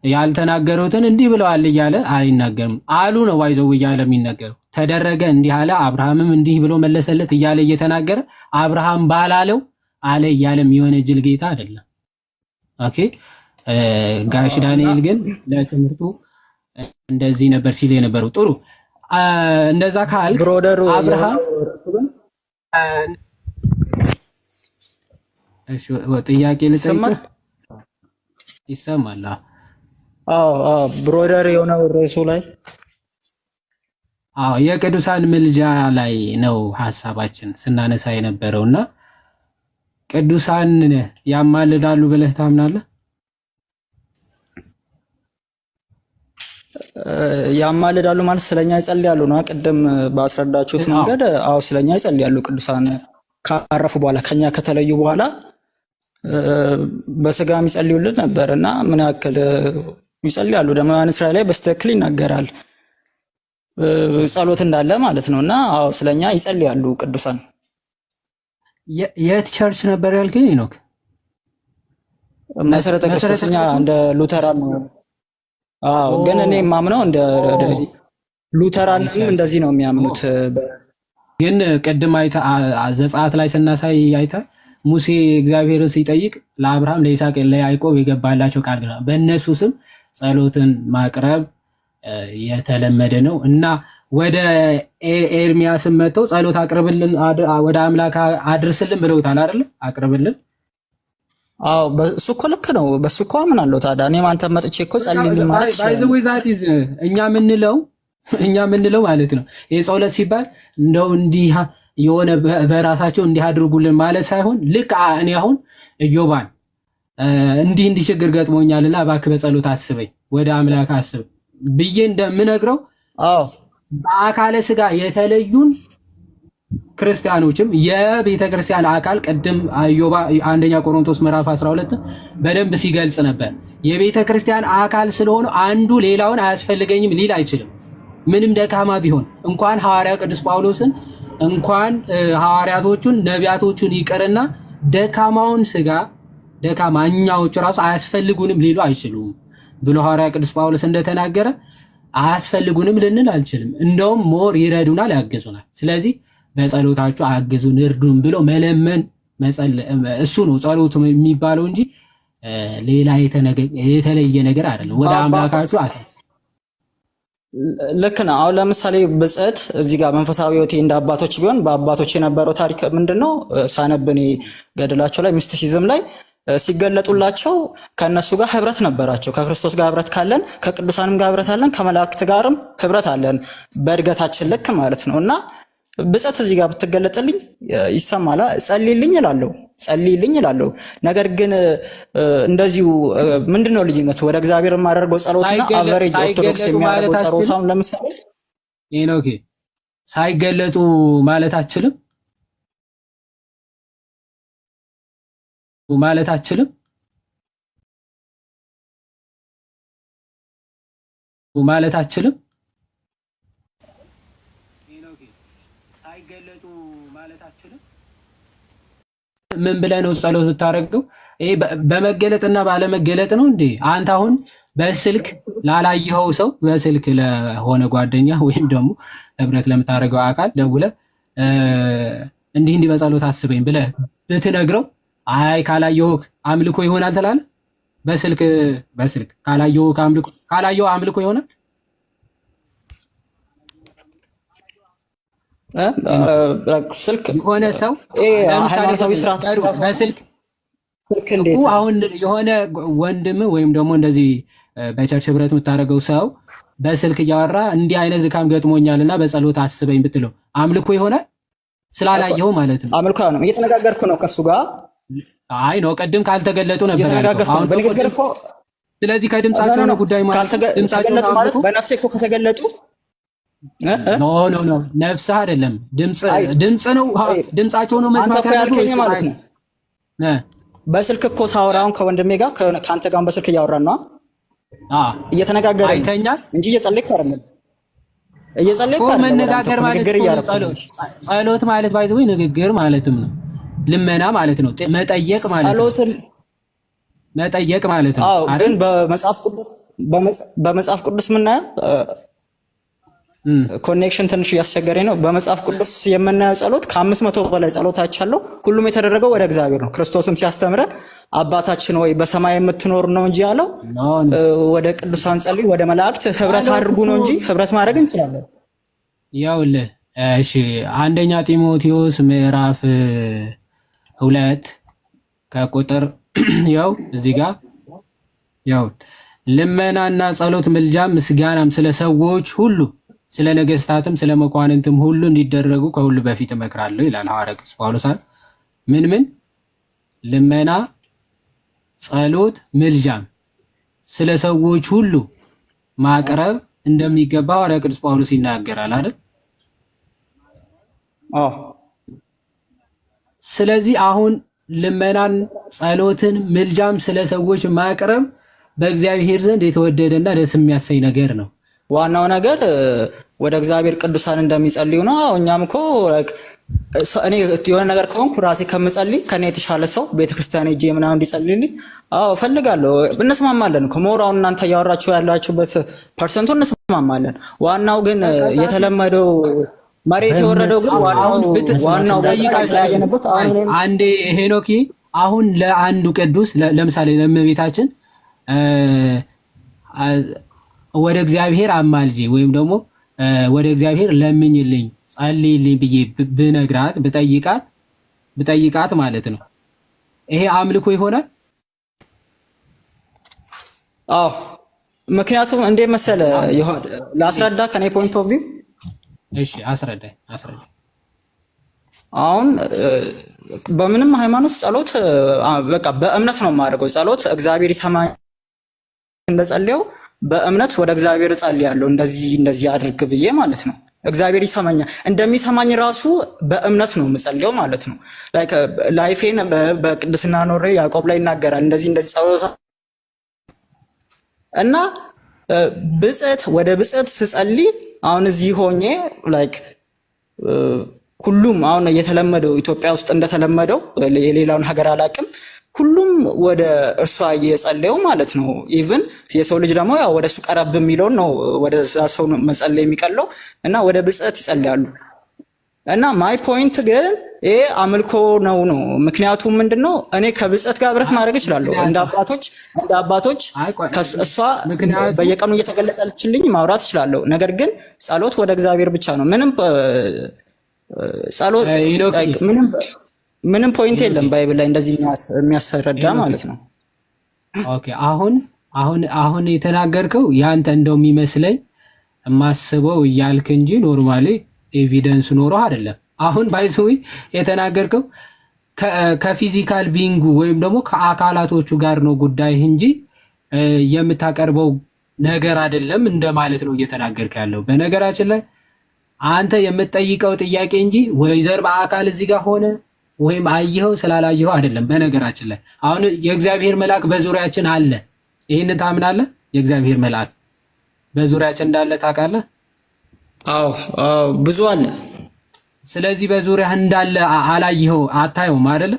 ያልተናገሩትን እንዲህ ብለዋል እያለ አይናገርም። አሉ ነው ዋይዘው እያለ የሚነገረው። ተደረገ እንዲህ አለ፣ አብርሃምም እንዲህ ብሎ መለሰለት እያለ እየተናገረ አብርሃም ባላለው አለ እያለ የሚወነጅል ጌታ አይደለም። ኦኬ ጋሽ ዳንኤል ግን ለትምህርቱ እንደዚህ ነበር ሲል የነበረው። ጥሩ እንደዛ ካልክ አብርሃም እሺ ጥያቄ ልጠይቅህ። ይሰማል? አዎ ብሮደር የሆነው ርዕሱ ላይ የቅዱሳን ምልጃ ላይ ነው ሀሳባችን ስናነሳ የነበረውና ቅዱሳን ያማልዳሉ ብለህ ታምናለህ? ያማልዳሉ ማለት ስለኛ ይጸልያሉ ነው። ቅድም ባስረዳችሁት መንገድ ስለኛ ይጸልያሉ። ቅዱሳን ካረፉ በኋላ ከኛ ከተለዩ በኋላ በስጋም ይጸልዩልን ነበር እና ምን ያክል ይጸልያሉ ደግሞ ዮሐንስ ራእይ ላይ በስትክክል ይናገራል ጸሎት እንዳለ ማለት ነው። እና ስለኛ ይጸልያሉ ቅዱሳን። የት ቸርች ነበር ያልከኝ ሄኖክ? መሰረተ ክርስቶስኛ እንደ ሉተራን ነው። ግን እኔ የማምነው እንደ ሉተራንም እንደዚህ ነው የሚያምኑት። ግን ቅድም ዘጸአት ላይ ስናሳይ አይተህ ሙሴ እግዚአብሔርን ሲጠይቅ ለአብርሃም ለይስሐቅ ለያዕቆብ የገባላቸው ቃል ነው። በእነሱ ስም ጸሎትን ማቅረብ የተለመደ ነው እና ወደ ኤርሚያስም መጥተው ጸሎት አቅርብልን፣ ወደ አምላክ አድርስልን ብለውታል አይደል? አቅርብልን። በሱ እኮ ልክ ነው። በሱ እኮ አምናለሁ። ታዲያ እኔም አንተ መጥቼ እኮ ጸልይልኝ ማለት ይችላል። እኛ ምንለው ማለት ነው የጸሎት ሲባል እንደው እንዲህ የሆነ በራሳቸው እንዲህ አድርጉልን ማለት ሳይሆን ልክ እኔ አሁን ኢዮባን እንዲህ ችግር ገጥሞኛልና እባክህ በጸሎት አስበኝ፣ ወደ አምላክ አስብ ብዬ እንደምነግረው በአካለ ስጋ የተለዩን ክርስቲያኖችም የቤተ ክርስቲያን አካል ቅድም ኢዮባ አንደኛ ቆሮንቶስ ምዕራፍ 12 በደንብ ሲገልጽ ነበር። የቤተ ክርስቲያን አካል ስለሆነ አንዱ ሌላውን አያስፈልገኝም ሊል አይችልም። ምንም ደካማ ቢሆን እንኳን ሐዋርያው ቅዱስ ጳውሎስን እንኳን ሐዋርያቶቹን ነቢያቶቹን ይቅርና ደካማውን ስጋ ደካማኛዎች ራሱ አያስፈልጉንም ሊሉ አይችሉም ብሎ ሐዋርያ ቅዱስ ጳውሎስ እንደተናገረ አያስፈልጉንም ልንል አልችልም። እንደውም ሞር ይረዱናል፣ ያግዙናል። ስለዚህ በጸሎታችሁ አግዙን እርዱን ብሎ መለመን እሱ ነው ጸሎት የሚባለው እንጂ ሌላ የተለየ ነገር አይደለም። ወደ አምላካችሁ አሳስ ልክ ነው። አሁን ለምሳሌ ብጽዕት እዚህ ጋር መንፈሳዊ ሕይወቴ እንደ አባቶች ቢሆን በአባቶች የነበረው ታሪክ ምንድነው? ሳነብኔ ገድላቸው ላይ ሚስቲሲዝም ላይ ሲገለጡላቸው ከነሱ ጋር ህብረት ነበራቸው። ከክርስቶስ ጋር ህብረት ካለን ከቅዱሳንም ጋር ህብረት አለን፣ ከመላእክት ጋርም ህብረት አለን በእድገታችን ልክ ማለት ነው። እና ብጽዕት እዚህ ጋር ብትገለጥልኝ ይሰማላ ጸልይልኝ እላለሁ። ነገር ግን እንደዚሁ ምንድነው ልዩነቱ? ወደ እግዚአብሔር የማደርገው ጸሎትና አቨሬጅ ኦርቶዶክስ የሚያደርገው ጸሎት አሁን ለምሳሌ ኦኬ ሳይገለጡ ማለት አትችልም ምን ብለህ ነው ጸሎት ብታረገው? ይሄ በመገለጥና ባለመገለጥ ነው እንዴ? አንተ አሁን በስልክ ላላየኸው ሰው በስልክ ለሆነ ጓደኛ ወይም ደግሞ ህብረት ለምታረገው አካል ደውለህ እንዲህ በጸሎት አስበኝ ብለህ ብትነግረው አይ ካላየኸው አምልኮ ይሆናል ትላለህ? በስልክ ካላየኸው አምልኮ ይሆናል? ስልክ የሆነ ሰው ሃይማኖታዊ ስርዓት በስልክ እንዴት አሁን የሆነ ወንድም ወይም ደግሞ እንደዚህ በቸርች ህብረት የምታደርገው ሰው በስልክ እያወራ እንዲህ አይነት ድካም ገጥሞኛልና በጸሎት አስበኝ ብትለው አምልኮ ይሆናል? ስላላየኸው ማለት ነው። አምልኮ ነው። እየተነጋገርኩ ነው ከሱ ጋር። አይ ነው ቅድም ካልተገለጡ ነበር ያልከው። አሁን በንግግር እኮ ስለዚህ ከድምጻቸው ነው ጉዳይ ማለት ድምጻቸው ማለት በነፍሴ እኮ ከተገለጡ ኖ ነፍስህ አይደለም ድምጽ ነው። ድምጻቸው ነው መስማት ያልከኝ ማለት ነው። በስልክ እኮ ሳወራውን ከወንድሜ ጋር ከአንተ ጋር በስልክ እያወራን ነው እየተነጋገርን አይተኛል እንጂ እየጸለይክ አይደለም። እየጸለይክ አይደለም። መነጋገር ማለት ጸሎት ማለት ባይዘው ንግግር ማለትም ነው። ልመና ማለት ነው። መጠየቅ ማለት ነው። መጠየቅ ማለት ነው። አዎ ግን በመጽሐፍ ቅዱስ ምናየው ኮኔክሽን ትንሽ እያስቸገረኝ ነው። በመጽሐፍ ቅዱስ የምናየው ጸሎት ከ500 በላይ ጸሎታች አለው። ሁሉም የተደረገው ወደ እግዚአብሔር ነው። ክርስቶስም ሲያስተምረን አባታችን ወይ በሰማይ የምትኖር ነው እንጂ ያለው ወደ ቅዱሳን ጸልዩ፣ ወደ መላእክት ህብረት አድርጉ ነው እንጂ ህብረት ማድረግ እንችላለን። ያውልህ እሺ፣ አንደኛ ጢሞቴዎስ ምዕራፍ 2 ከቁጥር ያው እዚህ ጋር ያው ልመናና ጸሎት ምልጃም ምስጋናም ስለ ሰዎች ሁሉ ስለ ነገስታትም ስለ መኳንንትም ሁሉ እንዲደረጉ ከሁሉ በፊት እመክራለሁ ይላል ሐዋርያ ቅዱስ ጳውሎስ። ምን ልመና፣ ጸሎት፣ ምልጃም ስለ ሰዎች ሁሉ ማቅረብ እንደሚገባ ሐዋርያ ቅዱስ ጳውሎስ ይናገራል አይደል? ስለዚህ አሁን ልመናን፣ ጸሎትን፣ ምልጃም ስለ ሰዎች ማቅረብ በእግዚአብሔር ዘንድ የተወደደና ደስ የሚያሰኝ ነገር ነው። ዋናው ነገር ወደ እግዚአብሔር ቅዱሳን እንደሚጸልዩ ነው። እኛም እኮ እኔ የሆነ ነገር ከሆንኩ ራሴ ከምጸልይ ከኔ የተሻለ ሰው ቤተክርስቲያን ሄጄ ምናምን እንዲጸልይልኝ እፈልጋለሁ። እንስማማለን። ከሞራው እናንተ እያወራችሁ ያላችሁበት ፐርሰንቱ እንስማማለን። ዋናው ግን የተለመደው መሬት የወረደው ግን ዋናው ያየነበት አንዴ ሄኖኪ አሁን ለአንዱ ቅዱስ ለምሳሌ ለእመቤታችን ወደ እግዚአብሔር አማልጂ ወይም ደግሞ ወደ እግዚአብሔር ለምኝልኝ ጸልይልኝ ብዬ ብነግራት ብጠይቃት ማለት ነው ይሄ አምልኮ ይሆናል? አዎ። ምክንያቱም እንደ መሰለ ላስረዳ ከኔ ፖይንት ኦፍ ቪው። እሺ አስረዳኝ። አሁን በምንም ሃይማኖት ጸሎት በቃ በእምነት ነው የማደርገው። ጸሎት እግዚአብሔር ይሰማኝ እንደጸልየው በእምነት ወደ እግዚአብሔር ጸልያለሁ እንደዚህ አድርግ ብዬ ማለት ነው። እግዚአብሔር ይሰማኛል። እንደሚሰማኝ ራሱ በእምነት ነው የምጸልየው ማለት ነው። ላይፌን በቅድስና ኖሬ ያዕቆብ ላይ ይናገራል እንደዚህ ጸሎት እና ወደ ብጽዕት ስጸልይ አሁን እዚህ ሆኜ ሁሉም አሁን እየተለመደው ኢትዮጵያ ውስጥ እንደተለመደው የሌላውን ሀገር አላቅም ሁሉም ወደ እርሷ እየጸለዩ ማለት ነው። ኢቭን የሰው ልጅ ደግሞ ያው ወደ እሱ ቀረብ የሚለውን ነው ወደዛ ሰው መጸለይ የሚቀለው እና ወደ ብጽዕት ይጸልያሉ። እና ማይ ፖይንት ግን ይሄ አምልኮ ነው። ምክንያቱም ምንድነው እኔ ከብጽዕት ጋር ብረት ማድረግ እችላለሁ እንደ አባቶች እሷ በየቀኑ እየተገለጸልችልኝ ማውራት እችላለሁ። ነገር ግን ጸሎት ወደ እግዚአብሔር ብቻ ነው። ጸሎት ምንም ፖይንት የለም ባይብል ላይ እንደዚህ የሚያስረዳ ማለት ነው። ኦኬ አሁን የተናገርከው ያንተ እንደው የሚመስለኝ የማስበው እያልክ እንጂ ኖርማሊ ኤቪደንስ ኖሮ አይደለም። አሁን ባይዘው የተናገርከው ከፊዚካል ቢንጉ ወይም ደግሞ ከአካላቶቹ ጋር ነው ጉዳይ እንጂ የምታቀርበው ነገር አይደለም እንደማለት ነው እየተናገርክ ያለው። በነገራችን ላይ አንተ የምትጠይቀው ጥያቄ እንጂ ወይ ዘር በአካል እዚህ ጋር ሆነ ወይም አየኸው ስላላየኸው አይደለም። በነገራችን ላይ አሁን የእግዚአብሔር መልአክ በዙሪያችን አለ። ይሄን ታምናለህ? የእግዚአብሔር መልአክ በዙሪያችን እንዳለ ታውቃለህ? አዎ ብዙ አለ። ስለዚህ በዙሪያህ እንዳለ አላየኸው አታየውም አይደለ?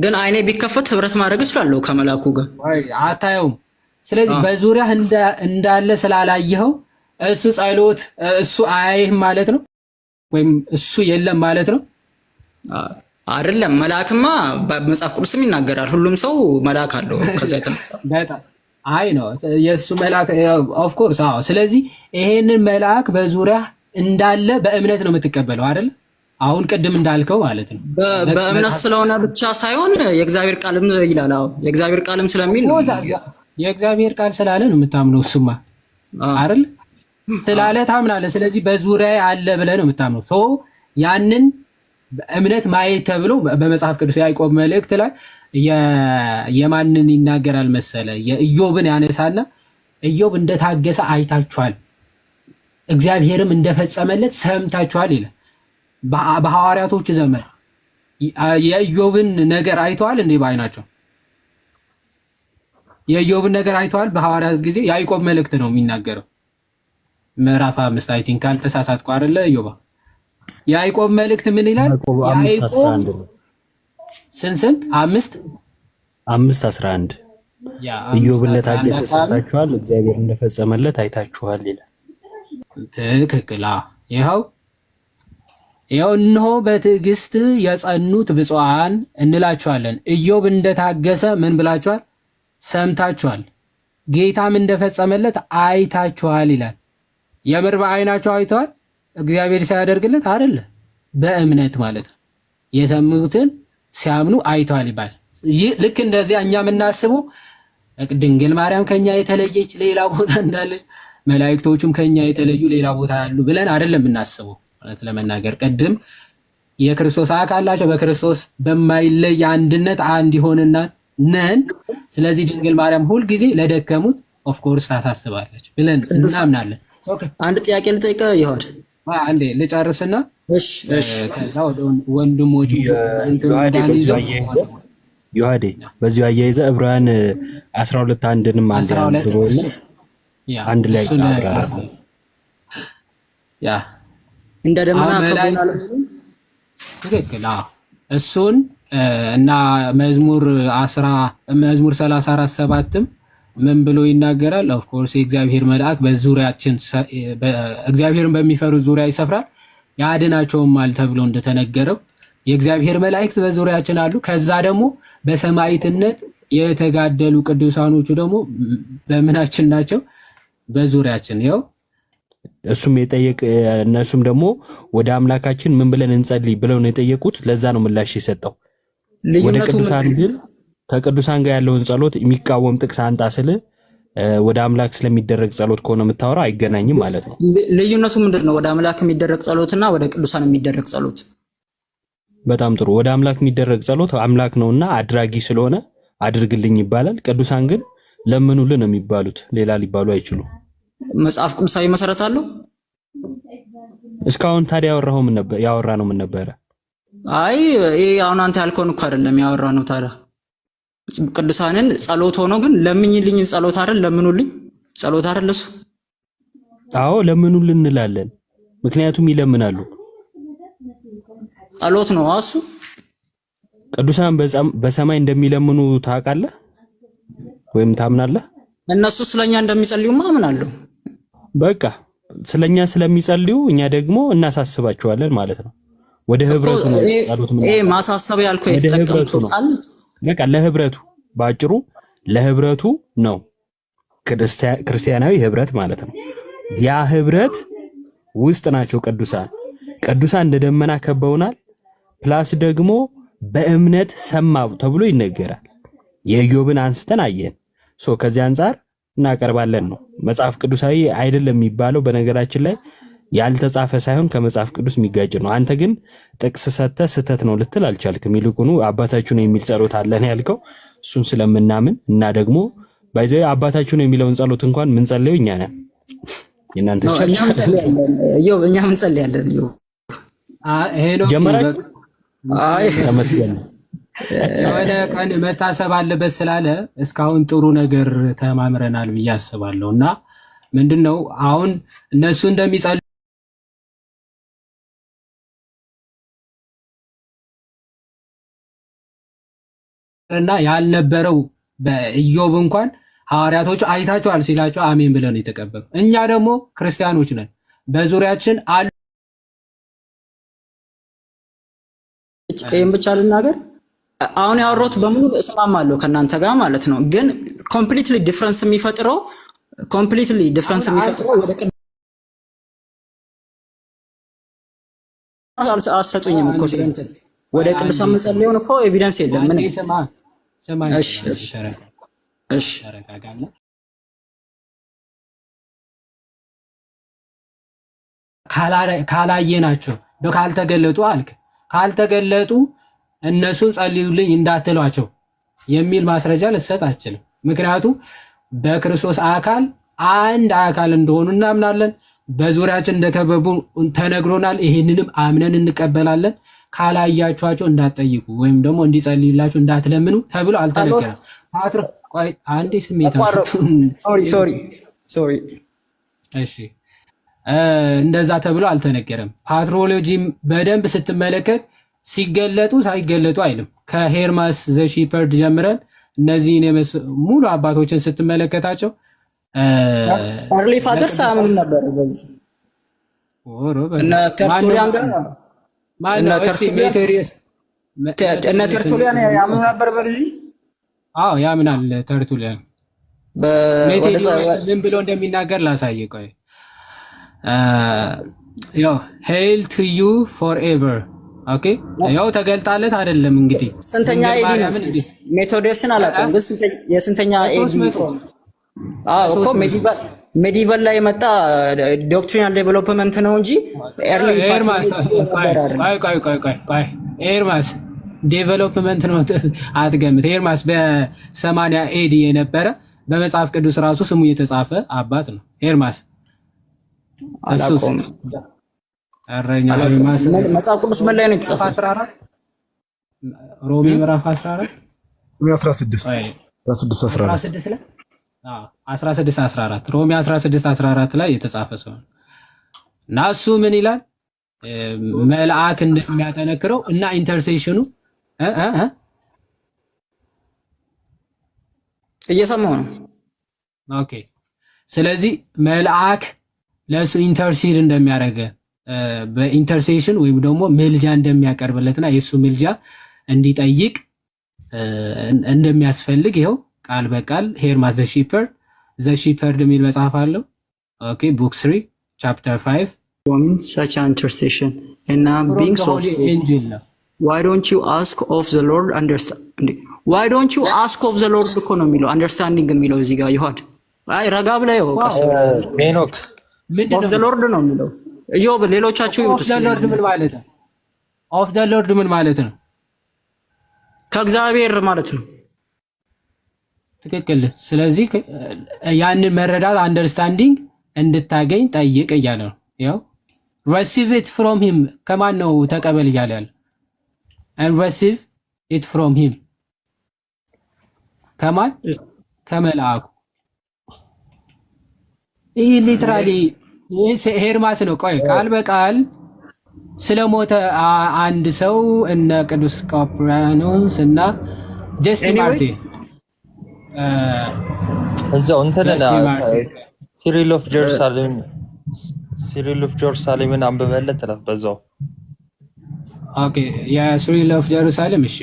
ግን አይኔ ቢከፈት ህብረት ማድረግ እችላለሁ ከመልአኩ ጋር። አታየውም። ስለዚህ በዙሪያህ እንዳለ ስላላየኸው እሱ ጸሎት እሱ አያይህም ማለት ነው ወይም እሱ የለም ማለት ነው አይደለም። መልአክማ በመጽሐፍ ቅዱስም ይናገራል። ሁሉም ሰው መልአክ አለው። ከዛ የተነሳ በጣም አይ ነው የሱ መልአክ ኦፍ ኮርስ። ስለዚህ ይሄንን መልአክ በዙሪያ እንዳለ በእምነት ነው የምትቀበለው አይደል? አሁን ቅድም እንዳልከው ማለት ነው። በእምነት ስለሆነ ብቻ ሳይሆን የእግዚአብሔር ቃልም ይላል። የእግዚአብሔር ቃልም ስለሚል ነው። የእግዚአብሔር ቃል ስላለ ነው የምታምነው። እሱማ አይደል ስላለ ታምናለህ። ስለዚህ በዙሪያ አለ ብለህ ነው የምታምነው። ያንን እምነት ማየት ተብሎ በመጽሐፍ ቅዱስ ያዕቆብ መልእክት ላይ የማንን ይናገራል መሰለ? የኢዮብን ያነሳና ኢዮብ እንደታገሰ አይታችኋል፣ እግዚአብሔርም እንደፈጸመለት ሰምታችኋል ይላል። በሐዋርያቶች ዘመን የኢዮብን ነገር አይተዋል እንዴ? ባይናቸው የኢዮብን ነገር አይተዋል? በሐዋርያት ጊዜ ያዕቆብ መልእክት ነው የሚናገረው። ምዕራፍ 5 አይ ቲንክ ካልተሳሳትኩ አይደለ ኢዮብ ያዕቆብ መልእክት ምን ይላል? ያዕቆብ ስንት 5:11 ኢዮብ እንደታገሰ ሰምታችኋል፣ እግዚአብሔር እንደፈጸመለት አይታችኋል ይላል። ትክክል። ይኸው እነሆ በትዕግስት የጸኑት ብፁዓን እንላችኋለን። ኢዮብ እንደታገሰ ምን ብላችኋል? ሰምታችኋል፣ ጌታም እንደፈጸመለት አይታችኋል ይላል። የምር በዓይናቸው አይተዋል እግዚአብሔር ሲያደርግለት አይደለ? በእምነት ማለት ነው። የሰሙትን ሲያምኑ አይተዋል ይባላል። ልክ እንደዚያ እኛ የምናስበው ድንግል ማርያም ከኛ የተለየች ሌላ ቦታ እንዳለች መላእክቶቹም ከኛ የተለዩ ሌላ ቦታ ያሉ ብለን አይደለም የምናስበው። ማለት ለመናገር ቅድም የክርስቶስ አካል ናቸው፣ በክርስቶስ በማይለይ አንድነት አንድ ይሆንና ነን። ስለዚህ ድንግል ማርያም ሁልጊዜ ለደከሙት ኦፍ ኮርስ ታሳስባለች ብለን እናምናለን። አንድ ጥያቄ ልጠይቅህ ይሆን? አንዴ ልጨርስና ከዛ ወደ ወንድሞቹ ዮሐዴ በዚሁ አያይዘ ዕብራውያን 12:1ንም አንድ ላይ አብራራ። እንደ ደመና ከቦናል ትክክል። እሱን እና መዝሙር 34:7ም ምን ብሎ ይናገራል? ኦፍ ኮርስ የእግዚአብሔር መልአክ በዙሪያችን እግዚአብሔርን በሚፈሩት ዙሪያ ይሰፍራል ያድናቸውማል ተብሎ እንደተነገረው የእግዚአብሔር መላእክት በዙሪያችን አሉ። ከዛ ደግሞ በሰማዕትነት የተጋደሉ ቅዱሳኖቹ ደግሞ በምናችን ናቸው? በዙሪያችን። ይኸው እሱም እነሱም ደግሞ ወደ አምላካችን ምን ብለን እንጸልይ ብለው ነው የጠየቁት። ለዛ ነው ምላሽ የሰጠው። ወደ ቅዱሳን ግን ከቅዱሳን ጋር ያለውን ጸሎት የሚቃወም ጥቅስ አንጣ ስል ወደ አምላክ ስለሚደረግ ጸሎት ከሆነ የምታወራው አይገናኝም ማለት ነው። ልዩነቱ ምንድነው? ወደ አምላክ የሚደረግ ጸሎትና ወደ ቅዱሳን የሚደረግ ጸሎት። በጣም ጥሩ። ወደ አምላክ የሚደረግ ጸሎት አምላክ ነውና አድራጊ ስለሆነ አድርግልኝ ይባላል። ቅዱሳን ግን ለምኑልን ነው የሚባሉት፣ ሌላ ሊባሉ አይችሉም። መጽሐፍ ቅዱሳዊ መሰረት አለው። እስካሁን ታዲያ ያወራ ነው ምን ነበረ? አይ ይሄ አሁን አንተ ያልከውን እኮ አይደለም ያወራ ነው። ታዲያ ቅዱሳንን ጸሎት ሆኖ ግን ለምኝልኝ ጸሎት አይደል? ለምኑልኝ ጸሎት አይደል እሱ? አዎ ለምኑልን እንላለን፣ ምክንያቱም ይለምናሉ። ጸሎት ነው እሱ። ቅዱሳን በሰማይ እንደሚለምኑ ታውቃለህ ወይም ታምናለህ? እነሱ ስለኛ እንደሚጸልዩማ አምናለሁ። በቃ ስለኛ ስለሚጸልዩ እኛ ደግሞ እናሳስባቸዋለን ማለት ነው። ወደ ህብረቱ ነው ጸሎት ምን ማሳሰቢያ ያልከው የተጠቀምኩት ቃል በቃ ለህብረቱ ባጭሩ ለህብረቱ ነው። ክርስቲያናዊ ህብረት ማለት ነው። ያ ህብረት ውስጥ ናቸው ቅዱሳን። ቅዱሳን እንደ ደመና ከበውናል። ፕላስ ደግሞ በእምነት ሰማው ተብሎ ይነገራል። የኢዮብን አንስተን አየን። ከዚህ አንፃር እናቀርባለን ነው። መጽሐፍ ቅዱሳዊ አይደለም የሚባለው በነገራችን ላይ ያልተጻፈ ሳይሆን ከመጽሐፍ ቅዱስ የሚጋጭ ነው። አንተ ግን ጥቅስ ሰተህ ስህተት ነው ልትል አልቻልክም። ይልቁኑ አባታችሁ ነው የሚል ጸሎት አለን ያልከው እሱን ስለምናምን እና ደግሞ ባይዘይ አባታችሁ ነው የሚለውን ጸሎት እንኳን ምን ጸልየው እኛ ነን የናንተ ቸርች እኛ ምን ጸልያለን? ጀመራችሁ? አይ ተመስገን። የሆነ ቀን መታሰብ አለበት ስላለ እስካሁን ጥሩ ነገር ተማምረናል ብዬ አስባለሁ። እና ምንድነው አሁን እነሱ እንደሚጸልዩ እና ያልነበረው በኢዮብ እንኳን ሐዋርያቶቹ አይታችኋል ሲላቸው አሜን ብለን የተቀበሉ እኛ ደግሞ ክርስቲያኖች ነን። በዙሪያችን አሉ። ይሄን ብቻ ልናገር። አሁን ያወራሁት በሙሉ እስማማለሁ ከናንተ ጋር ማለት ነው። ግን ኮምፕሊትሊ ዲፈረንስ የሚፈጥረው ወደ አልሰጡኝም እኮ ስለእንትን ወደ ቅዱሳን መጸለዩን እኮ ኤቪደንስ የለም ምንም። እሺ ተረጋጋና ካላየናቸው ካልተገለጡ አልክ። ካልተገለጡ እነሱን ጸልዩልኝ እንዳትሏቸው የሚል ማስረጃ ልትሰጥ አትችልም። ምክንያቱም በክርስቶስ አካል አንድ አካል እንደሆኑ እናምናለን። በዙሪያችን እንደከበቡ ተነግሮናል። ይህንንም አምነን እንቀበላለን። ካላያችኋቸው እንዳትጠይቁ ወይም ደግሞ እንዲጸልዩላችሁ እንዳትለምኑ ተብሎ አልተነገረም። ፓትሮ ቆይ አንዴ ሶሪ እሺ እንደዛ ተብሎ አልተነገረም። ፓትሮሎጂ በደንብ ስትመለከት ሲገለጡ ሳይገለጡ አይልም። ከሄርማስ ዘሺፐርድ ጀምረን እነዚህን ሙሉ አባቶችን ስትመለከታቸው አርሊ ፋዘርስ አምኑ ነበር። በዚህ እነ ተርቱሊያን ጋር እነ ተርቱሊያን ያምኑ ነበር በዚህ ያምናል። ተርቱሊያን ምን ብሎ እንደሚናገር ላሳይ። ቆይ ያው ሄል ቱ ዩ ፎርኤቨር ኦኬ። ያው ተገልጣለት አይደለም እንግዲህ ስንተኛ ኤዲ ነው? ሜቶዶስን አላውቅም ግን የስንተኛ ኤዲ እኮ ሜዲቫል ላይ የመጣ ዶክትሪናል ዴቨሎፕመንት ነው እንጂ ኤርሊ ኤርማስ ዴቨሎፕመንት ነው አትገምት። ኤርማስ በ80 ኤዲ የነበረ በመጽሐፍ ቅዱስ ራሱ ስሙ የተጻፈ አባት ነው። ኤርማስ አላቆም አረኛ ኤርማስ መጽሐፍ ቅዱስ ምን ላይ ነው የተጻፈው? 14 ሮሜ ምዕራፍ 14 16 ሮሜ 16 ላይ የተጻፈ ሰው እና እሱ ምን ይላል? መልአክ እንደሚያጠነክረው እና ኢንተርሴሽኑ እየሰማው ነው። ኦኬ ስለዚህ መልአክ ለሱ ኢንተርሲድ እንደሚያደርገ በኢንተርሴሽን ወይም ደግሞ ምልጃ እንደሚያቀርብለትና የሱ ምልጃ እንዲጠይቅ እንደሚያስፈልግ ይኸው ቃል በቃል ሄርማስ ዘሺፐርድ የሚል መጽሐፍ አለው። ኦኬ ቡክ 3 ቻፕተር 5 such an intercession and being so why don't you ask of the Lord understanding? Why don't you ask of the Lord እኮ ነው የሚለው understanding የሚለው እዚህ ጋር ይሁን። አይ ረጋ ብለህ ወቀስ ሜኖክ of the Lord ነው የሚለው ኢዮብ። ሌሎቻችሁ of the Lord ምን ማለት ነው? of the Lord ምን ማለት ነው? ከእግዚአብሔር ማለት ነው። ትክክል። ስለዚህ ያንን መረዳት አንደርስታንዲንግ እንድታገኝ ጠይቅ እያለ ነው። ያው receive it from him ከማን ነው ተቀበል እያለ ያለ? and receive it from him ከማን? ከመልአኩ። ይህ ሊትራሊ ሄርማስ ነው። ቆይ ቃል በቃል ስለሞተ አንድ ሰው እነ ቅዱስ ቆጵርያኖስ እና ጀስቲን ማርቲን እዛው እንትንና ጀስቲን ማርቲን ሲሪል ኦፍ ጀሩሳሌምን አንብበለት ተረፍ በዛው። ኦኬ የሲሪል ኦፍ ጀሩሳሌም እሺ።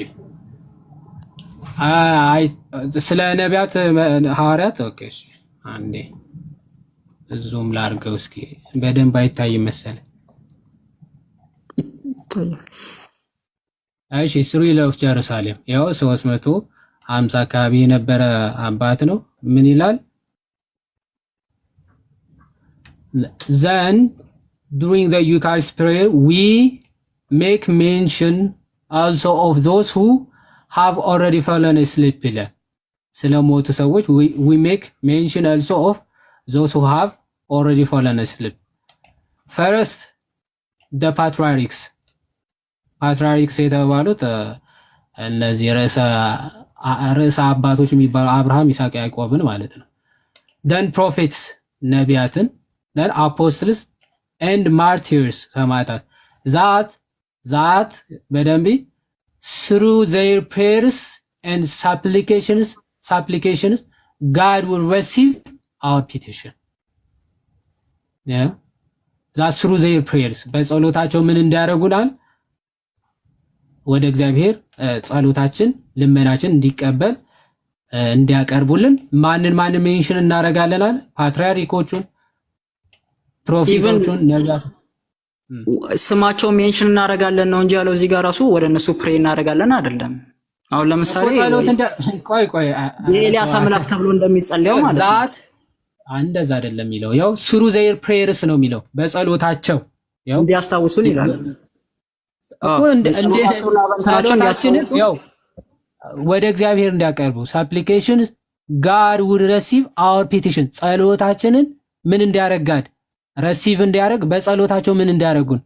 ስለ ነቢያት ሐዋርያት ኦኬ እሺ። አንዴ ዙም ላድርገው እስኪ በደንብ አይታይም መሰለኝ። እሺ ሲሪል ኦፍ ጀሩሳሌም ያው 350 አካባቢ የነበረ አባት ነው። ምን ይላል? Then during the Eucharist prayer we make mention also of those who have already fallen asleep ይላል። ስለሞቱ ሰዎች we make mention also of those who have already fallen asleep. First the patriarchs የተባሉት እነዚህ ርዕሰ አባቶች የሚባሉ አብርሃም፣ ይስሐቅ፣ ያዕቆብን ማለት ነው። then prophets ነቢያትን then apostles and martyrs ሰማዕታት that በደንብ through their prayers and supplications God will receive our petition. yeah that through their prayers በጸሎታቸው ምን እንዲያደርጉናል? ወደ እግዚአብሔር ጸሎታችን ልመናችን እንዲቀበል እንዲያቀርቡልን ማንን ሜንሽን እናደርጋለናል? ፓትርያርኮቹን፣ ፕሮፌቶቹን፣ ነቢያት ስማቸው ሜንሽን እናደርጋለን ነው እንጂ ያለው እዚህ ጋር ራሱ ወደ እነሱ ፕሬይ እናደርጋለን አይደለም። አሁን ለምሳሌ ቆይ የኤልያስ አምላክ ተብሎ እንደሚጸልየው ማለት ነው። እንደዛ አይደለም የሚለው ያው ስሩ ዘይር ፕሬየርስ ነው የሚለው በጸሎታቸው ያው እንዲያስታውሱን ይላል። ጸሎታችንን ያው ወደ እግዚአብሔር እንዲያቀርቡ supplications God would receive our petition ጸሎታችንን ምን እንዲያረጋድ receive እንዲያረግ በጸሎታቸው ምን እንዲያረጉን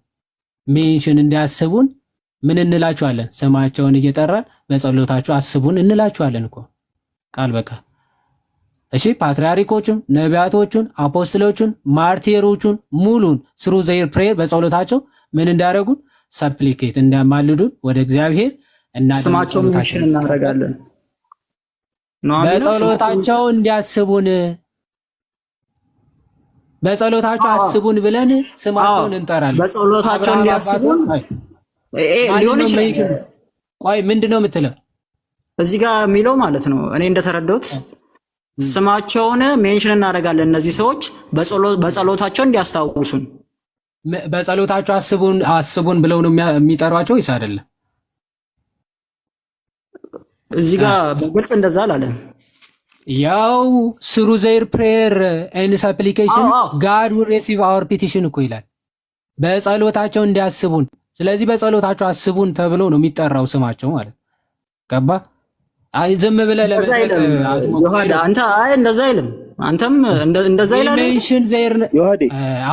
ሜንሽን እንዲያስቡን ምን እንላቸዋለን? ስማቸውን እየጠራን በጸሎታቸው አስቡን እንላቸዋለን እኮ ቃል በቃል። እሺ ፓትርያርኮቹን፣ ነቢያቶቹን፣ አፖስቶሎቹን፣ ማርቲሮቹን ሙሉን ስሩ ዘይር ፕሬየር በጸሎታቸው ምን እንዲያረጉን ሰፕሊኬት እንዲያማልዱን ወደ እግዚአብሔር እና ስማቸው ሜንሽን እናደርጋለን በጸሎታቸው እንዲያስቡን በጸሎታቸው አስቡን ብለን ስማቸውን እንጠራለን። በጸሎታቸው እንዲያስቡን ሊሆን ይችላል። ቆይ ምንድነው የምትለው እዚህ ጋር የሚለው ማለት ነው? እኔ እንደተረዳሁት ስማቸውን ሜንሽን እናደርጋለን እነዚህ ሰዎች በጸሎታቸው እንዲያስታውሱን። በጸሎታቸው አስቡን ብለው ነው የሚጠሯቸው ይስ አይደለም? እዚህ ጋር በግልጽ እንደዛ አላለም። ያው through their prayer and supplications God will receive our petition እኮ ይላል። በጸሎታቸው እንዲያስቡን። ስለዚህ በጸሎታቸው አስቡን ተብሎ ነው የሚጠራው ስማቸው ማለት ገባ? አይ ዝም ብለህ ለመጠቅ ዮሐድ አንተ እንደዛ አይልም። አንተም እንደዛ ይላል። ሜንሽን ዘር ዮሐድ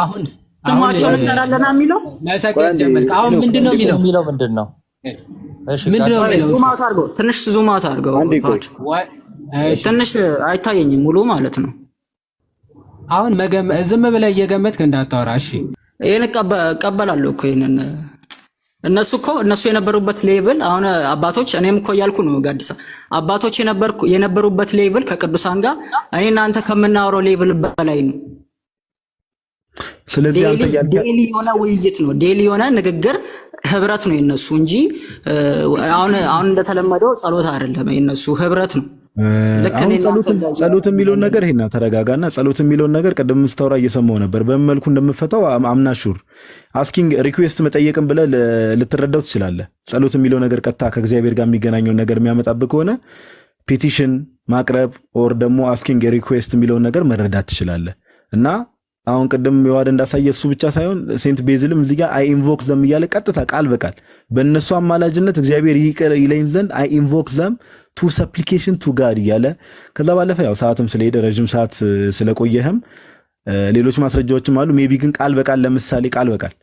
አሁን ስማቸውን እንጠራለና የሚለው መሰከት ጀመር። አሁን ምንድነው የሚለው ምንድነው? እሺ ምንድነው የሚለው? ዙም አውት አድርገው፣ ትንሽ ዙም አውት አድርገው። ትንሽ አይታየኝም ሙሉ ማለት ነው። አሁን ዝም ብለህ እየገመትክ እንዳታወራ እሺ። ይሄን እቀበላለሁ እኮ ይሄንን እነሱ የነበሩበት ሌቭል አሁን አባቶች እኔም እኮ ያልኩ ነው ጋዲሳ አባቶች የነበሩበት ሌቭል ከቅዱሳን ጋር እኔ እናንተ ከምናወራው ሌቭል በላይ ነው። ስለዚህ አንተ ዴሊ የሆነ ውይይት ነው፣ ዴሊ የሆነ ንግግር ህብረት ነው የነሱ እንጂ አሁን እንደተለመደው ጸሎት አይደለም። የነሱ ህብረት ነው። ጸሎት የሚለውን ነገር ይሄና ተረጋጋና ጸሎት የሚለውን ነገር ቀደም ስታወራ እየሰማው ነበር። በምን መልኩ እንደምፈታው አምናሹር አስኪንግ ሪኩዌስት መጠየቅም ብለህ ልትረዳው ትችላለህ። ጸሎት የሚለው ነገር ቀጥታ ከእግዚአብሔር ጋር የሚገናኘውን ነገር የሚያመጣብህ ከሆነ ፔቲሽን ማቅረብ ኦር ደግሞ አስኪንግ ሪኩዌስት የሚለውን ነገር መረዳት ትችላለህ። እና አሁን ቅድም የዋድ እንዳሳየ እሱ ብቻ ሳይሆን ሴንት ቤዝልም እዚህ ጋር አይ ኢንቮክ ዘም እያለ ቀጥታ ቃል በቃል በእነሱ አማላጅነት እግዚአብሔር ይቅር ይለኝ ዘንድ አይ ኢንቮክ ዘም ቱ ሰፕሊኬሽን ቱ ጋድ እያለ ከዛ ባለፈ ያው ሰዓትም ስለሄደ ረጅም ሰዓት ስለቆየህም ሌሎች ማስረጃዎችም አሉ። ሜቢ ግን ቃል በቃል ለምሳሌ ቃል በቃል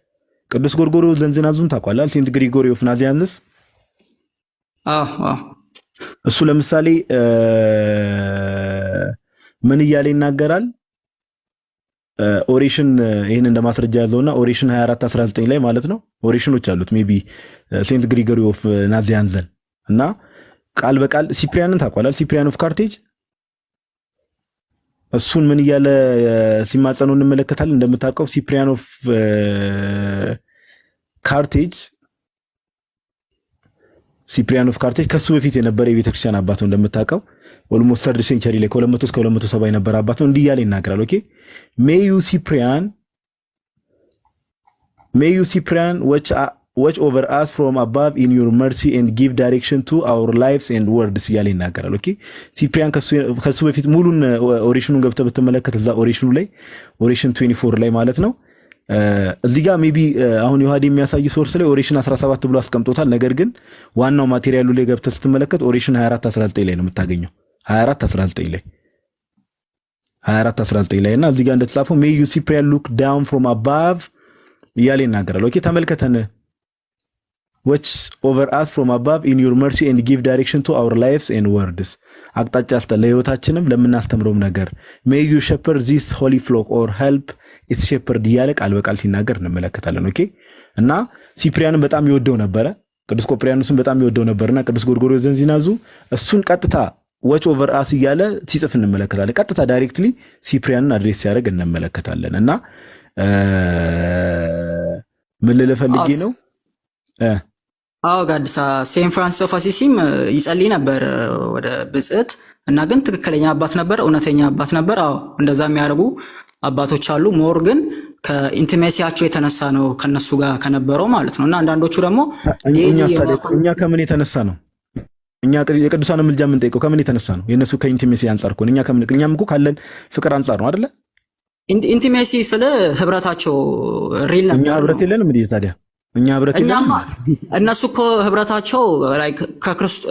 ቅዱስ ጎርጎርዮስ ዘንዝናዙን ታውቃለህ? ሴንት ግሪጎሪ ኦፍ ናዚያንስ እሱ ለምሳሌ ምን እያለ ይናገራል? ኦሬሽን ይህን እንደ ማስረጃ ያዘውና ኦሬሽን 24:19 ላይ ማለት ነው ኦሬሽኖች አሉት ሜቢ ሴንት ግሪጎሪ ኦፍ ናዚያንዘን እና ቃል በቃል ሲፕሪያንን ታውቋላል። ሲፕሪያን ኦፍ ካርቴጅ እሱን ምን እያለ ሲማጸኑ እንመለከታለን። እንደምታውቀው ሲፕሪያን ኦፍ ካርቴጅ ከሱ በፊት የነበረ የቤተክርስቲያን አባት ነው። እንደምታውቀው ኦልሞስት 3rd ሴንቸሪ ላይ ከ200 እስከ 270 የነበረ አባት ነው። እንዲህ እያለ ይናገራል። ኦኬ may you Cyprian watch over us from above in your mercy and give direction to our lives and words እያለ ይናገራል። ኦኬ ሲፕሪያን ከሱ በፊት ሙሉን ኦሬሽኑን ገብተህ ብትመለከት እዛ ኦሬሽኑ ላይ ኦሬሽን 24 ላይ ማለት ነው እዚህ ጋር ሜቢ አሁን ዮሐዴ የሚያሳይ ሶርስ ላይ ኦሬሽን 17 ብሎ አስቀምጦታል። ነገር ግን ዋናው ማቴሪያሉ ላይ ገብተህ ስትመለከት ኦሬሽን 24:19 ላይ ነው የምታገኘው። 24:19 ላይ እና እዚህ ጋር እንደተጻፈው may you Cyprian look down from above እያለ ይናገራል። ኦኬ ተመልከተን watch over us from above in your mercy and give direction to our lives and words አቅጣጫ አስተለ ለህይወታችንም ለምናስተምረውም ነገር may you shepherd this holy flock or help its shepherd እያለ ቃል በቃል ሲናገር እንመለከታለን። ኦኬ እና ሲፕሪያንን በጣም ይወደው ነበረ። ቅዱስ ቆጵርያኖስን በጣም ይወደው ነበርና ቅዱስ ጎርጎርዮስ ዘንዚናዙ እሱን ቀጥታ watch over us እያለ ሲጽፍ እንመለከታለን። ቀጥታ ዳይሬክትሊ ሲፕሪያንን አድሬስ ሲያደርግ እንመለከታለን። እና ምን ልፈልጌ ነው ጋዲሳ ሴንት ፍራንሲስ ኦፍ አሲሲም ይጸልይ ነበር ወደ ብጽዕት እና ግን ትክክለኛ አባት ነበር፣ እውነተኛ አባት ነበር። እንደዛ የሚያደርጉ አባቶች አሉ። ሞር ግን ከኢንቲሜሲያቸው የተነሳ ነው ከነሱ ጋር ከነበረው ማለት ነው። እና አንዳንዶቹ ደግሞ እኛ ከምን የተነሳ ነው እኛ የቅዱሳን ምልጃ ምን ጠይቀው ከምን የተነሳ ነው? የነሱ ከኢንቲሜሲ አንፃር እኮ እኛም እኮ ካለን ፍቅር አንፃር ነው አይደለ? ኢንቲሜሲ ስለ ህብረታቸው ሪል ነበር። እኛ ህብረት የለንም እንዴ ታዲያ? እኛ ህብረት የለንም። እነሱ እኮ ህብረታቸው ላይክ ከክርስቶስ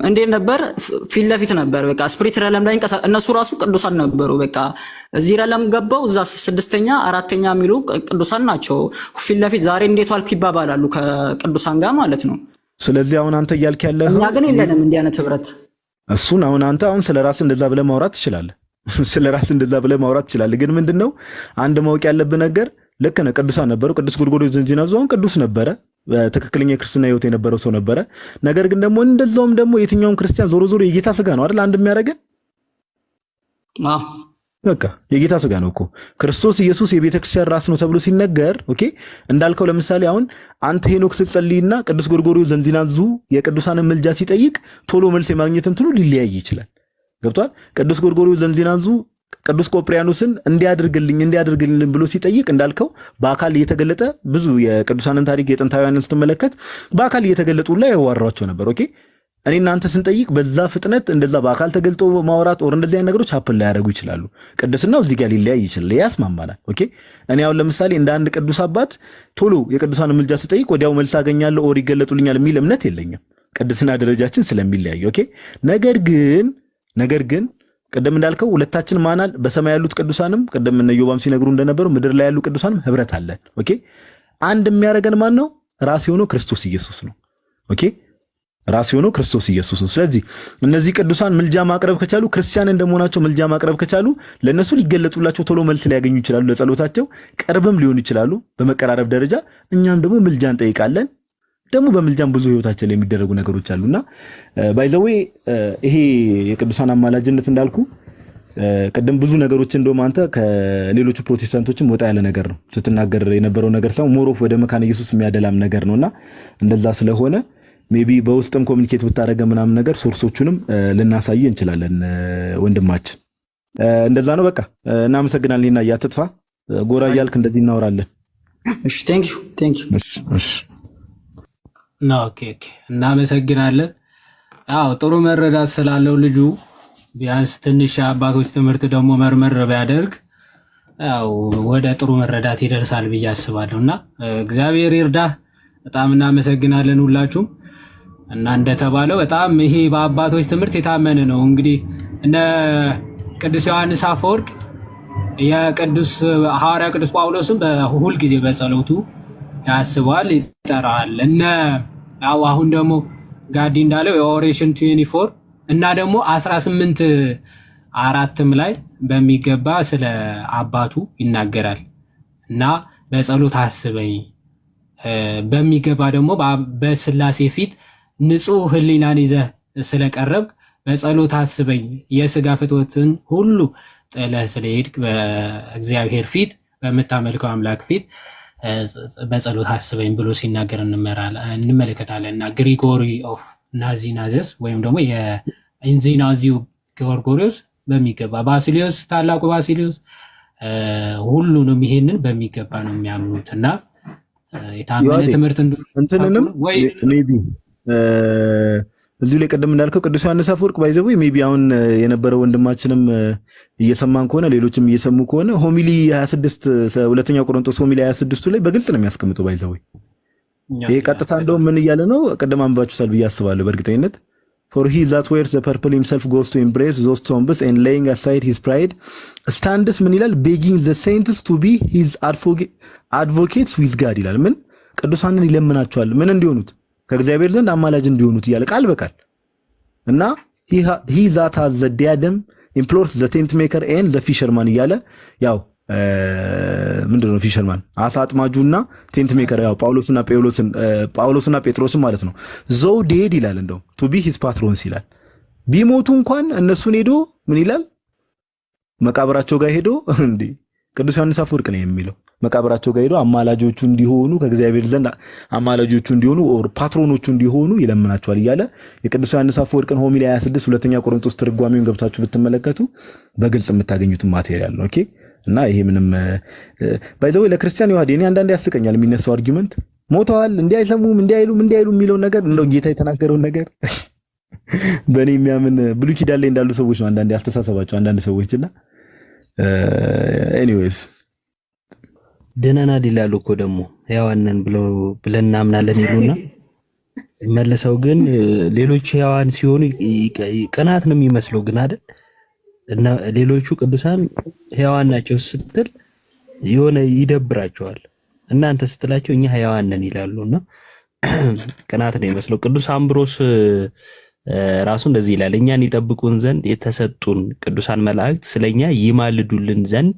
እንዴት ነበር? ፊት ለፊት ነበር። በቃ ስፒሪት ረለም ላይ እነሱ ራሱ ቅዱሳን ነበሩ። በቃ እዚህ ረለም ገባው እዛ 6ኛ 4ኛ የሚሉ ቅዱሳን ናቸው። ፊት ለፊት ዛሬ እንዴት ዋልክ ይባባላሉ ከቅዱሳን ጋር ማለት ነው። ስለዚህ አሁን አንተ እያልክ ያለህ እኛ ግን የለንም እንዲህ አይነት ህብረት። እሱን አንተ ስለራስህ እንደዛ ብለህ ማውራት ትችላለህ። ስለራስህ እንደዛ ብለህ ማውራት ትችላለህ። ግን ምንድነው አንድ ማወቅ ያለብህ ነገር ልክ ነህ። ቅዱሳን ነበሩ። ቅዱስ ጎርጎርዮስ ዘንዚናዙ ቅዱስ ነበረ። ትክክለኛ ክርስትና ህይወት የነበረው ሰው ነበረ። ነገር ግን ደግሞ እንደዛውም ደግሞ የትኛውም ክርስቲያን ዞሮ ዞሮ የጌታ ስጋ ነው አይደል? አንድ የሚያደርገን በቃ የጌታ ስጋ ነው እኮ ክርስቶስ ኢየሱስ የቤተ ክርስቲያን ራስ ነው ተብሎ ሲነገር ኦኬ እንዳልከው ለምሳሌ አሁን አንተ ሄኖክ ስትጸልይና ቅዱስ ጎርጎርዮስ ዘንዚናዙ የቅዱሳንን ምልጃ ሲጠይቅ ቶሎ መልስ የማግኘት እንትኑ ሊለያይ ይችላል። ገብቷል? ቅዱስ ጎርጎርዮስ ዘንዚናዙ ቅዱስ ቆጵርያኖስን እንዲያደርግልን ብሎ ሲጠይቅ እንዳልከው በአካል እየተገለጠ ብዙ የቅዱሳንን ታሪክ የጥንታውያንን ስትመለከት በአካል እየተገለጡላ ያዋራቸው ነበር። ኦኬ እኔ እናንተ ስንጠይቅ በዛ ፍጥነት እንደዛ በአካል ተገልጦ ማውራት ኦር እንደዚህ አይነት ነገሮች ሀፕን ላያደርጉ ይችላሉ። ቅድስናው እዚህ ጋር ሊለያይ ይችላል። ያስማማናል። ኦኬ እኔ አሁን ለምሳሌ እንደ አንድ ቅዱስ አባት ቶሎ የቅዱሳን ምልጃ ስጠይቅ ወዲያው መልስ አገኛለሁ ኦር ይገለጡልኛል የሚል እምነት የለኝም። ቅድስና ደረጃችን ስለሚለያይ ኦኬ ነገር ግን ቀደም እንዳልከው ሁለታችን ማናል በሰማይ ያሉት ቅዱሳንም ቀደም እነ ዮባም ሲነግሩ እንደነበረው ምድር ላይ ያሉ ቅዱሳንም ህብረት አለን። ኦኬ አንድ የሚያደርገን ማን ነው? ራስ የሆነው ክርስቶስ ኢየሱስ ነው። ኦኬ ራስ የሆነው ክርስቶስ ኢየሱስ ነው። ስለዚህ እነዚህ ቅዱሳን ምልጃ ማቅረብ ከቻሉ ክርስቲያን እንደመሆናቸው ምልጃ ማቅረብ ከቻሉ ለነሱ ሊገለጡላቸው ቶሎ መልስ ሊያገኙ ይችላሉ። ለጸሎታቸው ቅርብም ሊሆኑ ይችላሉ በመቀራረብ ደረጃ። እኛም ደግሞ ምልጃ እንጠይቃለን። ደግሞ በምልጃም ብዙ ህይወታችን ላይ የሚደረጉ ነገሮች አሉና ባይ ዘ ዌይ ይሄ የቅዱሳን አማላጅነት እንዳልኩ ቀደም ብዙ ነገሮች እንደውም አንተ ከሌሎቹ ፕሮቴስታንቶችም ወጣ ያለ ነገር ነው ስትናገር የነበረው ነገር ሳይሆን ሞሮፍ ወደ መካነ ኢየሱስ የሚያደላም ነገር ነውና እንደዛ ስለሆነ ሜቢ በውስጥም ኮሙኒኬት ብታረገ ምናምን ነገር ሶርሶቹንም ልናሳይ እንችላለን ወንድማችን። እንደዛ ነው። በቃ እናመሰግናለንና ያትጥፋ ጎራ እያልክ እንደዚህ እናወራለን። እሺ ቴንክ ዩ እሺ ኦኬ እናመሰግናለን። ጥሩ መረዳት ስላለው ልጁ ቢያንስ ትንሽ አባቶች ትምህርት ደግሞ መርመር ቢያደርግ ወደ ጥሩ መረዳት ይደርሳል ብዬ አስባለሁና እግዚአብሔር ይርዳህ። በጣም እናመሰግናለን ሁላችሁም። እና እንደተባለው በጣም ይሄ በአባቶች ትምህርት የታመነ ነው። እንግዲህ እነ ቅዱስ ዮሐንስ አፈወርቅ የቅዱስ ሐዋርያ ቅዱስ ጳውሎስም በሁል ጊዜ በጸሎቱ ያስባል ይጠራል። አሁን ደግሞ ጋዲ እንዳለው የኦሬሽን 24 እና ደግሞ 4ም ላይ በሚገባ ስለ አባቱ ይናገራል እና በጸሎት አስበኝ በሚገባ ደግሞ በስላሴ ፊት ንጹህ ሕሊናን ይዘህ ስለቀረብክ በጸሎት አስበኝ የሥጋ ፍትወትን ሁሉ ጥለህ ስለሄድክ በእግዚአብሔር ፊት በምታመልከው አምላክ ፊት በጸሎት አስበኝ ብሎ ሲናገር እንመለከታለን። እና ግሪጎሪ ኦፍ ናዚናዘስ ወይም ደግሞ የኢንዚናዚው ጎርጎሪዮስ በሚገባ ባሲሊዮስ ታላቁ ባሲሊዮስ ሁሉንም ይሄንን በሚገባ ነው የሚያምኑት እና የታመነ ትምህርት እንትንንም ሜቢ እዚሁ ላይ ቀደም እንዳልከው ቅዱስ ዮሐንስ አፈወርቅ ባይዘው ሜቢ አሁን የነበረው ወንድማችንም እየሰማን ከሆነ ሌሎችም እየሰሙ ከሆነ ሆሚሊ 26 ሁለተኛ ቆሮንቶስ ሆሚሊ 26 ላይ በግልጽ ነው የሚያስቀምጠው። ባይዘው ይሄ ቀጥታ እንደው ምን እያለ ነው ቀደም አንባችሁታል ብዬ አስባለሁ በእርግጠኝነት for he that wears the purple himself goes to embrace those tombs and laying aside his pride stands ምን ይላል begging the saints to be his advocates with God ይላል። ምን ቅዱሳንን ይለምናቸዋል ምን እንዲሆኑት ከእግዚአብሔር ዘንድ አማላጅ እንዲሆኑት እያለ ቃል በቃል እና he that has the diadem implores the tent maker and the fisherman እያለ ያው ምንድነው ፊሸርማን አሳ አጥማጁና ቴንት ሜከር ያው ጳውሎስና ጴጥሮስን ማለት ነው ዘው ዴድ ይላል እንደው to be his patrons ይላል። ቢሞቱ እንኳን እነሱን ሄዶ ምን ይላል መቃብራቸው ጋር ሄዶ እንዴ ቅዱስ ዮሐንስ አፈወርቅ ነው የሚለው መቃብራቸው ጋር ሄዶ አማላጆቹ እንዲሆኑ ከእግዚአብሔር ዘንድ አማላጆቹ እንዲሆኑ ኦር ፓትሮኖቹ እንዲሆኑ ይለምናቸዋል እያለ የቅዱስ ዮሐንስ አፈወርቅን ሆሚሊ 26 ሁለተኛ ቆሮንቶስ ትርጓሜውን ገብታችሁ ብትመለከቱ በግልጽ የምታገኙት ማቴሪያል ነው። ኦኬ እና ይሄ ምንም ባይዘው ለክርስቲያን ይዋዲ እኔ አንዳንዴ ያስቀኛል የሚነሳው አርጊመንት ሞተዋል እንዲህ አይሰሙም እንዲህ አይሉ የሚለው ነገር እንደው ጌታ የተናገረው ነገር በእኔ የሚያምን ብሉይ ኪዳን ላይ እንዳሉ ሰዎች ነው አንዳንዴ አስተሳሰባቸው አንዳንድ ሰዎችና ኤኒዌይስ ድነናል ይላሉ እኮ ደግሞ ሕያዋንን ብለን እናምናለን ይሉና መልሰው ግን ሌሎች ሕያዋን ሲሆኑ ቅናት ነው የሚመስለው ግን አይደል እና ሌሎቹ ቅዱሳን ሕያዋን ናቸው ስትል የሆነ ይደብራቸዋል እናንተ ስትላቸው እኛ ሕያዋን ነን ይላሉና ቅናት ነው የሚመስለው። ቅዱስ አምብሮስ ራሱ እንደዚህ ይላል እኛን ይጠብቁን ዘንድ የተሰጡን ቅዱሳን መላእክት ስለኛ ይማልዱልን ዘንድ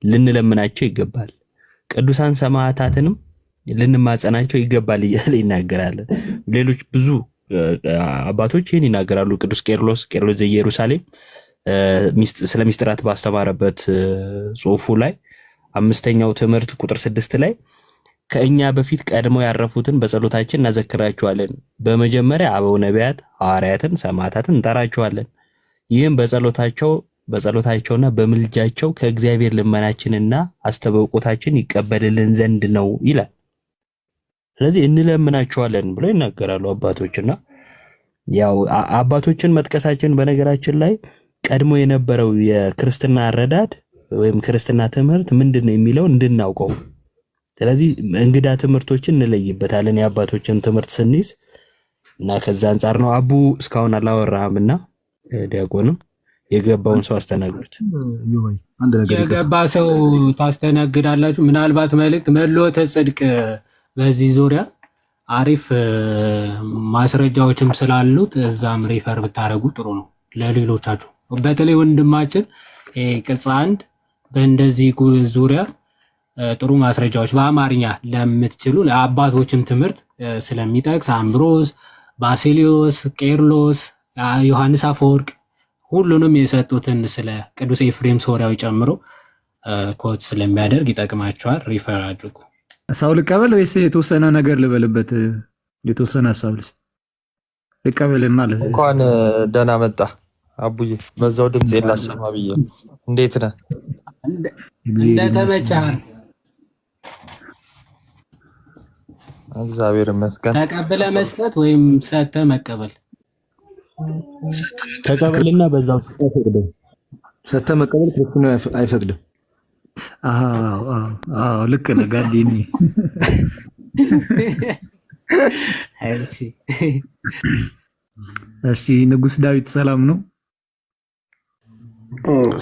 ልንለምናቸው ይገባል ቅዱሳን ሰማዕታትንም ልንማጸናቸው ይገባል እያለ ይናገራል። ሌሎች ብዙ አባቶች ይህን ይናገራሉ። ቅዱስ ቄርሎስ ዘኢየሩሳሌም ስለ ሚስጥራት ባስተማረበት ጽሑፉ ላይ 5ኛው ትምህርት ቁጥር 6 ላይ ከእኛ በፊት ቀድመው ያረፉትን በጸሎታችን እናዘክራቸዋለን። በመጀመሪያ አበው ነቢያት፣ ሐዋርያትን፣ ሰማዕታትን እንጠራቸዋለን። ይህም በጸሎታቸውና በምልጃቸው ከእግዚአብሔር ልመናችንና አስተበቆታችን ይቀበልልን ዘንድ ነው ይላል። ስለዚህ እንለምናቸዋለን ብለው ይናገራሉ አባቶችና ያው አባቶችን መጥቀሳችን በነገራችን ላይ ቀድሞ የነበረው የክርስትና አረዳድ ወይም ክርስትና ትምህርት ምንድነው የሚለው እንድናውቀው ስለዚህ እንግዳ ትምህርቶችን እንለይበታለን የአባቶችን ትምህርት ስንይዝ እና ከዛ አንፃር ነው። አቡ እስካሁን አላወራህምና ዲያቆንም የገባውን ሰው አስተናግዱት። የገባ ሰው ታስተናግዳላችሁ። ምናልባት መልእክት መለወተ ጽድቅ በዚህ ዙሪያ አሪፍ ማስረጃዎችም ስላሉት እዛም ሪፈር ብታረጉ ጥሩ ነው ለሌሎቻችሁ። በተለይ ወንድማችን ቅጽ 1 በእንደዚህ ዙሪያ ጥሩ ማስረጃዎች በአማርኛ ለምትችሉ ለአባቶችም ትምህርት ስለሚጠቅስ አምብሮስ፣ ባሲሊዮስ፣ ቄርሎስ፣ ዮሐንስ አፈወርቅ ሁሉንም የሰጡትን ስለ ቅዱስ ኤፍሬም ሶርያዊ ጨምሮ ኮት ስለሚያደርግ ይጠቅማቸዋል። ሪፈር አድርጉ። ሐሳብ ልቀበል ወይስ የተወሰነ ነገር ልበልበት? የተወሰነ ሐሳብ ልቀበልና እንኳን ደህና መጣ አቡዬ። በዛው ድምጽ የላሰማ ብዬ እንዴት ነህ? እንደተመቸህ እግዚአብሔር ይመስገን። ተቀበለ መስጠት ወይም ሰተ መቀበል? ተቀበልና በዛው ሰተ መቀበል ክርስትና አይፈቅድም። አዎ ልክ ነህ ጋዲኒ። እሺ ንጉስ ዳዊት ሰላም ነው?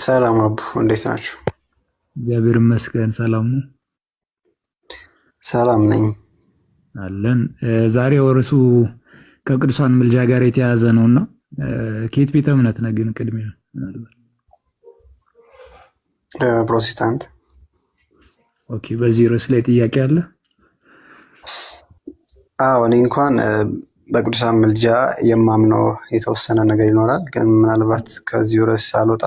ሰላም አቡ እንዴት ናችሁ? እግዚአብሔር ይመስገን ሰላም ነው። ሰላም ነኝ አለን። ዛሬ ወርሱ ከቅዱሳን ምልጃ ጋር የተያያዘ ነውና ከየት ቤተ እምነት ነህ ግን? ቅድሚያ ፕሮቴስታንት። ኦኬ፣ በዚህ ርዕስ ላይ ጥያቄ አለ? አዎ እኔ እንኳን በቅዱሳን ምልጃ የማምነው የተወሰነ ነገር ይኖራል። ግን ምናልባት ከዚህ ርዕስ አልወጣ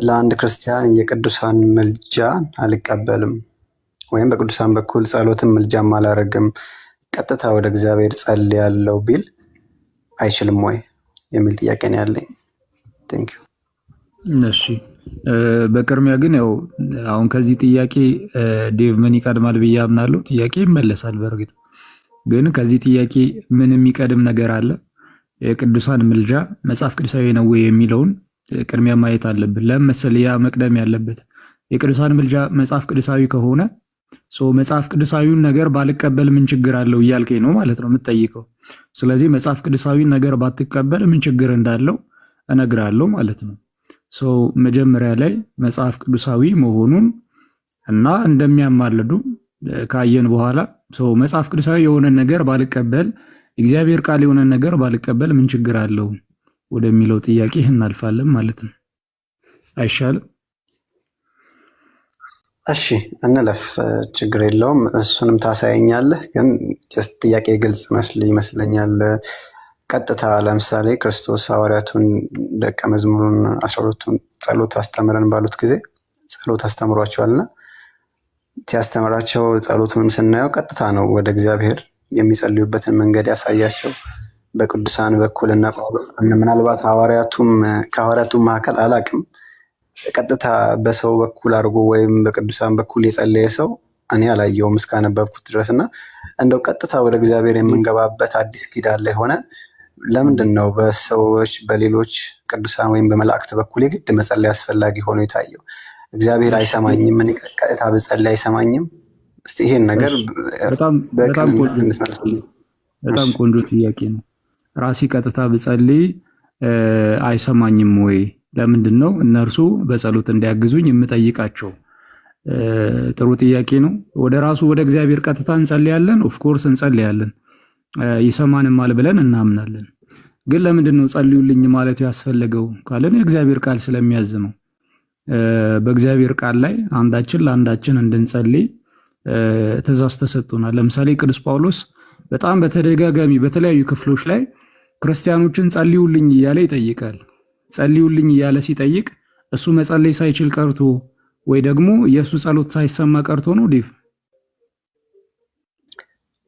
ለአንድ ክርስቲያን የቅዱሳን ምልጃን አልቀበልም ወይም በቅዱሳን በኩል ጸሎትን ምልጃም አላረግም ቀጥታ ወደ እግዚአብሔር ጸልያለሁ ቢል አይችልም ወይ የሚል ጥያቄ ነው ያለኝ። ቴንክ ዩ። እሺ፣ በቅድሚያ ግን ያው አሁን ከዚህ ጥያቄ ዴቭ ምን ይቀድማል ብዬ አምናለሁ። ጥያቄ ይመለሳል። በእርግጥ ግን ከዚህ ጥያቄ ምን የሚቀድም ነገር አለ? የቅዱሳን ምልጃ መጽሐፍ ቅዱሳዊ ነው ወይ የሚለውን ቅድሚያ ማየት አለብን። ለምን መሰለህ ያ መቅደም ያለበት? የቅዱሳን ምልጃ መጽሐፍ ቅዱሳዊ ከሆነ መጽሐፍ ቅዱሳዊውን ነገር ባልቀበል ምን ችግር አለው እያልከኝ ነው ማለት ነው የምትጠይቀው። ስለዚህ መጽሐፍ ቅዱሳዊን ነገር ባትቀበል ምን ችግር እንዳለው እነግራለሁ ማለት ነው። መጀመሪያ ላይ መጽሐፍ ቅዱሳዊ መሆኑን እና እንደሚያማልዱ ካየን በኋላ መጽሐፍ ቅዱሳዊ የሆነ ነገር ባልቀበል፣ እግዚአብሔር ቃል የሆነ ነገር ባልቀበል ምን ችግር አለው ወደሚለው ጥያቄ እናልፋለን ማለት ነው። አይሻልም? እሺ እንለፍ፣ ችግር የለውም። እሱንም ታሳየኛለህ። ግን ጥያቄ ግልጽ ይመስለኛል። ቀጥታ ለምሳሌ ክርስቶስ ሐዋርያቱን ደቀ መዝሙሩን 12ቱን ጸሎት አስተምረን ባሉት ጊዜ ጸሎት አስተምሯቸዋልና ሲያስተምራቸው ጸሎቱንም ስናየው ቀጥታ ነው ወደ እግዚአብሔር የሚጸልዩበትን መንገድ ያሳያቸው በቅዱሳን በኩልና ምናልባት ከሐዋርያቱም መካከል አላቅም ቀጥታ በሰው በኩል አድርጎ ወይም በቅዱሳን በኩል የጸለየ ሰው እኔ አላየውም እስካነበብኩት ድረስና እንደው ቀጥታ ወደ እግዚአብሔር የምንገባበት አዲስ ኪዳን ላይ ሆነን ለምንድን ነው በሰዎች በሌሎች ቅዱሳን ወይም በመላእክት በኩል የግድ መጸለይ አስፈላጊ ሆኖ የታየው? እግዚአብሔር አይሰማኝም? ምን ቀጥታ ብጸልይ አይሰማኝም? እስቲ ይሄን ነገር በጣም ቆንጆ ጥያቄ ነው። ራሴ ቀጥታ ብጸልይ አይሰማኝም ወይ? ለምንድን ነው እነርሱ በጸሎት እንዲያግዙኝ የምጠይቃቸው? ጥሩ ጥያቄ ነው። ወደ እግዚአብሔር ቀጥታ እንጸልያለን። ኦፍኮርስ እንጸልያለን፣ ይሰማንማል ብለን እናምናለን። ግን ለምንድን ነው ጸልዩልኝ ማለቱ ያስፈለገው ካለን የእግዚአብሔር ቃል ስለሚያዝ ነው። በእግዚአብሔር ቃል ላይ አንዳችን ለአንዳችን እንድንጸልይ ትእዛዝ ተሰጥቶናል። ለምሳሌ ቅዱስ ጳውሎስ በጣም በተደጋጋሚ በተለያዩ ክፍሎች ላይ ክርስቲያኖችን ጸልዩልኝ እያለ ይጠይቃል። ጸልዩልኝ እያለ ሲጠይቅ እሱ መጸለይ ሳይችል ቀርቶ ወይ ደግሞ የእሱ ጸሎት ሳይሰማ ቀርቶ ነው? ዴቭ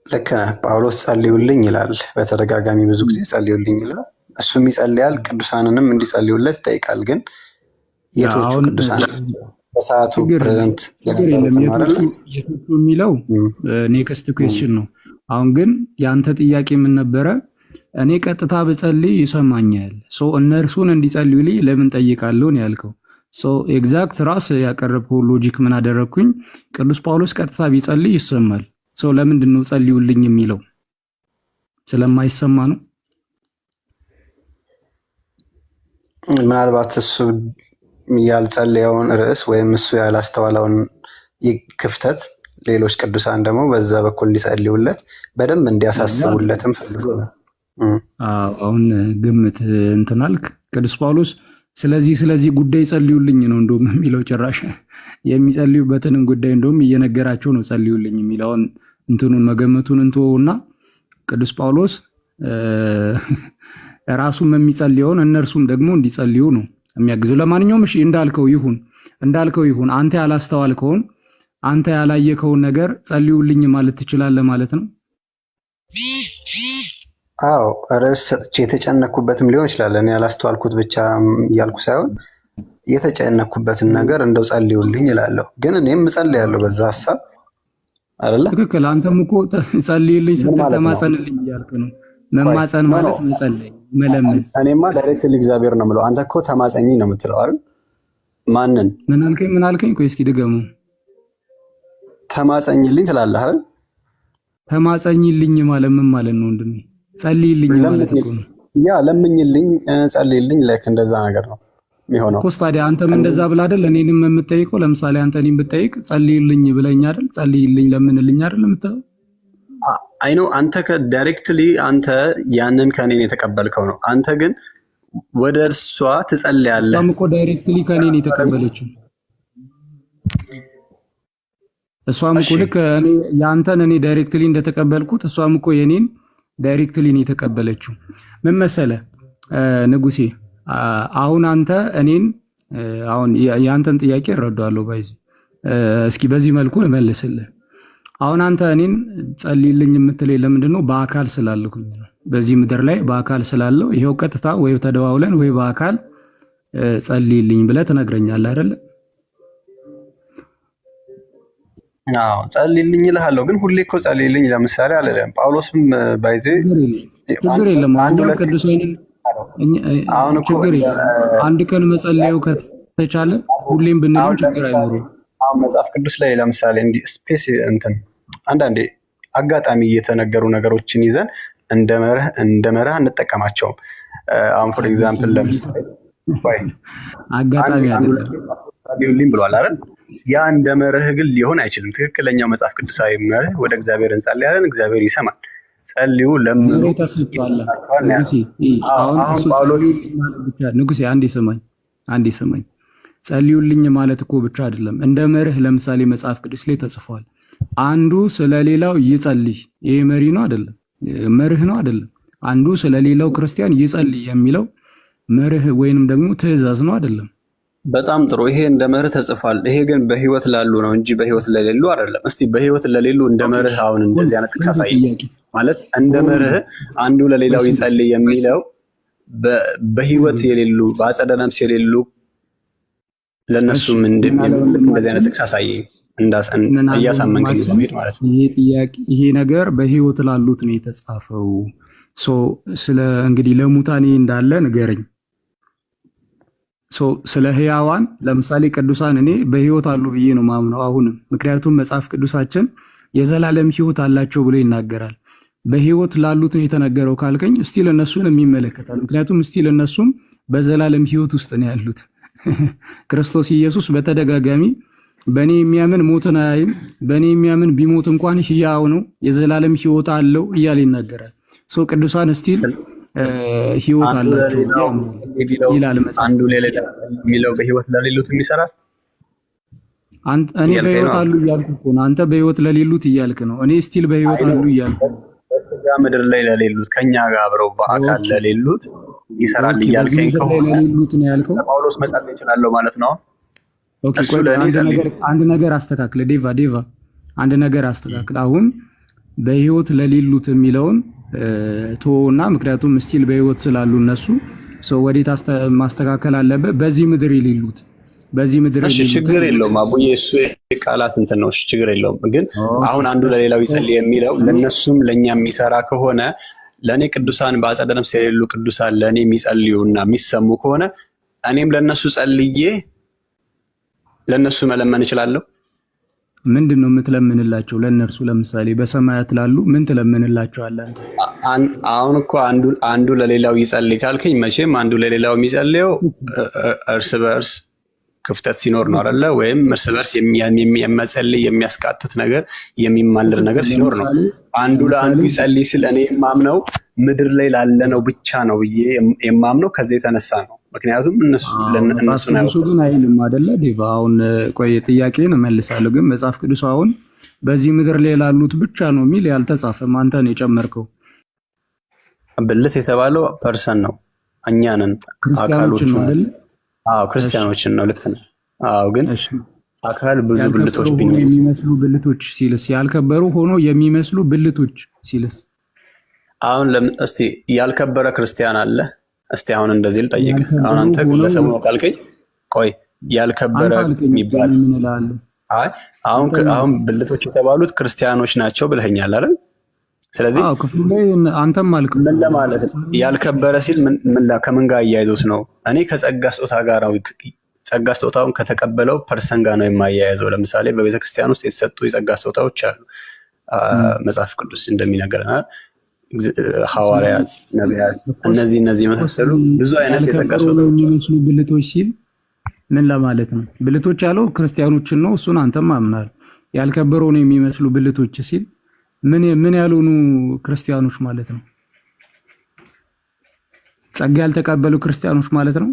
ልክ ነህ። ጳውሎስ ጸልዩልኝ ይላል በተደጋጋሚ ብዙ ጊዜ ጸልዩልኝ ይላል። እሱም ይጸልያል፣ ቅዱሳንንም እንዲጸልዩለት ይጠይቃል። ግን የቶቹ ቅዱሳን በሰዓቱ ፕሬዘንት የቶቹ የሚለው ኔክስት ኩዌስችን ነው። አሁን ግን የአንተ ጥያቄ ምን ነበረ? እኔ ቀጥታ ብጸልይ ይሰማኛል፣ እነርሱን እንዲጸልዩልኝ ለምን ጠይቃለሁ ነው ያልከው። ኤግዛክት ራስ ያቀረብከው ሎጂክ ምን አደረግኩኝ? ቅዱስ ጳውሎስ ቀጥታ ቢጸልይ ይሰማል። ለምንድን ነው ጸልዩልኝ የሚለው? ስለማይሰማ ነው። ምናልባት እሱ ያልጸለየውን ርዕስ ወይም እሱ ያላስተዋለውን ክፍተት ሌሎች ቅዱሳን ደግሞ በዛ በኩል እንዲጸልዩለት በደንብ እንዲያሳስቡለትም ፈልጎ ነው። አሁን ግምት እንትናልክ ቅዱስ ጳውሎስ ስለዚህ ጉዳይ ጸልዩልኝ ነው እንደውም የሚለው። ጭራሽ የሚጸልዩበትንም ጉዳይ እንደውም እየነገራቸው ነው ጸልዩልኝ የሚለውን እንትኑን መገመቱን እንትውና ቅዱስ ጳውሎስ ራሱም የሚጸልየውን እነርሱም ደግሞ እንዲጸልዩ ነው የሚያግዘው። ለማንኛውም እሺ እንዳልከው ይሁን። አንተ ያላስተዋልከውን አንተ ያላየከውን ነገር ጸልዩልኝ ማለት ትችላለህ ማለት ነው። አዎ ርዕስ ሰጥቼ የተጨነኩበትም ሊሆን ይችላል። እኔ ያላስተዋልኩት ብቻ እያልኩ ሳይሆን የተጨነኩበትን ነገር እንደው ጸልዩልኝ እላለሁ። ግን እኔም እጸልያለሁ በዛ ሀሳብ አይደለ? ትክክል። አንተም እኮ ጸልይልኝ ስትል ተማጸንልኝ እያልክ ነው። መማጸን ማለት መጸለይ፣ መለመን። እኔማ ዳይሬክትሊ እግዚአብሔር ነው የምለው። አንተ እኮ ተማጸኝ ነው የምትለው አይደል? ማንን? ምን አልከኝ? ቆይ እስኪ ድገሙ። ተማጸኝልኝ ትላለህ አይደል? ተማጸኝልኝ ማለት ምን ማለት ነው ወንድሜ? ጸልይልኝ ማለት እኮ ነው። ያ ለምኝልኝ፣ ጸልይልኝ ላይክ እንደዛ ነገር ነው የሚሆነው እኮ። ታዲያ አንተም እንደዛ ብላ አይደል እኔንም የምትጠይቀው? ለምሳሌ አንተ እኔን ብትጠይቅ ጸልይልኝ ብለኝ አይደል? ጸልይልኝ ለምንልኝ አይደል የምትለው? አይ ኖ አንተ ዳይሬክትሊ አንተ ያንን ከኔ የተቀበልከው ነው። አንተ ግን ወደ እርሷ ትጸልያለህ። እሷም እኮ ዳይሬክትሊ ከኔ የተቀበለችው እሷም እኮ እሺ ልክ እኔ ያንተን እኔ ዳይሬክትሊ እንደተቀበልኩት እሷም እኮ የኔን ዳይሬክትሊ ነው የተቀበለችው። ምን መሰለ ንጉሴ፣ አሁን አንተ እኔን አሁን ያንተን ጥያቄ እረዳዋለሁ ባይዚ። እስኪ በዚህ መልኩ እመልስልህ። አሁን አንተ እኔን ጸልይልኝ የምትለኝ ለምንድን ነው? በአካል ስላለኩኝ ነው። በዚህ ምድር ላይ በአካል ስላለው ይሄው ቀጥታ ወይ ተደዋውለን ወይ በአካል ጸልይልኝ ብለህ ትነግረኛለህ አይደለ? አዎ ጸልይልኝ እልሃለሁ፣ ግን ሁሌ እኮ ጸልይልኝ ለምሳሌ አልልም። ጳውሎስም ባይዜ ችግር የለም። አሁን ቅዱሳንን አሁን እኮ ችግር የለም። አንድ ቀን መጸለዩ ከተቻለ ሁሌም ብንልም ችግር አይኖርም። አሁን መጽሐፍ ቅዱስ ላይ ለምሳሌ እንዲህ ስፔስ እንትን አንዳንዴ አጋጣሚ እየተነገሩ ነገሮችን ይዘን እንደ መርህ እንጠቀማቸውም። አሁን ፎር ኤግዛምፕል ለምሳሌ አጋጣሚ አይደለም ጸልዩልኝ ብሏል አይደል? ያ እንደ መርህ ግን ሊሆን አይችልም። ትክክለኛው መጽሐፍ ቅዱሳዊ መርህ ወደ እግዚአብሔር እንጸልያለን፣ እግዚአብሔር ይሰማል። ጸልዩ ለምኑ ተሰጥቷል። ንጉሴ አሁን እሱ ንጉሴ አንዴ ስማኝ። ጸልዩልኝ ማለት እኮ ብቻ አይደለም፣ እንደ መርህ ለምሳሌ መጽሐፍ ቅዱስ ላይ ተጽፏል። አንዱ ስለሌላው ይጸልይ። ይሄ መሪ ነው አይደለም? መርህ ነው አይደለም? አንዱ ስለሌላው ክርስቲያን ይጸልይ የሚለው መርህ ወይንም ደግሞ ትእዛዝ ነው አይደለም? በጣም ጥሩ። ይሄ እንደ መርህ ተጽፏል። ይሄ ግን በህይወት ላሉ ነው እንጂ በህይወት ለሌሉ አይደለም። እስቲ በህይወት ለሌሉ እንደ መርህ አሁን እንደዚህ አይነት ጥቅስ አሳይ። ማለት እንደ መርህ አንዱ ለሌላው ይጸልይ የሚለው በህይወት የሌሉ በአጸደ ነፍስ የሌሉ ለነሱም እንደዚህ አይነት ጥቅስ አሳይ። እያሳመንከኝ ነው ማለት ነው። ይሄ ነገር በህይወት ላሉት ነው የተጻፈው። ስለ እንግዲህ ለሙታኔ እንዳለ ንገረኝ። ስለ ህያዋን ለምሳሌ ቅዱሳን እኔ በህይወት አሉ ብዬ ነው ማምነው አሁንም። ምክንያቱም መጽሐፍ ቅዱሳችን የዘላለም ህይወት አላቸው ብሎ ይናገራል። በህይወት ላሉት ነው የተነገረው ካልከኝ እስቲል እነሱን የሚመለከታል። ምክንያቱም እስቲል እነሱም በዘላለም ህይወት ውስጥ ነው ያሉት። ክርስቶስ ኢየሱስ በተደጋጋሚ በእኔ የሚያምን ሞትን አያይም፣ በእኔ የሚያምን ቢሞት እንኳን ህያው ነው፣ የዘላለም ህይወት አለው እያለ ይናገራል። ቅዱሳን እስቲል ህይወት አላቸው ይላል መጽሐፍ። አንዱ ለሌላ የሚለው በህይወት ለሌሉት ይሰራል። እኔ በህይወት አሉ እያልኩ እኮ ነው። አንተ በህይወት ለሌሉት እያልክ ነው። እኔ ስቲል በህይወት አሉ እያልኩ ነው። በስጋ ምድር ላይ ለሌሉት ከኛ ጋር አብረው በአካል ለሌሉት ይሰራል እያልከኝ ከሆነ ለሌሉት ነው ያልከው። ጳውሎስ መጻፍ ይችላል ማለት ነው። ኦኬ ቆይ አንድ ነገር አስተካክለ ዴቫ አንድ ነገር አስተካክለ። አሁን በህይወት ለሌሉት የሚለውን ቶና ምክንያቱም ስቲል በህይወት ስላሉ እነሱ ወዴት ማስተካከል አለበት? በዚህ ምድር የሌሉት በዚህ ምድር እሺ፣ ችግር የለውም አቡዬ፣ እሱ የቃላት እንትን ነው። እሺ፣ ችግር የለውም። ግን አሁን አንዱ ለሌላው ይጸልይ የሚለው ለነሱም ለኛ የሚሰራ ከሆነ ለኔ ቅዱሳን በአጸደ ነፍስ የሌሉ ቅዱሳን ለኔ የሚጸልዩና የሚሰሙ ከሆነ እኔም ለነሱ ጸልዬ ለነሱ መለመን እችላለሁ። ምንድን ነው የምትለምንላቸው ለነርሱ? ለምሳሌ በሰማያት ላሉ ምን ትለምንላቸዋለህ አንተ? አሁን እኮ አንዱ ለሌላው ይጸልይ ካልከኝ መቼም አንዱ ለሌላው የሚጸልየው እርስ በርስ ክፍተት ሲኖር ነው አይደለ? ወይም እርስ በርስ የሚያጸልይ የሚያስቃትት ነገር የሚማልር ነገር ሲኖር ነው። አንዱ ለአንዱ ይጸልይ ስል እኔ የማምነው ምድር ላይ ላለ ነው ብቻ ነው ብዬ የማምነው ከዚህ የተነሳ ነው። ምክንያቱም እነሱ ነው ግን አይልም አይደለ? ዴቫ አሁን ቆይ ጥያቄን እመልሳለሁ። ግን መጽሐፍ ቅዱስ አሁን በዚህ ምድር ላይ ላሉት ብቻ ነው የሚል ያልተጻፈም፣ አንተ ነው የጨመርከው። ብልት የተባለው ፐርሰን ነው፣ እኛ ነን አካሎቹ። አዎ ክርስቲያኖችን ነው። ልክ ነው። አዎ ግን አካል ብዙ ብልቶች የሚመስሉ ብልቶች ሲልስ ያልከበሩ ሆኖ የሚመስሉ ብልቶች ሲልስ አሁን እስቲ ያልከበረ ክርስቲያን አለ? እስቲ አሁን እንደዚህ ልጠይቅ። አሁን አንተ ግለሰቡ ነው ካልከኝ ቆይ ያልከበረ የሚባል አይ አሁን ብልቶች የተባሉት ክርስቲያኖች ናቸው ብለኸኛል አይደል? ስለዚህ ክፍሉ ላይ አንተም አልክ ምን ለማለት ያልከበረ ሲል ምን ከምን ጋር አያይዞት ነው? እኔ ከጸጋ ስጦታ ጋር ነው ጸጋ ስጦታውን ከተቀበለው ፐርሰን ጋር ነው የማያያዘው። ለምሳሌ በቤተ ክርስቲያን ውስጥ የተሰጡ የጸጋ ስጦታዎች አሉ። መጽሐፍ ቅዱስ እንደሚነግረን ሐዋርያት፣ ነቢያት፣ እነዚህ መሰሉ ብዙ አይነት የጸጋ ስጦታዎች የሚመስሉ ብልቶች ሲል ምን ለማለት ነው? ብልቶች ያለው ክርስቲያኖችን ነው። እሱን አንተም አምናል። ያልከበረው ነው የሚመስሉ ብልቶች ሲል ምን ያልሆኑ ክርስቲያኖች ማለት ነው? ጸጋ ያልተቀበሉ ክርስቲያኖች ማለት ነው?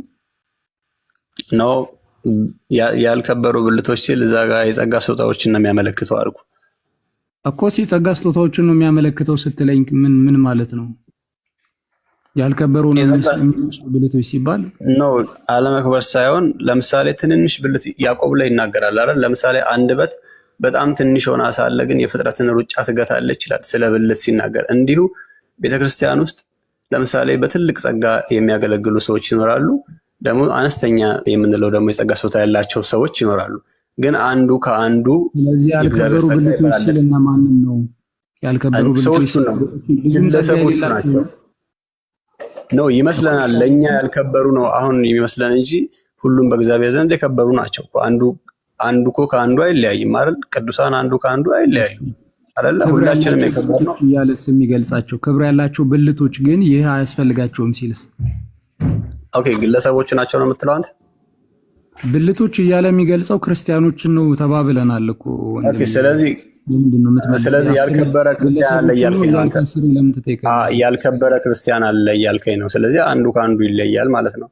ነው ያልከበሩ ብልቶች ሲል እዛ ጋር የጸጋ ስጦታዎችን ነው የሚያመለክተው አልኩ እኮ። የጸጋ ስጦታዎችን ነው የሚያመለክተው ስትለኝ ምን ማለት ነው? ያልከበሩ ብልቶች ሲባል ነው አለመክበር ሳይሆን፣ ለምሳሌ ትንንሽ ብልት ያዕቆብ ላይ ይናገራል አይደል? ለምሳሌ አንደበት በጣም ትንሽ ሆና ሳለ ግን የፍጥረትን ሩጫ ትገታለች ይላል ስለ ብልት ሲናገር። እንዲሁ ቤተክርስቲያን ውስጥ ለምሳሌ በትልቅ ጸጋ የሚያገለግሉ ሰዎች ይኖራሉ፣ ደግሞ አነስተኛ የምንለው ደግሞ የጸጋ ስጦታ ያላቸው ሰዎች ይኖራሉ። ግን አንዱ ከአንዱ ስለዚህ ያልከበሩ ብልቶች ሲልና ማንን ነው ያልከበሩ ብልቶች? ግለሰቦቹ ናቸው ነው ይመስለናል። ለኛ ያልከበሩ ነው አሁን የሚመስለን እንጂ ሁሉም በእግዚአብሔር ዘንድ የከበሩ ናቸው። አንዱ እኮ ከአንዱ አይለያይም አይደል? ቅዱሳን አንዱ ከአንዱ አይለያዩም አይደል? ሁላችንም የከበሩ ነው እያለስ የሚገልጻቸው ክብር ያላቸው ብልቶች ግን ይህ አያስፈልጋቸውም ሲልስ? ኦኬ ግለሰቦች ናቸው ነው የምትለው አንተ? ብልቶች እያለ የሚገልጸው ክርስቲያኖችን ነው ተባብለናል እኮ። ኦኬ ስለዚህ ያልከበረ ክርስቲያን አለ እያልከኝ ነው። ያልከበረ ክርስቲያን አለ እያልከኝ ነው። ስለዚህ አንዱ ከአንዱ ይለያል ማለት ነው።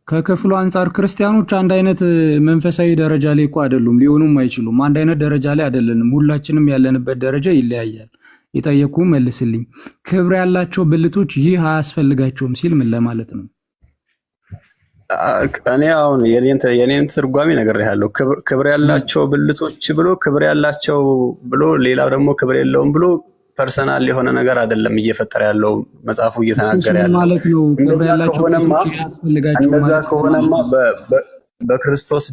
ከክፍሉ አንጻር ክርስቲያኖች አንድ አይነት መንፈሳዊ ደረጃ ላይ እኮ አይደሉም፣ ሊሆኑም አይችሉም። አንድ አይነት ደረጃ ላይ አይደለንም። ሁላችንም ያለንበት ደረጃ ይለያያል። የጠየቁ መልስልኝ። ክብር ያላቸው ብልቶች ይህ አያስፈልጋቸውም ሲል ምን ለማለት ነው? እኔ አሁን የኔን ትርጓሜ ነግሬሃለሁ። ክብር ያላቸው ብልቶች ብሎ ክብር ያላቸው ብሎ ሌላው ደግሞ ክብር የለውም ብሎ ፐርሰናል የሆነ ነገር አይደለም እየፈጠረ ያለው መጽሐፉ እየተናገረ ያለው ማለት ነው። ክብር ያላቸው ብልቶች ያስፈልጋቸው እንደዛ ከሆነማ በክርስቶስ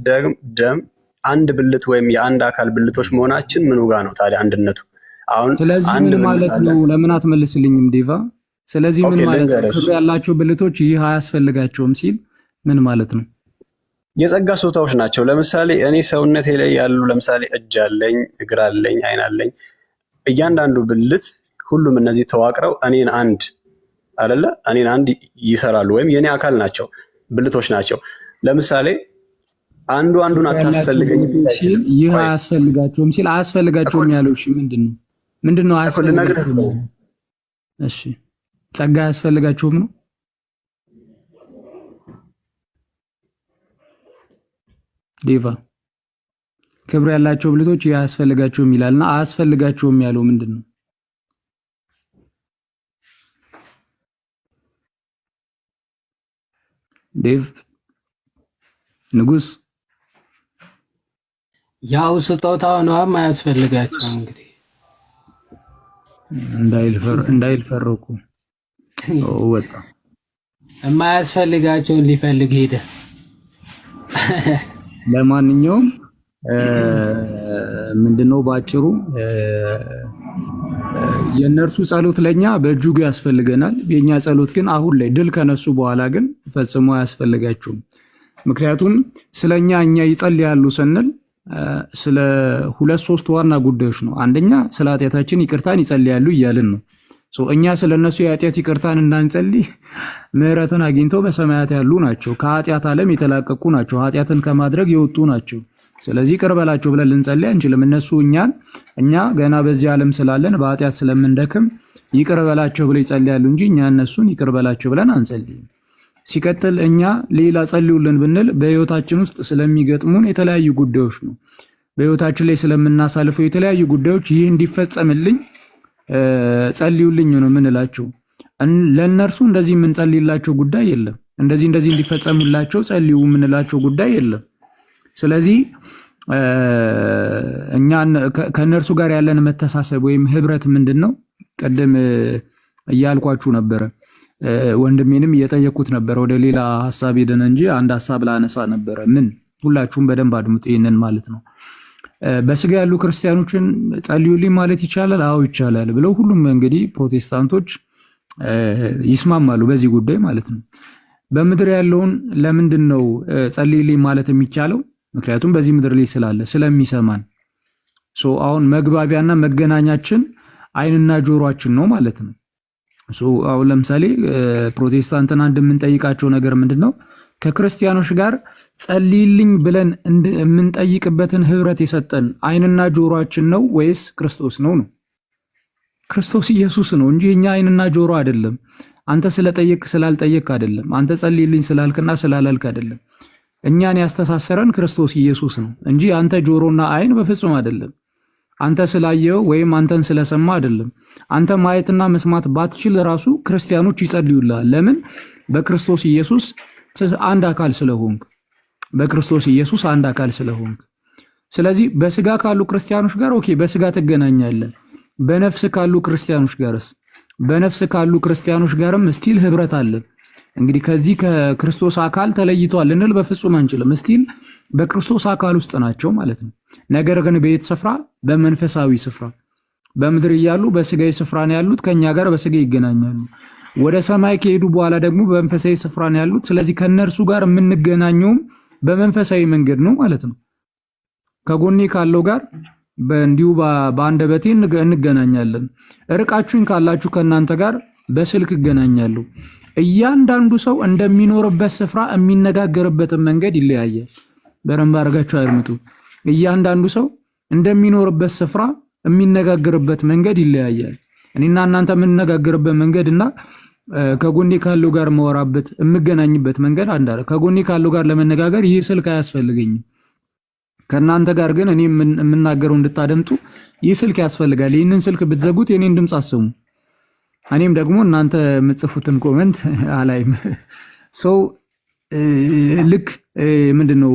ደም አንድ ብልት ወይም የአንድ አካል ብልቶች መሆናችን ምኑ ጋር ነው ታዲያ አንድነቱ? አሁን ስለዚህ ምን ማለት ነው? ለምን አትመልስልኝም ዴቫ? ስለዚህ ምን ማለት ነው? ክብር ያላቸው ብልቶች ይህ አያስፈልጋቸውም ሲል ምን ማለት ነው? የጸጋ ስጦታዎች ናቸው። ለምሳሌ እኔ ሰውነቴ ላይ ያሉ ለምሳሌ እጅ አለኝ፣ እግር አለኝ፣ አይን አለኝ። እያንዳንዱ ብልት ሁሉም እነዚህ ተዋቅረው እኔን አንድ አይደለ? እኔን አንድ ይሰራሉ ወይም የኔ አካል ናቸው፣ ብልቶች ናቸው። ለምሳሌ አንዱን አታስፈልገኝ ሲል ይህ አያስፈልጋቸውም ሲል አያስፈልጋቸውም ያለው እሺ ምንድነው አያስፈልጋቸውም? እሺ ጸጋ አያስፈልጋቸውም ነው? ዴቫ ክብር ያላቸው ብልቶች ያስፈልጋቸውም ይላልና አያስፈልጋቸውም ያለው ምንድነው? ዴቭ ንጉስ ያው ስጦታው ነው አያስፈልጋቸው እንግዲህ እንዳይልፈረቁ ወጣ የማያስፈልጋቸውን ሊፈልግ ሄደ። ለማንኛውም ምንድነው ባጭሩ የነርሱ ጸሎት ለኛ በእጅጉ ያስፈልገናል። የኛ ጸሎት ግን አሁን ላይ ድል ከነሱ በኋላ ግን ፈጽሞ አያስፈልጋቸውም። ምክንያቱም ስለኛ እኛ ይጸልያሉ ስንል ስለ ሁለት ሶስት ዋና ጉዳዮች ነው። አንደኛ ስለ ኃጢአታችን ይቅርታን ይጸልያሉ እያልን ነው። እኛ ስለነሱ የኃጢአት ይቅርታን እንዳንጸልይ ምህረትን አግኝተው በሰማያት ያሉ ናቸው። ከኃጢአት ዓለም የተላቀቁ ናቸው። ኃጢአትን ከማድረግ የወጡ ናቸው። ስለዚህ ይቅር በላቸው ብለን ልንጸልይ አንችልም። እነሱ እኛ ገና በዚህ ዓለም ስላለን በኃጢአት ስለምንደክም ይቅር በላቸው ብለው ይጸልያሉ እንጂ እኛ እነሱን ይቅር በላቸው ብለን አንጸልይም። ሲቀጥል እኛ ሌላ ጸልዩልን ብንል በህይወታችን ውስጥ ስለሚገጥሙን የተለያዩ ጉዳዮች ነው። በህይወታችን ላይ ስለምናሳልፈው የተለያዩ ጉዳዮች ይህ እንዲፈጸምልኝ ጸልዩልኝ ነው የምንላቸው። ለእነርሱ እንደዚህ የምንጸልይላቸው ጉዳይ የለም። እንደዚህ እንዲፈጸሙላቸው ጸልዩ የምንላቸው ጉዳይ የለም። ስለዚህ እኛ ከእነርሱ ጋር ያለን መተሳሰብ ወይም ህብረት ምንድን ነው? ቅድም እያልኳችሁ ነበረ። ወንድሜንም እየጠየኩት ነበረ። ወደ ሌላ ሐሳብ ሄደን እንጂ አንድ ሐሳብ ላነሳ ነበረ። ሁላችሁም በደንብ አድምጡ ይሄንን ማለት ነው። በስጋ ያሉ ክርስቲያኖችን ጸልዩልኝ ማለት ይቻላል? አዎ ይቻላል ብለው ሁሉም እንግዲህ ፕሮቴስታንቶች ይስማማሉ በዚህ ጉዳይ ማለት ነው። በምድር ያለውን ለምንድን ነው ጸልዩልኝ ማለት የሚቻለው? ምክንያቱም በዚህ ምድር ላይ ስላለ ስለሚሰማን። አሁን መግባቢያና መገናኛችን አይንና ጆሮአችን ነው ማለት ነው። አሁን ለምሳሌ ፕሮቴስታንትን አንድ የምንጠይቃቸው ነገር ምንድን ነው? ከክርስቲያኖች ጋር ጸልይልኝ ብለን የምንጠይቅበትን ህብረት የሰጠን አይንና ጆሮአችን ነው ወይስ ክርስቶስ ነው? ክርስቶስ ኢየሱስ ነው እንጂ እኛ አይንና ጆሮ አይደለም። አንተ ስለጠየቅ ስላልጠየቅ አይደለም። አንተ ጸልይልኝ ስላልክና ስላላልክ አይደለም። እኛን ያስተሳሰረን ክርስቶስ ኢየሱስ ነው እንጂ አንተ ጆሮና አይን በፍጹም አይደለም። አንተ ስላየው ወይም አንተን ስለሰማ አይደለም። አንተ ማየትና መስማት ባትችል ራሱ ክርስቲያኖች ይጸልዩልሃል። ለምን? በክርስቶስ ኢየሱስ አንድ አካል ስለሆንክ፣ በክርስቶስ ኢየሱስ አንድ አካል ስለሆንክ። ስለዚህ በስጋ ካሉ ክርስቲያኖች ጋር ኦኬ በስጋ ትገናኛለህ። በነፍስ ካሉ ክርስቲያኖች ጋርስ? በነፍስ ካሉ ክርስቲያኖች ጋርም ስቲል ህብረት አለ። እንግዲህ ከዚህ ከክርስቶስ አካል ተለይቷል ልንል በፍጹም አንችልም። ስቲል በክርስቶስ አካል ውስጥ ናቸው ማለት ነው። ነገር ግን በየት ስፍራ? በመንፈሳዊ ስፍራ። በምድር እያሉ በስጋዊ ስፍራ ነው ያሉት፣ ከኛ ጋር በስጋ ይገናኛሉ። ወደ ሰማይ ከሄዱ በኋላ ደግሞ በመንፈሳዊ ስፍራ ነው ያሉት። ስለዚህ ከነርሱ ጋር የምንገናኘውም በመንፈሳዊ መንገድ ነው ማለት ነው። ከጎኔ ካለው ጋር እንዲሁ በአንደበቴ እንገናኛለን። ርቃችሁኝ ካላችሁ ከእናንተ ጋር በስልክ እገናኛለሁ። እያንዳንዱ ሰው እንደሚኖርበት ስፍራ የሚነጋገርበትን መንገድ ይለያያል። በደንብ አድርጋችሁ አድምጡ። እያንዳንዱ ሰው እንደሚኖርበት ስፍራ የሚነጋገርበት መንገድ ይለያያል። እኔና እናንተ የምንነጋገርበት መንገድ እና ከጎኔ ካለው ጋር መወራበት የምገናኝበት መንገድ አንድ አይደለም። ከጎኔ ካለው ጋር ለመነጋገር ይህ ስልክ አያስፈልገኝም። ከእናንተ ጋር ግን እኔ የምናገረው እንድታደምጡ ይህ ስልክ ያስፈልጋል። ይህንን ስልክ ብትዘጉት የኔን ድምፅ አሰሙ። እኔም ደግሞ እናንተ የምትጽፉትን ኮመንት አላይም። ሰው ልክ ምንድነው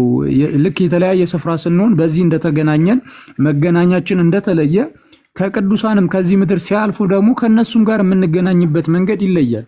ልክ የተለያየ ስፍራ ስንሆን በዚህ እንደተገናኘን መገናኛችን እንደተለየ ከቅዱሳንም ከዚህ ምድር ሲያልፉ ደግሞ ከነሱም ጋር የምንገናኝበት መንገድ ይለያል።